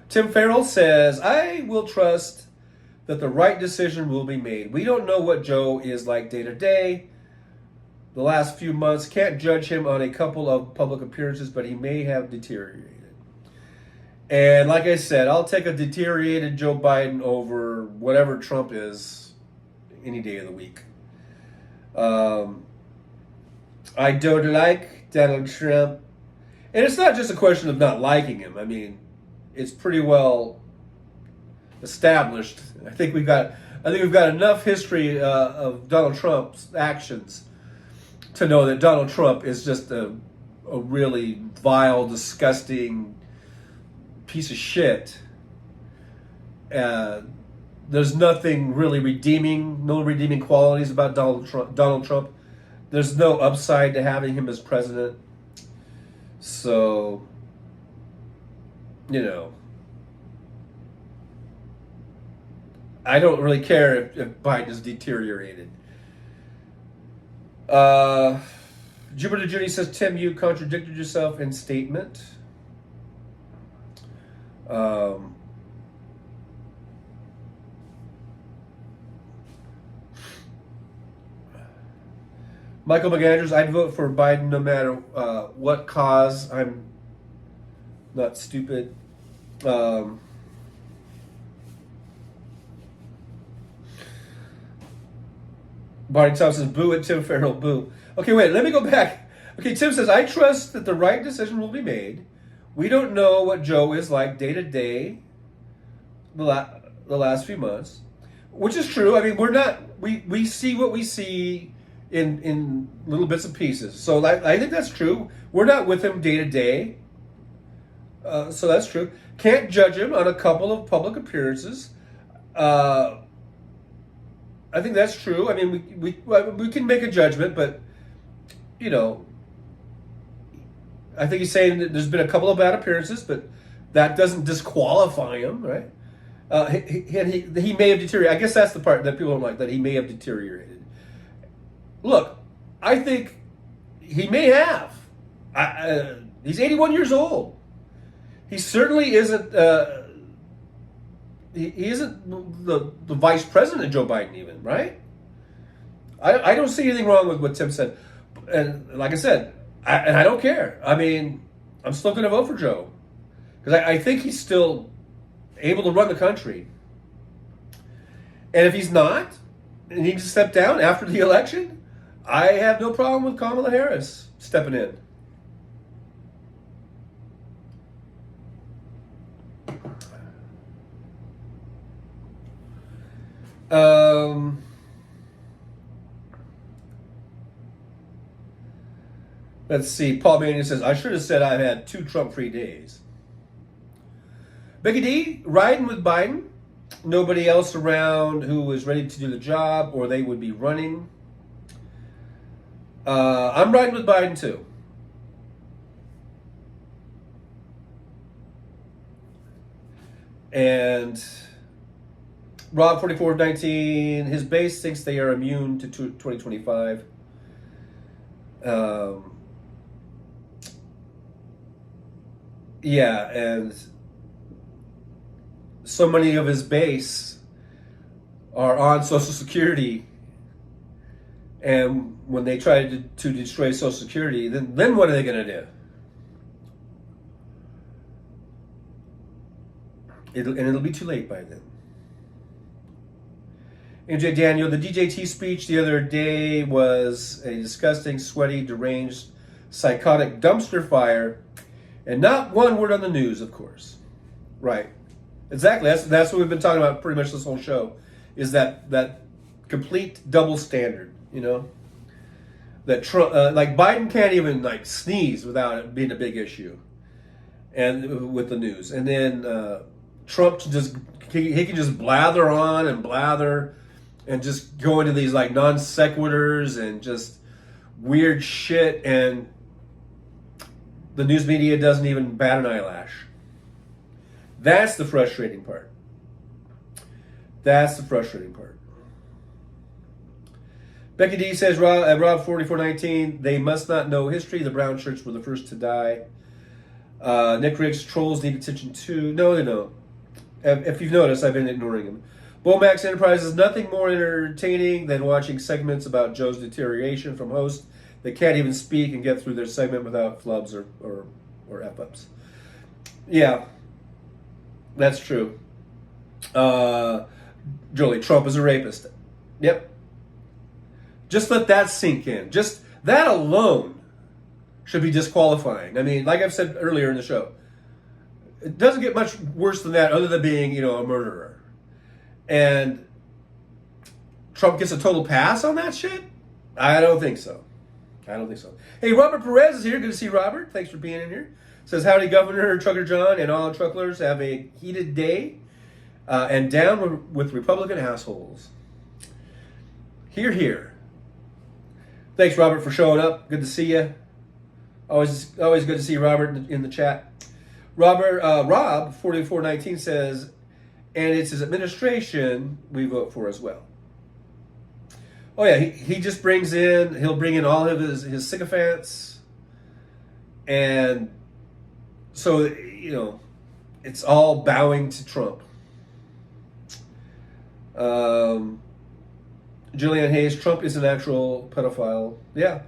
Tim Farrell says, I will trust that the right decision will be made. We don't know what Joe is like day to day. The last few months, can't judge him on a couple of public appearances, but he may have deteriorated. And like I said, I'll take a deteriorated Joe Biden over whatever Trump is any day of the week. I don't like Donald Trump. And it's not just a question of not liking him. I mean, it's pretty well established. I think we've got enough history of Donald Trump's actions to know that Donald Trump is just a really vile, disgusting piece of shit. There's nothing really redeeming, no redeeming qualities about Donald Trump. There's no upside to having him as president. So, you know, I don't really care if Biden is deteriorated. Jupiter Judy says, Tim, you contradicted yourself in statement. Michael McAndrews, I'd vote for Biden no matter what cause. I'm not stupid. Barney Thompson, boo at Tim Farrell, boo. Okay, wait, let me go back. Okay, Tim says, I trust that the right decision will be made. We don't know what Joe is like day to day the last few months, which is true. I mean, we see what we see in little bits and pieces. So I think that's true. We're not with him day to day. So that's true. Can't judge him on a couple of public appearances. I think that's true. I mean, we can make a judgment, but, you know, I think he's saying that there's been a couple of bad appearances, but that doesn't disqualify him, right? He may have deteriorated. I guess that's the part that people don't like, that he may have deteriorated. Look, I think he may have. He's 81 years old. He certainly isn't. He isn't the vice president of Joe Biden, even, right? I don't see anything wrong with what Tim said, and like I said, I don't care. I mean, I'm still going to vote for Joe because I think he's still able to run the country. And if he's not, and he needs to step down after the election, I have no problem with Kamala Harris stepping in. Let's see. Paul Manning says, I should have said I've had 2 Trump-free days. Becky D, riding with Biden. Nobody else around who is ready to do the job, or they would be running. I'm riding with Biden too. And Rob 4419, his base thinks they are immune to 2025. Yeah, and so many of his base are on Social Security, and when they try to destroy Social Security, then what are they going to do? It'll be too late by then. MJ Daniel, the DJT speech the other day was a disgusting, sweaty, deranged, psychotic dumpster fire, and not one word on the news, of course. Right. Exactly. That's what we've been talking about pretty much this whole show, is that complete double standard, you know? That Trump, like Biden can't even like sneeze without it being a big issue, and with the news. And then Trump he can just blather on and blather, and just go into these like non sequiturs and just weird shit, and the news media doesn't even bat an eyelash. That's the frustrating part. That's the frustrating part. Becky D says, Rob 4419, they must not know history. The brown shirts were the first to die. Nick Riggs, trolls need attention too. No, they don't. If you've noticed, I've been ignoring them. Bomax Enterprises, nothing more entertaining than watching segments about Joe's deterioration from hosts that can't even speak and get through their segment without flubs or F-ups. Yeah, that's true. Jolie, Trump is a rapist. Yep. Just let that sink in. Just that alone should be disqualifying. I mean, like I've said earlier in the show, it doesn't get much worse than that other than being, you know, a murderer. And Trump gets a total pass on that shit? I don't think so. Hey, Robert Perez is here. Good to see Robert. Thanks for being in here. Says, howdy, Governor Trucker John and all trucklers. Have a heated day and down with Republican assholes. Hear, hear. Thanks, Robert, for showing up. Good to see you. Always good to see Robert in the chat. Rob 4419 says, and it's his administration we vote for as well. Oh yeah, he just he'll bring in all of his sycophants, and so, you know, it's all bowing to Trump. Julianne Hayes, Trump is an actual pedophile. Yeah.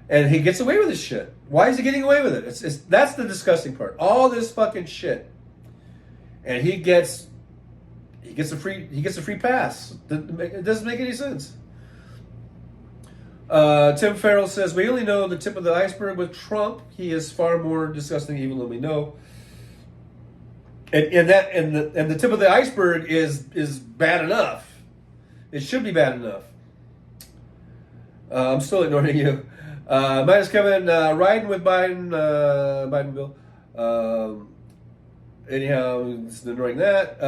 And he gets away with this shit. Why is he getting away with it? That's the disgusting part. All this fucking shit. And he gets a free pass. It doesn't make any sense. Tim Farrell says, we only know the tip of the iceberg with Trump. He is far more disgusting evil than we know. And the tip of the iceberg is bad enough. It should be bad enough. I'm still ignoring you. Minus Kevin, riding with Biden bill. Anyhow, ignoring that.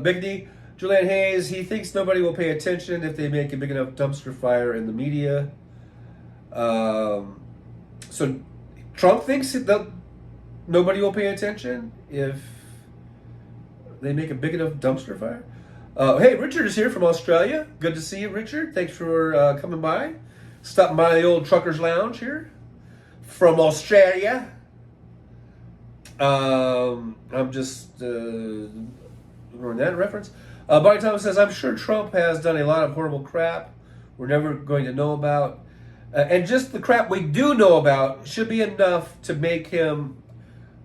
Big D, Julianne Hayes, he thinks nobody will pay attention if they make a big enough dumpster fire in the media. So Trump thinks that nobody will pay attention if they make a big enough dumpster fire. Hey, Richard is here from Australia. Good to see you, Richard. Thanks for coming by. Stopping by the old Truckers Lounge here from Australia. I'm just ignoring that reference. Barney Thomas says, I'm sure Trump has done a lot of horrible crap we're never going to know about. And just the crap we do know about should be enough to make him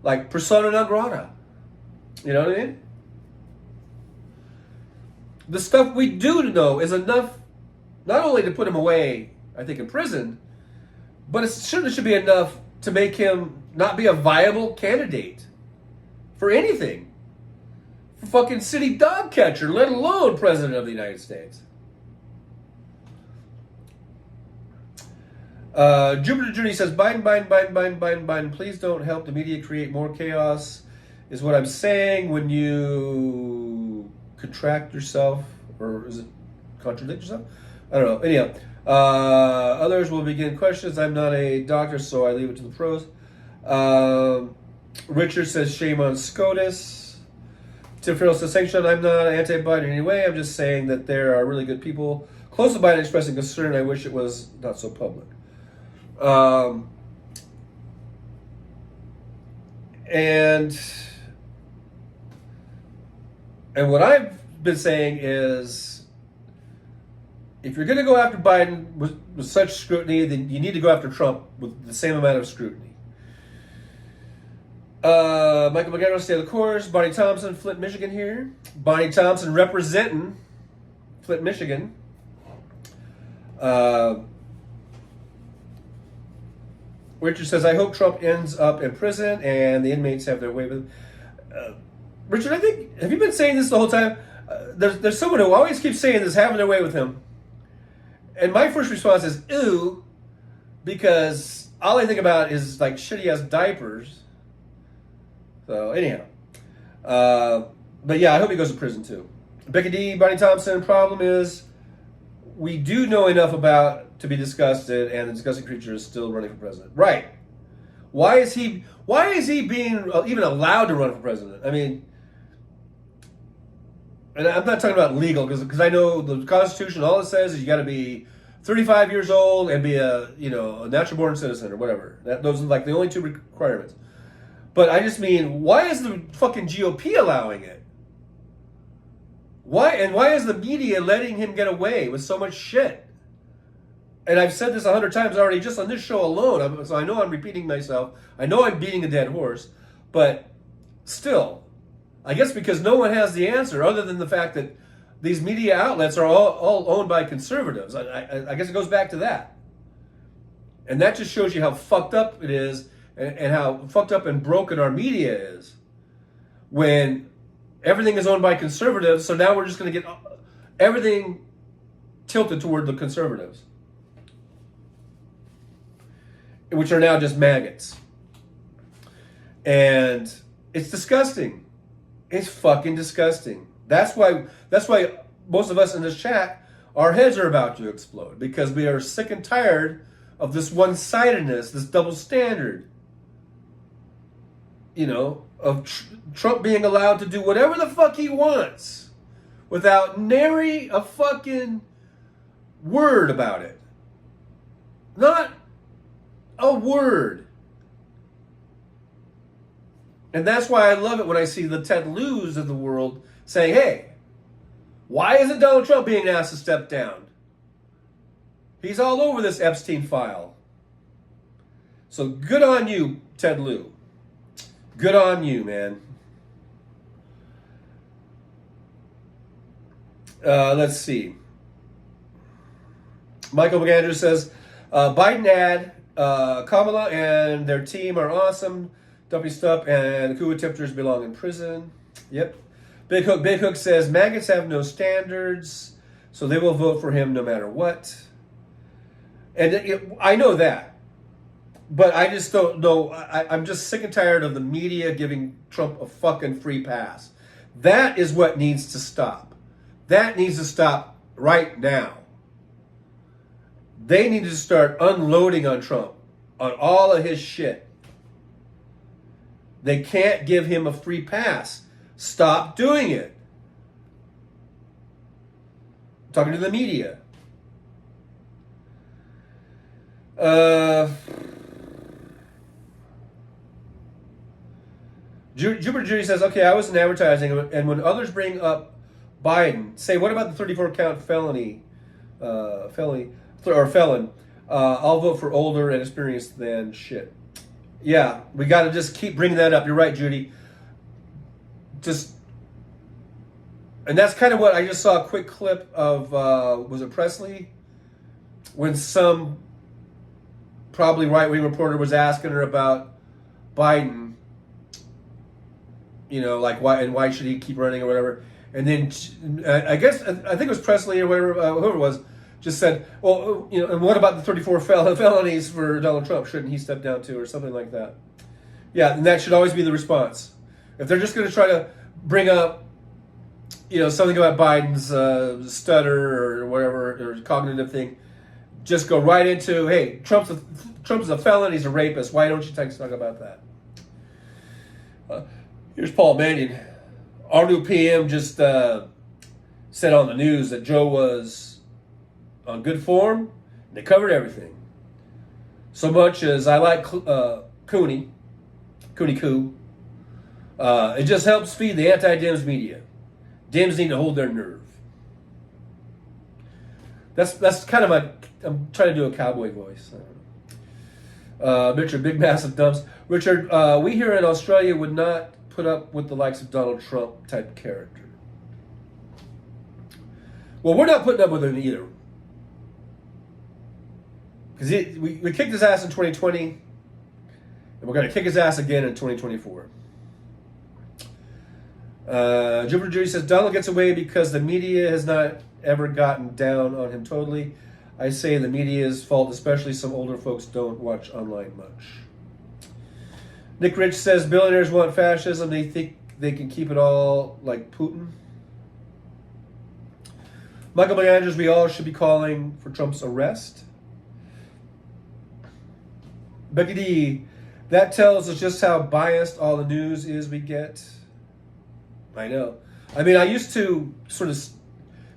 like persona non grata. You know what I mean? The stuff we do know is enough not only to put him away, I think, in prison, but it certainly should be enough to make him not be a viable candidate for anything. For fucking city dog catcher, let alone president of the United States. Jupiter Jr. says, Biden, please don't help the media create more chaos, is what I'm saying when you contract yourself, or is it contradict yourself? I don't know. Anyhow, others will begin questions. I'm not a doctor, so I leave it to the pros. Richard says, shame on SCOTUS. Tim Farrell says, Sanction, I'm not anti-Biden in any way. I'm just saying that there are really good people close to Biden expressing concern. I wish it was not so public. And what I've been saying is, if you're going to go after Biden with such scrutiny, then you need to go after Trump with the same amount of scrutiny. Michael McGarrett, stay the course. Bonnie Thompson, Flint, Michigan here. Bonnie Thompson representing Flint, Michigan. Richard says, I hope Trump ends up in prison and the inmates have their way with him. Richard, I think, have you been saying this the whole time? There's someone who always keeps saying this, having their way with him. And my first response is, ew, because all I think about is like shitty ass diapers. So anyhow, but yeah, I hope he goes to prison too. Becky D, Bonnie Thompson. Problem is, we do know enough about to be disgusted, and the disgusting creature is still running for president. Right? Why is he being even allowed to run for president? I mean, and I'm not talking about legal because I know the Constitution. All it says is you got to be 35 years old and be a natural born citizen or whatever. Those are like the only two requirements. But I just mean, why is the fucking GOP allowing it? Why is the media letting him get away with so much shit? And I've said this 100 times already, just on this show alone. So I know I'm repeating myself. I know I'm beating a dead horse, but still, I guess because no one has the answer other than the fact that these media outlets are all owned by conservatives. I guess it goes back to that. And that just shows you how fucked up it is and how fucked up and broken our media is when everything is owned by conservatives. So now we're just going to get everything tilted toward the conservatives, which are now just maggots. And it's disgusting. It's fucking disgusting. That's why most of us in this chat, our heads are about to explode, because we are sick and tired of this one-sidedness, this double standard. Of Trump being allowed to do whatever the fuck he wants without nary a fucking word about it. Not a word. And that's why I love it when I see the Ted Lieu's of the world saying, hey, why isn't Donald Trump being asked to step down? He's all over this Epstein file. So good on you, Ted Lieu. Good on you, man. Let's see. Michael McAndrews says, Biden ad, Kamala and their team are awesome. Dumpy Stup and the coup attempters belong in prison. Yep. Big Hook says, maggots have no standards, so they will vote for him no matter what. And I know that. But I just don't know. I'm just sick and tired of the media giving Trump a fucking free pass. That is what needs to stop. That needs to stop right now. They need to start unloading on Trump, on all of his shit. They can't give him a free pass. Stop doing it. I'm talking to the media. Jupiter Judy says, okay, I was in advertising, and when others bring up Biden, say, what about the 34 count felon? I'll vote for older and experienced than shit. Yeah, we got to just keep bringing that up. You're right, Judy. And that's kind of what I just saw a quick clip of, was it Presley? When some probably right-wing reporter was asking her about Biden, like why should he keep running or whatever. And then I think it was Presley or whoever it was, just said, well, and what about the 34 felonies for Donald Trump? Shouldn't he step down too, or something like that? Yeah, and that should always be the response. If they're just going to try to bring up, something about Biden's stutter or whatever, or cognitive thing, just go right into, hey, Trump's a felon, he's a rapist. Why don't you talk about that? Here's Paul Mannion. Our new PM just said on the news that Joe was on good form. They covered everything. So much as I like Cooney Coo, it just helps feed the anti-Dems media. Dems need to hold their nerve. That's kind of I'm trying to do a cowboy voice. Richard, big massive dumps. Richard, we here in Australia would not put up with the likes of Donald Trump type character. Well, we're not putting up with him either. Because we kicked his ass in 2020, and we're going to kick his ass again in 2024. Jupiter Judy says, Donald gets away because the media has not ever gotten down on him totally. I say the media's fault, especially some older folks don't watch online much. Nick Rich says, billionaires want fascism. They think they can keep it all like Putin. Michael McAndrews, we all should be calling for Trump's arrest. Becky D, that tells us just how biased all the news is we get. I know. I mean, I used to sort of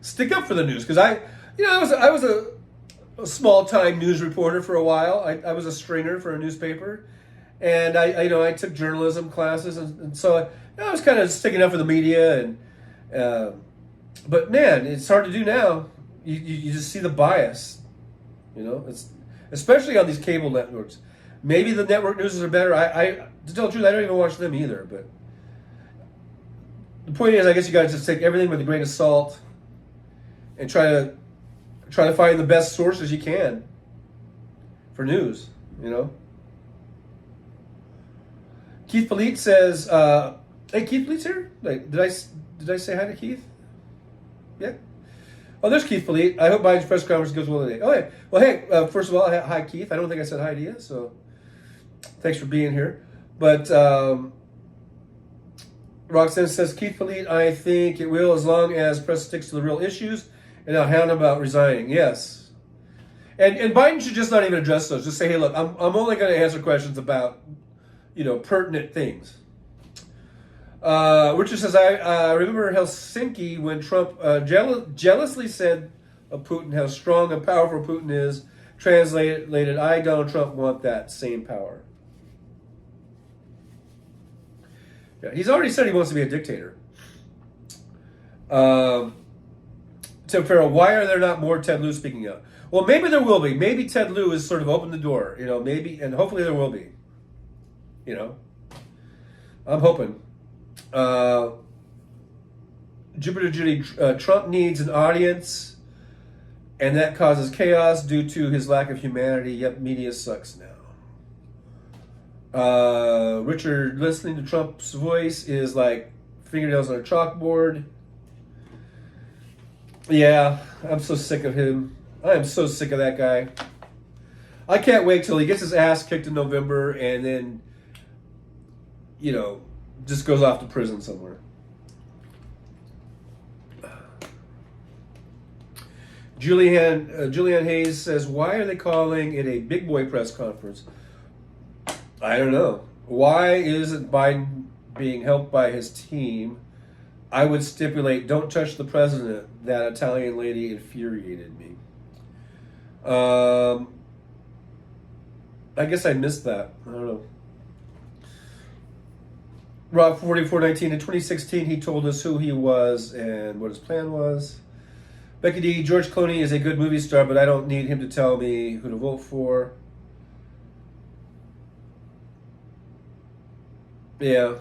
stick up for the news because I was a small-time news reporter for a while. I was a stringer for a newspaper, and I took journalism classes, and so I was kind of sticking up for the media. And but man, it's hard to do now. You just see the bias, It's especially on these cable networks. Maybe the network news are better. To tell the truth, I don't even watch them either. But the point is, I guess you got to just take everything with a grain of salt and try to find the best sources you can for news. Keith Polite says, "Hey, Keith Polite's here. Like, did I say hi to Keith? Yeah. Oh, there's Keith Polite. I hope Biden's press conference goes well today. Oh, hey. Well, hey. First of all, hi, Keith. I don't think I said hi to you, so thanks for being here. But Roxanne says, Keith Polite, I think it will, as long as press sticks to the real issues and not hound about resigning. Yes. And Biden should just not even address those. Just say, hey, look, I'm only going to answer questions about, pertinent things. Richard says, I remember Helsinki when Trump jealously said of Putin how strong and powerful Putin is. Translated, I, Donald Trump, want that same power. Yeah, he's already said he wants to be a dictator. Tim Farrell, why are there not more Ted Lieu speaking out? Well, maybe there will be. Maybe Ted Lieu has sort of opened the door, maybe, and hopefully there will be. I'm hoping. Jupiter Judy, Trump needs an audience, and that causes chaos due to his lack of humanity. Yep, media sucks now. Richard, listening to Trump's voice is like fingernails on a chalkboard. Yeah, I'm so sick of him. I am so sick of that guy. I can't wait till he gets his ass kicked in November and then, just goes off to prison somewhere. Julianne Hayes says, why are they calling it a big boy press conference? I don't know. Why isn't Biden being helped by his team? I would stipulate, don't touch the president. That Italian lady infuriated me. I guess I missed that. I don't know. Rob 4419, in 2016, he told us who he was and what his plan was. Becky D, George Clooney is a good movie star, but I don't need him to tell me who to vote for. Yeah.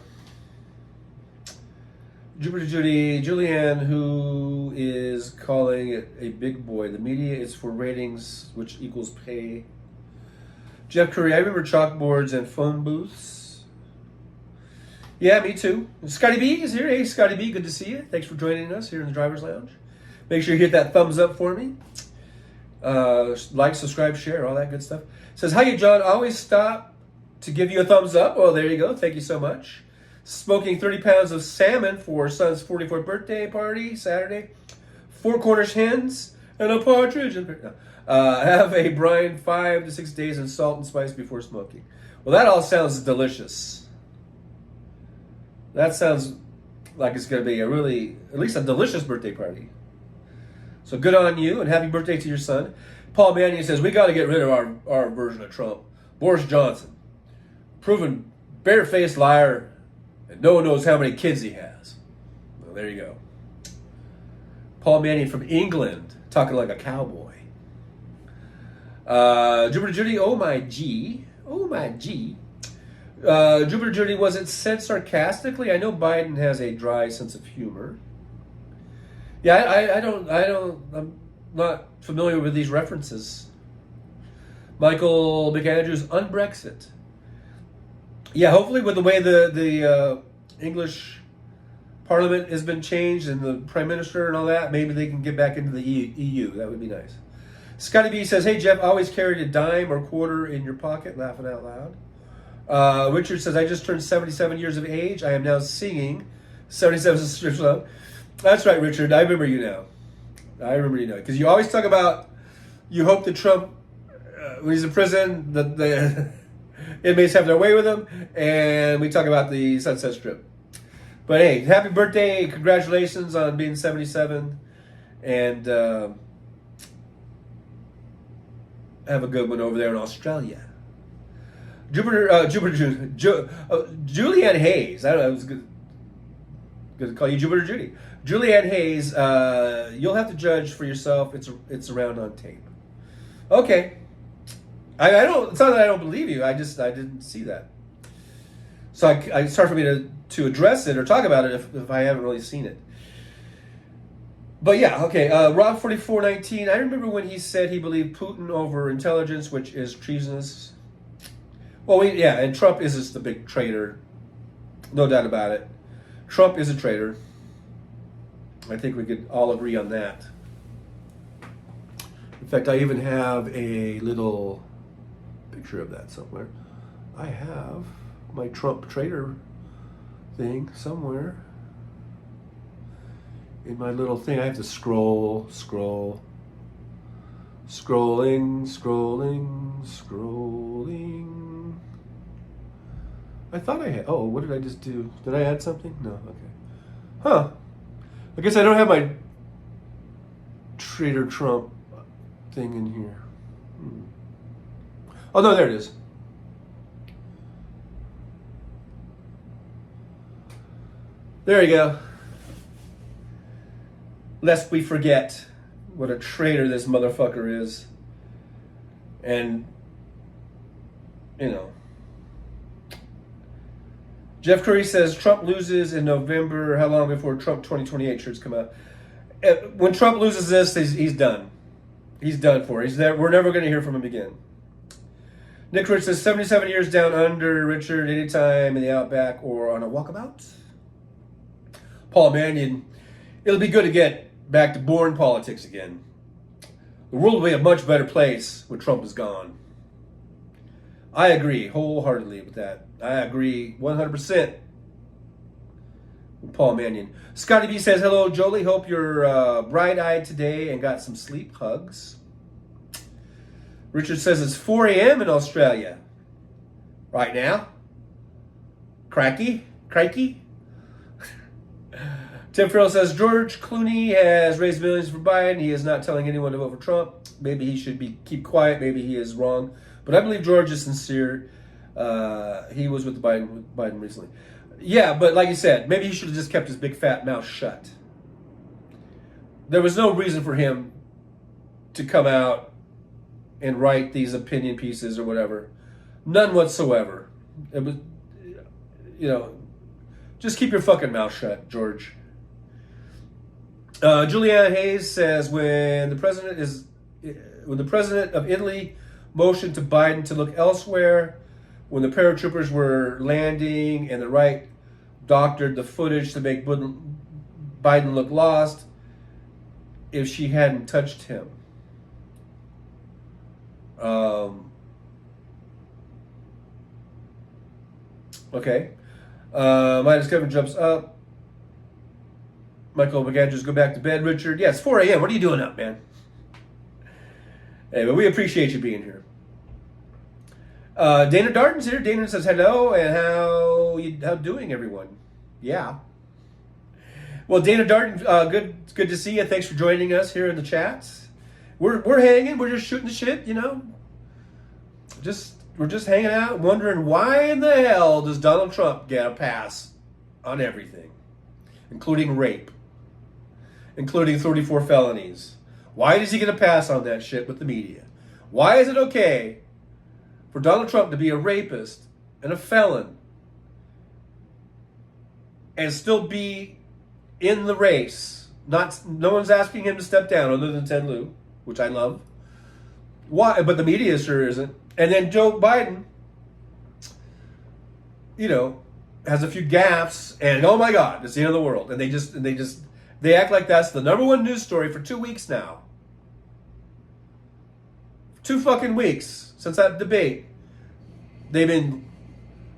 Jupiter Judy, Julianne, who is calling it a big boy. The media is for ratings, which equals pay. Jeff Curry, I remember chalkboards and phone booths. Yeah, me too. Scotty B is here. Hey, Scotty B, good to see you. Thanks for joining us here in the Driver's Lounge. Make sure you hit that thumbs up for me. Like, subscribe, share, all that good stuff. Says, hi, John. Always stop to give you a thumbs up. Well, there you go. Thank you so much. Smoking 30 pounds of salmon for son's 44th birthday party Saturday. 4 Cornish hens and a partridge. Have a brine 5 to 6 days in salt and spice before smoking. Well, that all sounds delicious. That sounds like it's going to be at least a delicious birthday party. So good on you, and happy birthday to your son. Paul Mannion says, we got to get rid of our version of Trump. Boris Johnson, proven barefaced liar, and no one knows how many kids he has. Well, there you go. Paul Mannion from England, talking like a cowboy. Jupiter Judy, oh my G. Jupiter Judy, was it said sarcastically? I know Biden has a dry sense of humor. Yeah, I'm not familiar with these references. Michael McAndrews, un-Brexit. Yeah, hopefully with the way the English Parliament has been changed and the Prime Minister and all that, maybe they can get back into the EU. That would be nice. Scotty B says, hey Jeff, always carried a dime or quarter in your pocket, laughing out loud. Richard says, I just turned 77 years of age. I am now singing 77 Sisters Love. That's right, Richard. I remember you now. Because you always talk about, you hope that Trump, when he's in prison, the inmates have their way with him, and we talk about the Sunset Strip. But hey, happy birthday, congratulations on being 77, and have a good one over there in Australia. Julianne Hayes. I don't know, I was going to call you Jupiter Judy. Julianne Hayes, you'll have to judge for yourself. It's around on tape. Okay. I don't. It's not that I don't believe you. I didn't see that. So it's hard for me to address it or talk about it if I haven't really seen it. But yeah, okay. Rob 4419. I remember when he said he believed Putin over intelligence, which is treasonous. Well, and Trump is just the big traitor, no doubt about it. Trump is a traitor. I think we could all agree on that. In fact, I even have a little picture of that somewhere. I have my Trump traitor thing somewhere in my little thing. I have to scrolling. I thought I had. Oh, what did I just do? Did I add something? No. Okay. Huh. I guess I don't have my traitor Trump thing in here. Oh, no, there it is. There you go. Lest we forget what a traitor this motherfucker is. And, you know. Jeff Curry says Trump loses in November. How long before Trump 2028 shirts come out? When Trump loses this, he's done. He's done for. We're never going to hear from him again. Nick Rich says 77 years down under, Richard, anytime in the Outback or on a walkabout. Paul Mannion, it'll be good to get back to boring politics again. The world will be a much better place when Trump is gone. I agree wholeheartedly with that. I agree 100% with Paul Mannion. Scotty B says, hello, Jolie. Hope you're bright-eyed today and got some sleep. Hugs. Richard says it's 4 a.m. in Australia right now. Crikey. Tim Farrell says, George Clooney has raised millions for Biden. He is not telling anyone to vote for Trump. Maybe he should keep quiet. Maybe he is wrong. But I believe George is sincere. He was with Biden recently. Yeah, but like you said, maybe he should have just kept his big fat mouth shut. There was no reason for him to come out and write these opinion pieces or whatever. None whatsoever. It was, just keep your fucking mouth shut, George. Julianne Hayes says, when the president of Italy motioned to Biden to look elsewhere, when the paratroopers were landing and the right doctored the footage to make Biden look lost, if she hadn't touched him. Okay. Minus Kevin jumps up. Michael McAndrews, go back to bed. Richard, yes, 4 a.m. What are you doing up, man? Anyway, we appreciate you being here. Dana Darden's here. Dana says hello and how doing, everyone? Yeah. Well, Dana Darden, good to see you. Thanks for joining us here in the chats. We're hanging. We're just shooting the shit, We're just hanging out, wondering why in the hell does Donald Trump get a pass on everything, including rape, including 34 felonies. Why does he get a pass on that shit with the media? Why is it okay for Donald Trump to be a rapist and a felon and still be in the race? No one's asking him to step down other than Ted Lieu, which I love. Why? But the media sure isn't. And then Joe Biden, has a few gaffes, and oh my God, it's the end of the world. And they act like that's the number one news story for 2 weeks now. 2 fucking weeks since that debate. They've been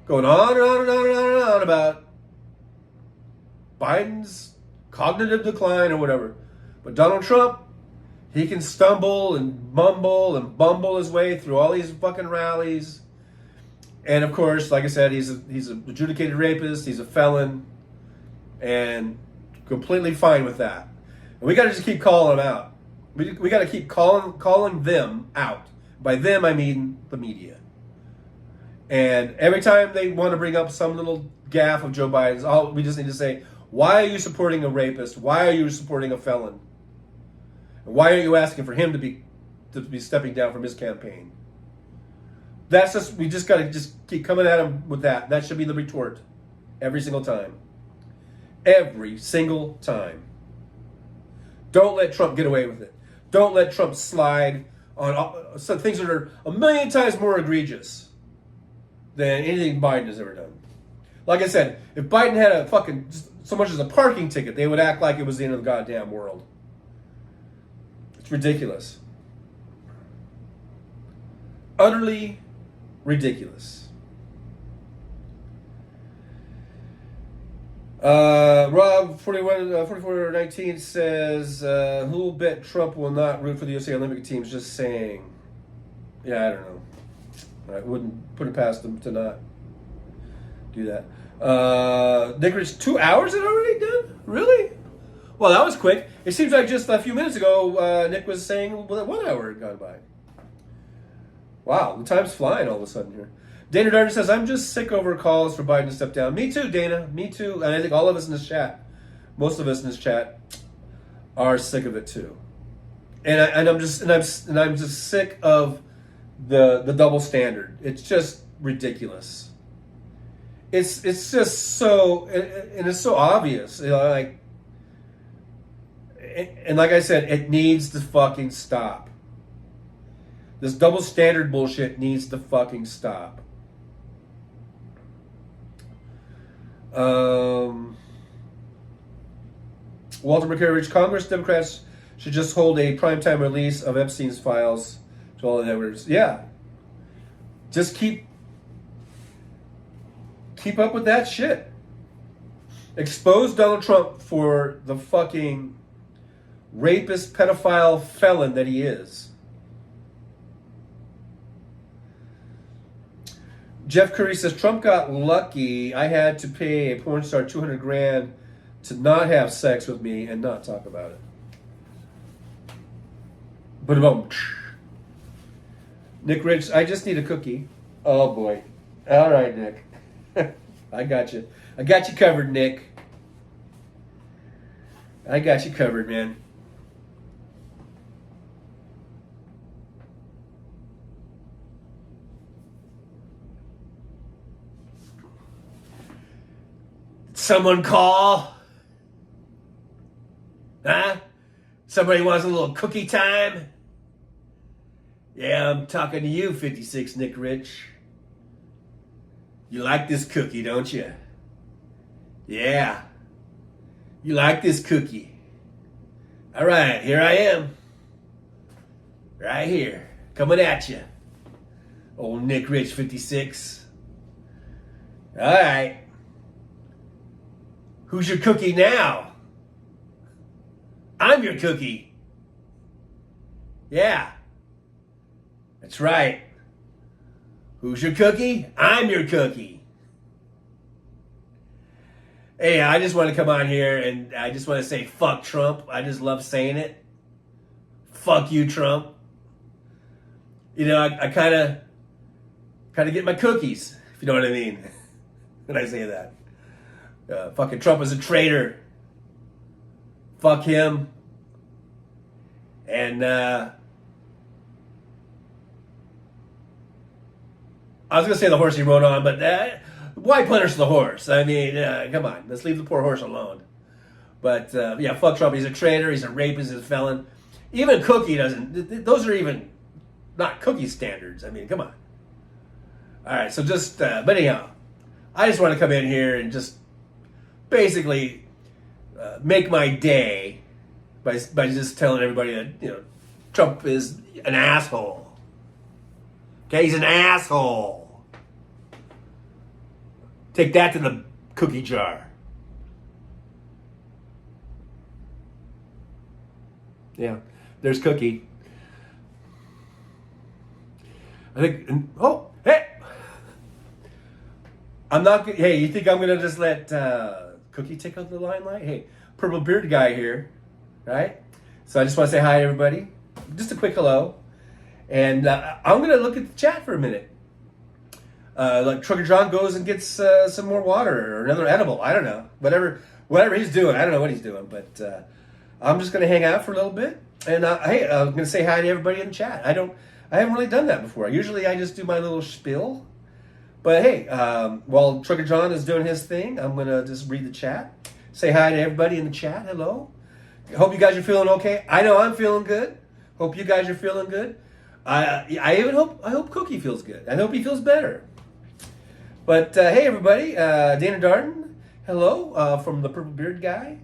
going on and on and on and on and on about Biden's cognitive decline or whatever. But Donald Trump, he can stumble and mumble and bumble his way through all these fucking rallies. And of course, like I said, he's an adjudicated rapist, he's a felon, and completely fine with that. And we got to just keep calling him out. We got to keep calling them out. By them, I mean the media. And every time they want to bring up some little gaffe of Joe Biden's, we just need to say, why are you supporting a rapist? Why are you supporting a felon? And why aren't you asking for him to be stepping down from his campaign? We just got to just keep coming at him with that. That should be the retort every single time. Every single time. Don't let Trump get away with it. Don't let Trump slide on some things that are a million times more egregious than anything Biden has ever done. Like I said, if Biden had a fucking so much as a parking ticket, they would act like it was the end of the goddamn world. It's ridiculous. Utterly ridiculous. Rob 4419 says, who will bet Trump will not root for the USA Olympic teams? Just saying. Yeah, I don't know. I wouldn't put it past them to not do that. Nick Rich, 2 hours had already done? Really? Well, that was quick. It seems like just a few minutes ago, Nick was saying that 1 hour had gone by. Wow, the time's flying all of a sudden here. Dana Darden says, I'm just sick over calls for Biden to step down. Me too, Dana. Me too. And I think all of us in this chat, most of us in this chat, are sick of it too. And I'm just sick of the double standard. It's just ridiculous. It's just so, and it's so obvious. And like I said, it needs to fucking stop. This double standard bullshit needs to fucking stop. Walter McCarriage, Congress Democrats should just hold a primetime release of Epstein's files to all the networks. Yeah. Just keep up with that shit. Expose Donald Trump for the fucking rapist, pedophile, felon that he is. Jeff Curry says, Trump got lucky. I had to pay a porn star $200,000 to not have sex with me and not talk about it. But Nick Rich, I just need a cookie. Oh boy. All right, Nick. I got you. I got you covered, Nick. I got you covered, man. Someone call? Huh? Somebody wants a little cookie time? Yeah, I'm talking to you, 56 Nick Rich. You like this cookie, don't you? Yeah. You like this cookie. All right, here I am. Right here. Coming at you. Old Nick Rich, 56. All right. Who's your cookie now? I'm your cookie. Yeah. That's right. Who's your cookie? I'm your cookie. Hey, I just want to come on here and I just want to say fuck Trump. I just love saying it. Fuck you, Trump. You know, I kind of get my cookies, if you know what I mean, when I say that. Fucking Trump is a traitor. Fuck him. And I was going to say the horse he rode on, but why punish the horse? I mean, come on. Let's leave the poor horse alone. But, yeah, fuck Trump. He's a traitor. He's a rapist. He's a felon. Even Cookie doesn't. Those not cookie standards. I mean, come on. All right, so just, but anyhow, I just want to come in here and just basically make my day by just telling everybody that, Trump is an asshole. Okay, he's an asshole. Take that to the cookie jar. Yeah, there's Cookie. I think, hey! I'm not, hey, you think I'm going to just let Cookie take out the limelight? Hey, Purple Beard guy here, right? So I just want to say hi to everybody. Just a quick hello. And I'm going to look at the chat for a minute. Like Trucker John goes and gets some more water or another edible. I don't know. Whatever he's doing. I don't know what he's doing. But I'm just going to hang out for a little bit. And hey, I'm going to say hi to everybody in the chat. I haven't really done that before. Usually I just do my little spiel. But hey, while Trucker John is doing his thing, I'm going to just read the chat. Say hi to everybody in the chat. Hello. Hope you guys are feeling okay. I know I'm feeling good. Hope you guys are feeling good. I hope Cookie feels good. I hope he feels better. But hey, everybody, Dana Darden, hello from the Purple Beard guy.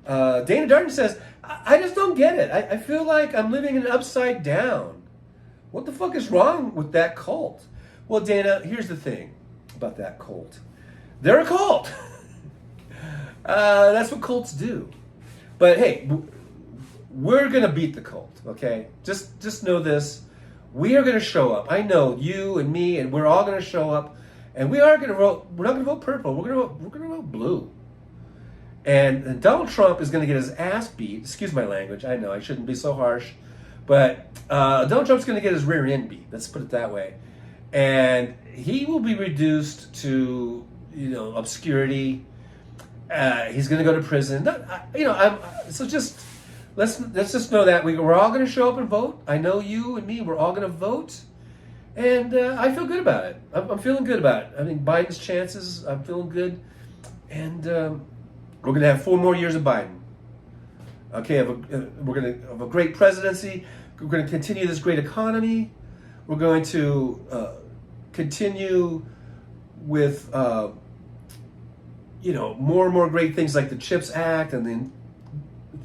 Dana Darden says, I just don't get it. I feel like I'm living in an upside down. What the fuck is wrong with that cult? Well, Dana, here's the thing about that cult. They're a cult. That's what cults do. But hey, we're going to beat the cult, okay? Just know this. We are going to show up. I know you and me, and we're all going to show up. And we are going to vote. We're not going to vote purple. We're going to vote blue. And Donald Trump is going to get his ass beat. Excuse my language. I know I shouldn't be so harsh. But Donald Trump's going to get his rear end beat. Let's put it that way. And he will be reduced to, obscurity. He's going to go to prison. So just let's just know that we're all going to show up and vote. I know you and me. We're all going to vote, and I feel good about it. I'm feeling good about it. I mean, Biden's chances. I'm feeling good, and we're going to have 4 more years of Biden. Okay, we're going to have a great presidency. We're going to continue this great economy. We're going to continue with more and more great things like the CHIPS Act and the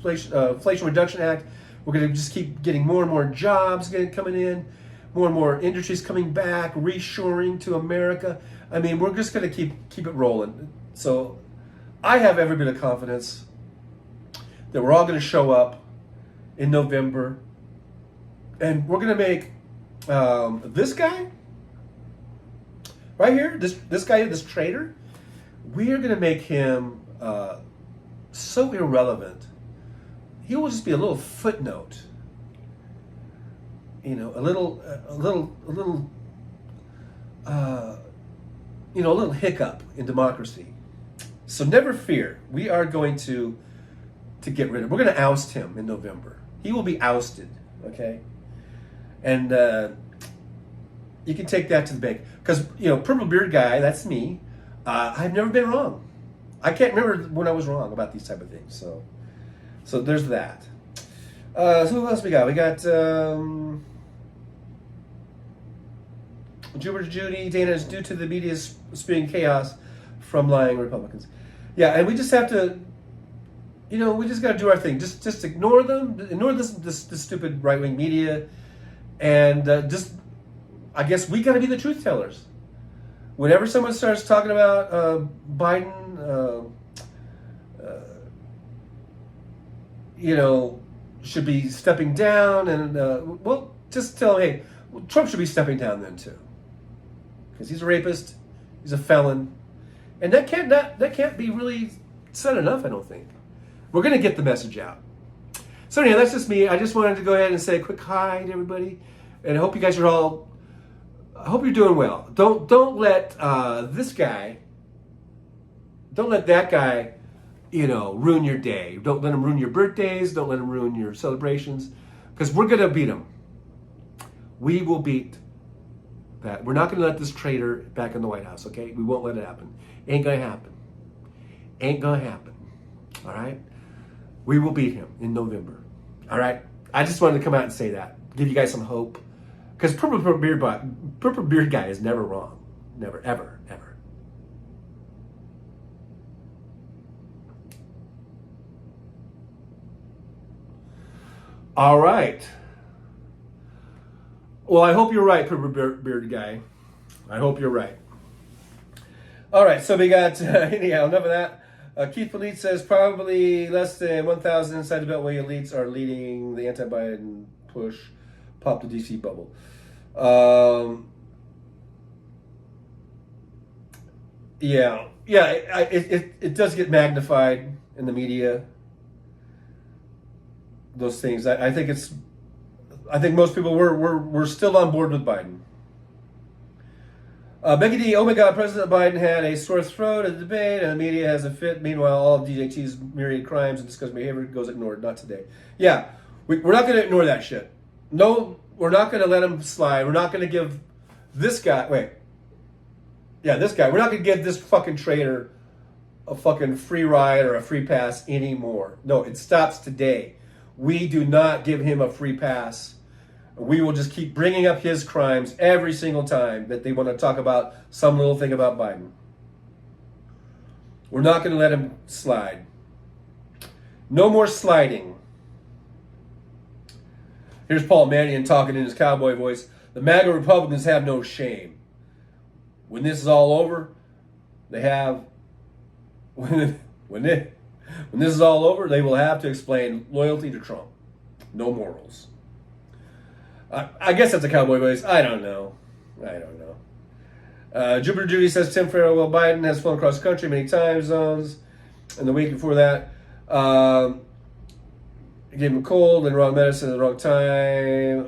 Inflation Reduction Act. We're going to just keep getting more and more jobs coming in, more and more industries coming back, reshoring to America. I mean, we're just going to keep it rolling. So I have every bit of confidence that we're all going to show up in November, and we're going to make this guy right here, this guy, this traitor, we are going to make him so irrelevant. He will just be a little footnote, a little hiccup in democracy. So never fear. We are going to get rid of. We're going to oust him in November. He will be ousted. Okay, and you can take that to the bank because Purple Beard guy. That's me. I've never been wrong. I can't remember when I was wrong about these type of things. So there's that. So who else we got? We got Jupiter Judy. Dana is due to the media spewing chaos from lying Republicans. Yeah, and we just have to, we just got to do our thing. Just ignore them. Ignore this stupid right-wing media, and I guess we got to be the truth tellers. Whenever someone starts talking about Biden, should be stepping down, and just tell them, hey, Trump should be stepping down then too, because he's a rapist, he's a felon, and that can't be really said enough. I don't think we're going to get the message out. So anyhow, that's just me. I just wanted to go ahead and say a quick hi to everybody, and I hope you guys are all. I hope you're doing well. Don't let this guy. Don't let that guy, ruin your day. Don't let him ruin your birthdays. Don't let him ruin your celebrations, because we're gonna beat him. We will beat that. We're not gonna let this traitor back in the White House. Okay, we won't let it happen. Ain't gonna happen. Ain't gonna happen. All right. We will beat him in November. All right. I just wanted to come out and say that, give you guys some hope. Because Purple Beard Guy is never wrong. Never, ever, ever. All right. Well, I hope you're right, Purple Beard Guy. I hope you're right. All right, so we got, anyhow, enough of that. Keith Polite says probably less than 1,000 inside the Beltway elites are leading the anti-Biden push. Pop the DC bubble. It does get magnified in the media. Those things. I think most people were still on board with Biden. Becky D, oh my God, President Biden had a sore throat at the debate and the media has a fit. Meanwhile, all of DJT's myriad crimes and discussed behavior goes ignored. Not today. Yeah, we're not going to ignore that shit. No, we're not going to let him slide. We're not going to give this guy, this guy, we're not going to give this fucking traitor a fucking free ride or a free pass anymore. No, it stops today. We do not give him a free pass. We will just keep bringing up his crimes every single time that they want to talk about some little thing about Biden. We're not going to let him slide. No more sliding. Here's Paul Mannion talking in his cowboy voice. The MAGA Republicans have no shame. When this is all over, they have... When this is all over, they will have to explain loyalty to Trump. No morals. I guess that's a cowboy voice. I don't know. Jupiter Judy says Tim Farrell, well, Biden has flown across the country many time zones. And the week before that, he gave him a cold and wrong medicine at the wrong time.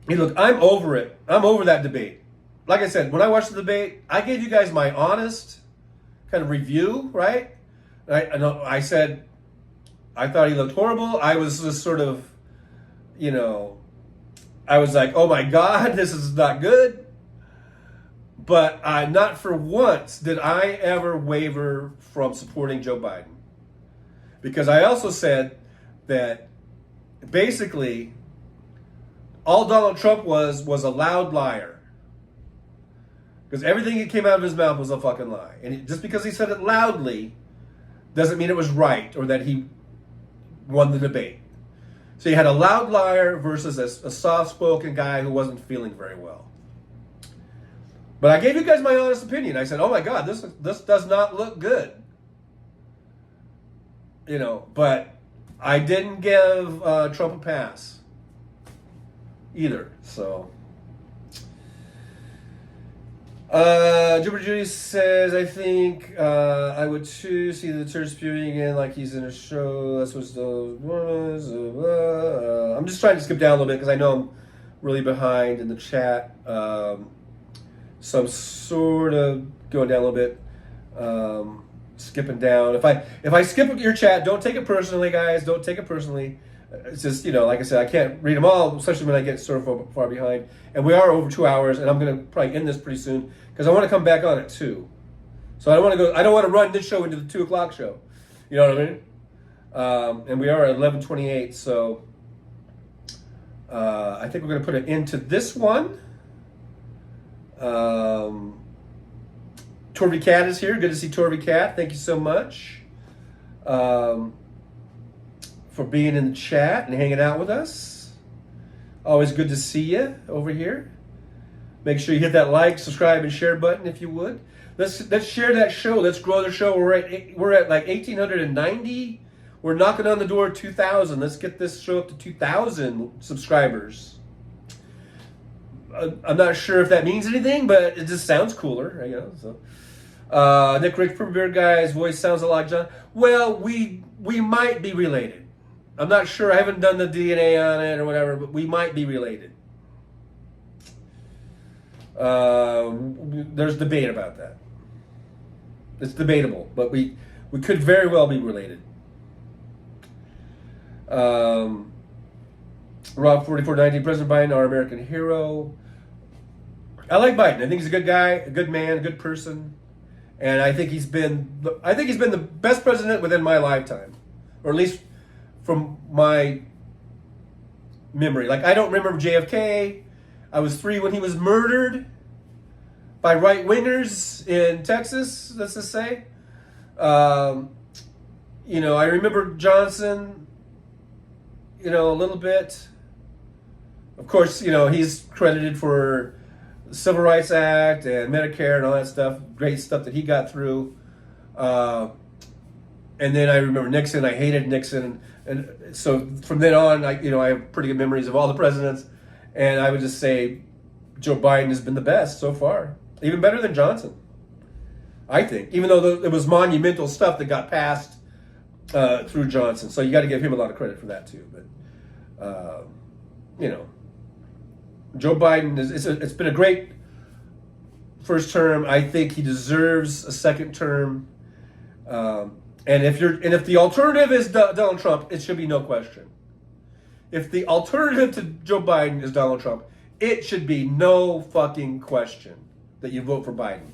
Hey, look, I'm over it. I'm over that debate. Like I said, when I watched the debate, I gave you guys my honest kind of review, right? I said I thought he looked horrible. I was just sort of, I was like, oh my God, this is not good. But not for once did I ever waver from supporting Joe Biden. Because I also said that basically all Donald Trump was a loud liar. Because everything that came out of his mouth was a fucking lie. And just because he said it loudly doesn't mean it was right or that he won the debate. So you had a loud liar versus a soft-spoken guy who wasn't feeling very well. But I gave you guys my honest opinion. I said, oh my God, this does not look good. But I didn't give Trump a pass either. So, Jupiter Judy says, I think I would too see the turd spewing in like he's in a show. That's what those was. I'm just trying to skip down a little bit because I know I'm really behind in the chat. So I'm sort of going down a little bit, skipping down. If I skip your chat, don't take it personally, guys. Don't take it personally. It's just, like I said, I can't read them all, especially when I get sort of far behind. And we are over 2 hours, and I'm going to probably end this pretty soon because I want to come back on at 2. So I don't want to run this show into the 2 o'clock show. You know what I mean? And we are at 11:28, so I think we're going to put it into this one. Torvy Cat is here. Good to see Torvy Cat. Thank you so much for being in the chat and hanging out with us. Always good to see you over here. Make sure you hit that like, subscribe, and share button if you would. Let's share that show. Let's grow the show. We're at like 1,890. We're knocking on the door of 2,000. Let's get this show up to 2,000 subscribers. I'm not sure if that means anything, but it just sounds cooler, So, Nick Rick from Beard Guy's voice sounds a lot like John. Well, we might be related. I'm not sure. I haven't done the DNA on it or whatever, but we might be related. There's debate about that. It's debatable, but we could very well be related. Rob4490, President Biden, our American hero. I like Biden. I think he's a good guy, a good man, a good person, and I think he's been the best president within my lifetime, or at least from my memory. Like, I don't remember JFK. I was 3 when he was murdered by right-wingers in Texas, let's just say. You know, I remember Johnson, you know, a little bit. Of course, you know, he's credited for the Civil Rights Act and Medicare and all that stuff. Great stuff that he got through. And then I remember Nixon. I hated Nixon. And so from then on, I have pretty good memories of all the presidents. And I would just say Joe Biden has been the best so far. Even better than Johnson, I think. Even though it was monumental stuff that got passed through Johnson. So you got to give him a lot of credit for that too. But, you know, Joe Biden, it's been a great first term. I think he deserves a second term. And if the alternative is Donald Trump, it should be no question. If the alternative to Joe Biden is Donald Trump, it should be no fucking question that you vote for Biden.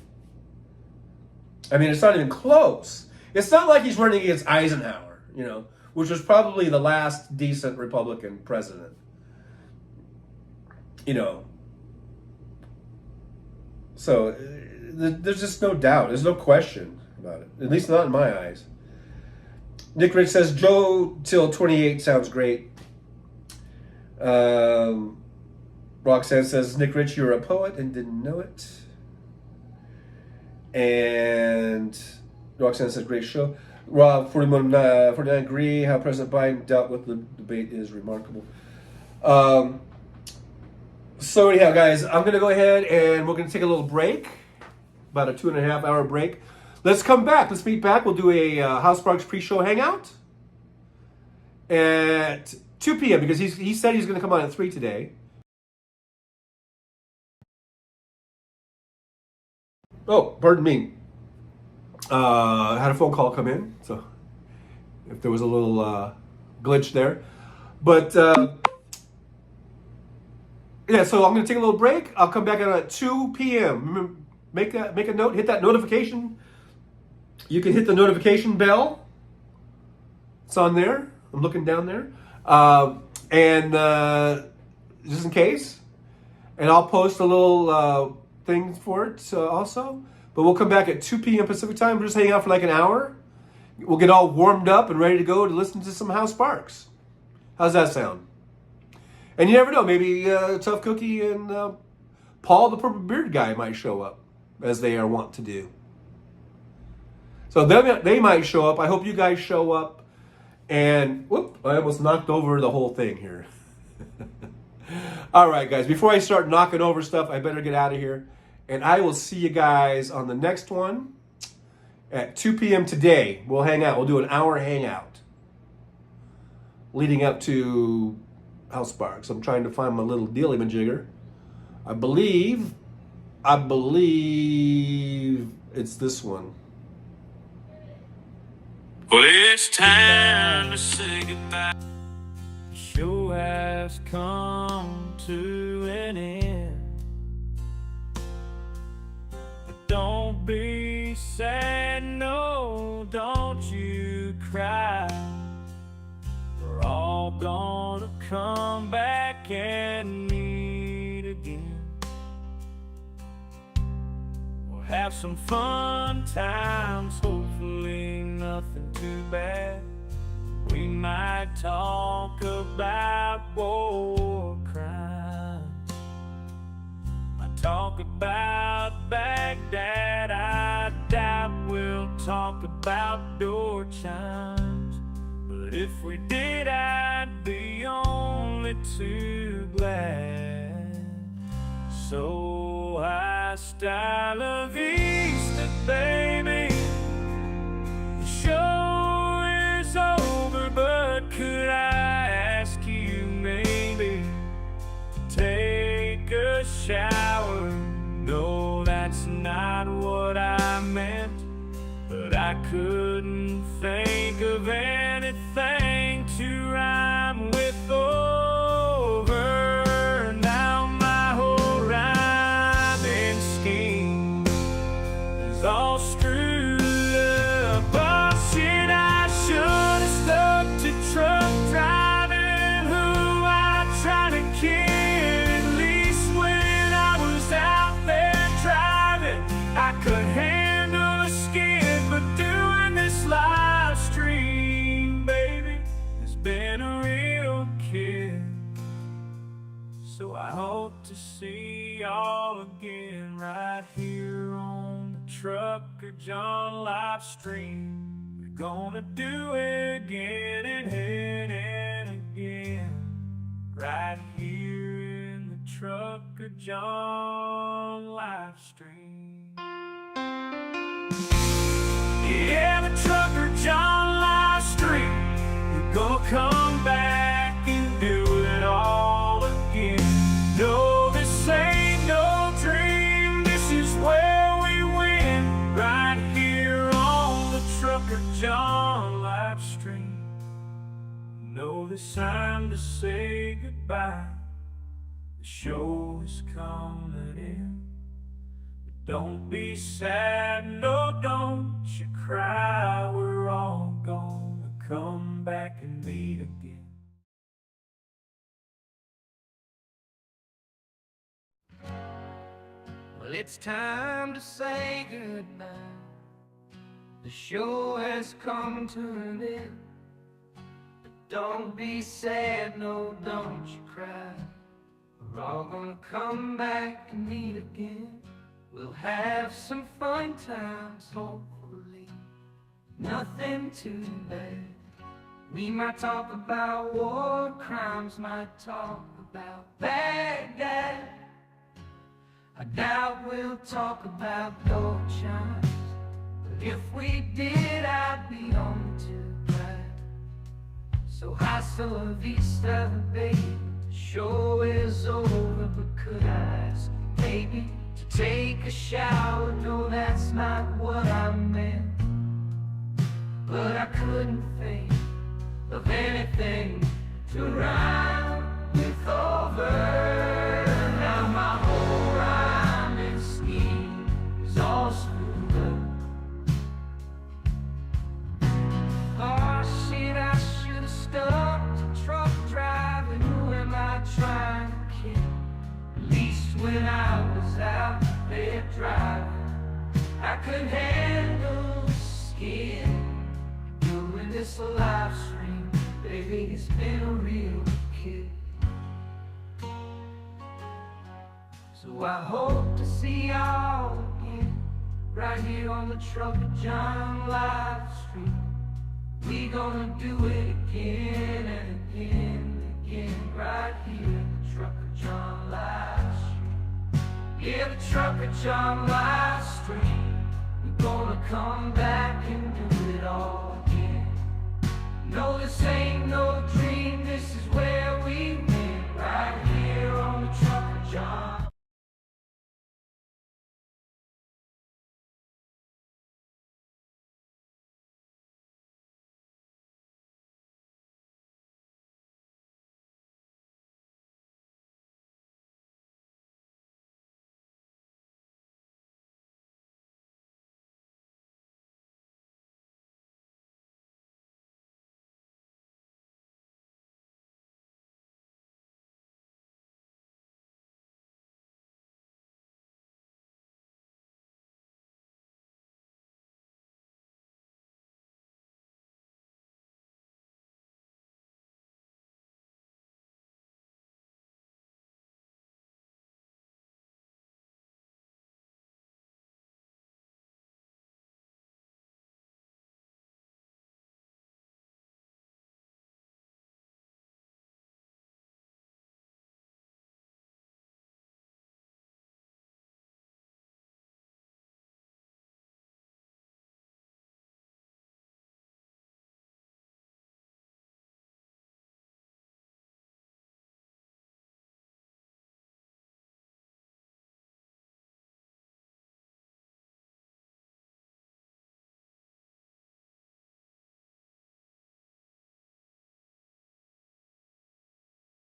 I mean, it's not even close. It's not like he's running against Eisenhower, you know, which was probably the last decent Republican president. You know. So there's just no doubt. There's no question about it. At least not in my eyes. Nick Rich says, Joe till 28 sounds great. Roxanne says, Nick Rich, you're a poet and didn't know it. And Roxanne says, great show. Rob, 49 agree. How President Biden dealt with the debate is remarkable. So anyhow, guys, I'm going to go ahead and we're going to take a little break. About a 2.5 hour break. Let's come back. Let's meet back. We'll do a House Sparks pre-show hangout at 2 p.m. because he said he's going to come on at 3 today. Oh, pardon me. I had a phone call come in, so if there was a little glitch there. But yeah, so I'm going to take a little break. I'll come back at 2 p.m. Remember, make a note. Hit that notification. You can hit the notification bell. It's on there. I'm looking down there. And just in case. And I'll post a little thing for it also. But we'll come back at 2 p.m. Pacific time. We're just hanging out for like an hour. We'll get all warmed up and ready to go to listen to some House Sparks. How's that sound? And you never know. Maybe Tough Cookie and Paul the Purple Beard guy might show up, as they are wont to do. So they might show up. I hope you guys show up. And whoop, I almost knocked over the whole thing here. All right, guys. Before I start knocking over stuff, I better get out of here. And I will see you guys on the next one at 2 p.m. today. We'll hang out. We'll do an hour hangout leading up to House Sparks. I'm trying to find my little dealy-majigger. I believe it's this one. Well, it's time to say goodbye. The show has come to an end. But don't be sad, no, don't you cry. We're all gonna come back and meet again. We'll have some fun times, hopefully nothing too bad. We might talk about war crimes, might talk about Baghdad. I doubt we'll talk about door chimes, but if we did, I'd be only too glad. So high la vista, baby. The show is over, but could I ask you maybe to take a shower? No, that's not what I meant, but I couldn't think of anything to rhyme with over. Now my whole rhyming scheme is all screwed up. Oh shit, I should have stuck to truck driving, who I tried kid. So I hope to see y'all again right here on the Trucker John live stream. We're gonna do it again and again, right here in the Trucker John live stream. Yeah, the Trucker John live stream. We're gonna come back and do it all again. No, this ain't no dream. This is where we win, right here on the Trucker John live stream. No, this time to say goodbye. The show is coming in. But don't be sad, no, don't you cry. We're all gonna come back and meet again. Well, it's time to say goodbye. The show has come to an end. But don't be sad, no, don't you cry. We're all gonna come back and meet again. We'll have some fun times, hopefully. Nothing too bad. We might talk about war crimes, might talk about Baghdad. I doubt we'll talk about gold chimes, but if we did, I'd be on to glad. So hasta la vista, baby. The show is over, but could I ask maybe to take a shower? No, that's not what I meant. But I couldn't think of anything to rhyme with over. Now my whole rhyming scheme is all screwed up. Oh shit, I should've stopped the truck driving. Who am I trying to kid? At least when I was out there driving, I could handle the skid. Doing this live stream, baby, it's been a real kid. So I hope to see y'all again, right here on the Trucker John live stream. We gonna do it again and again and again, right here in the Trucker John live stream. Yeah, the Trucker John live stream. We're gonna come back and do it all again. No, this ain't no dream.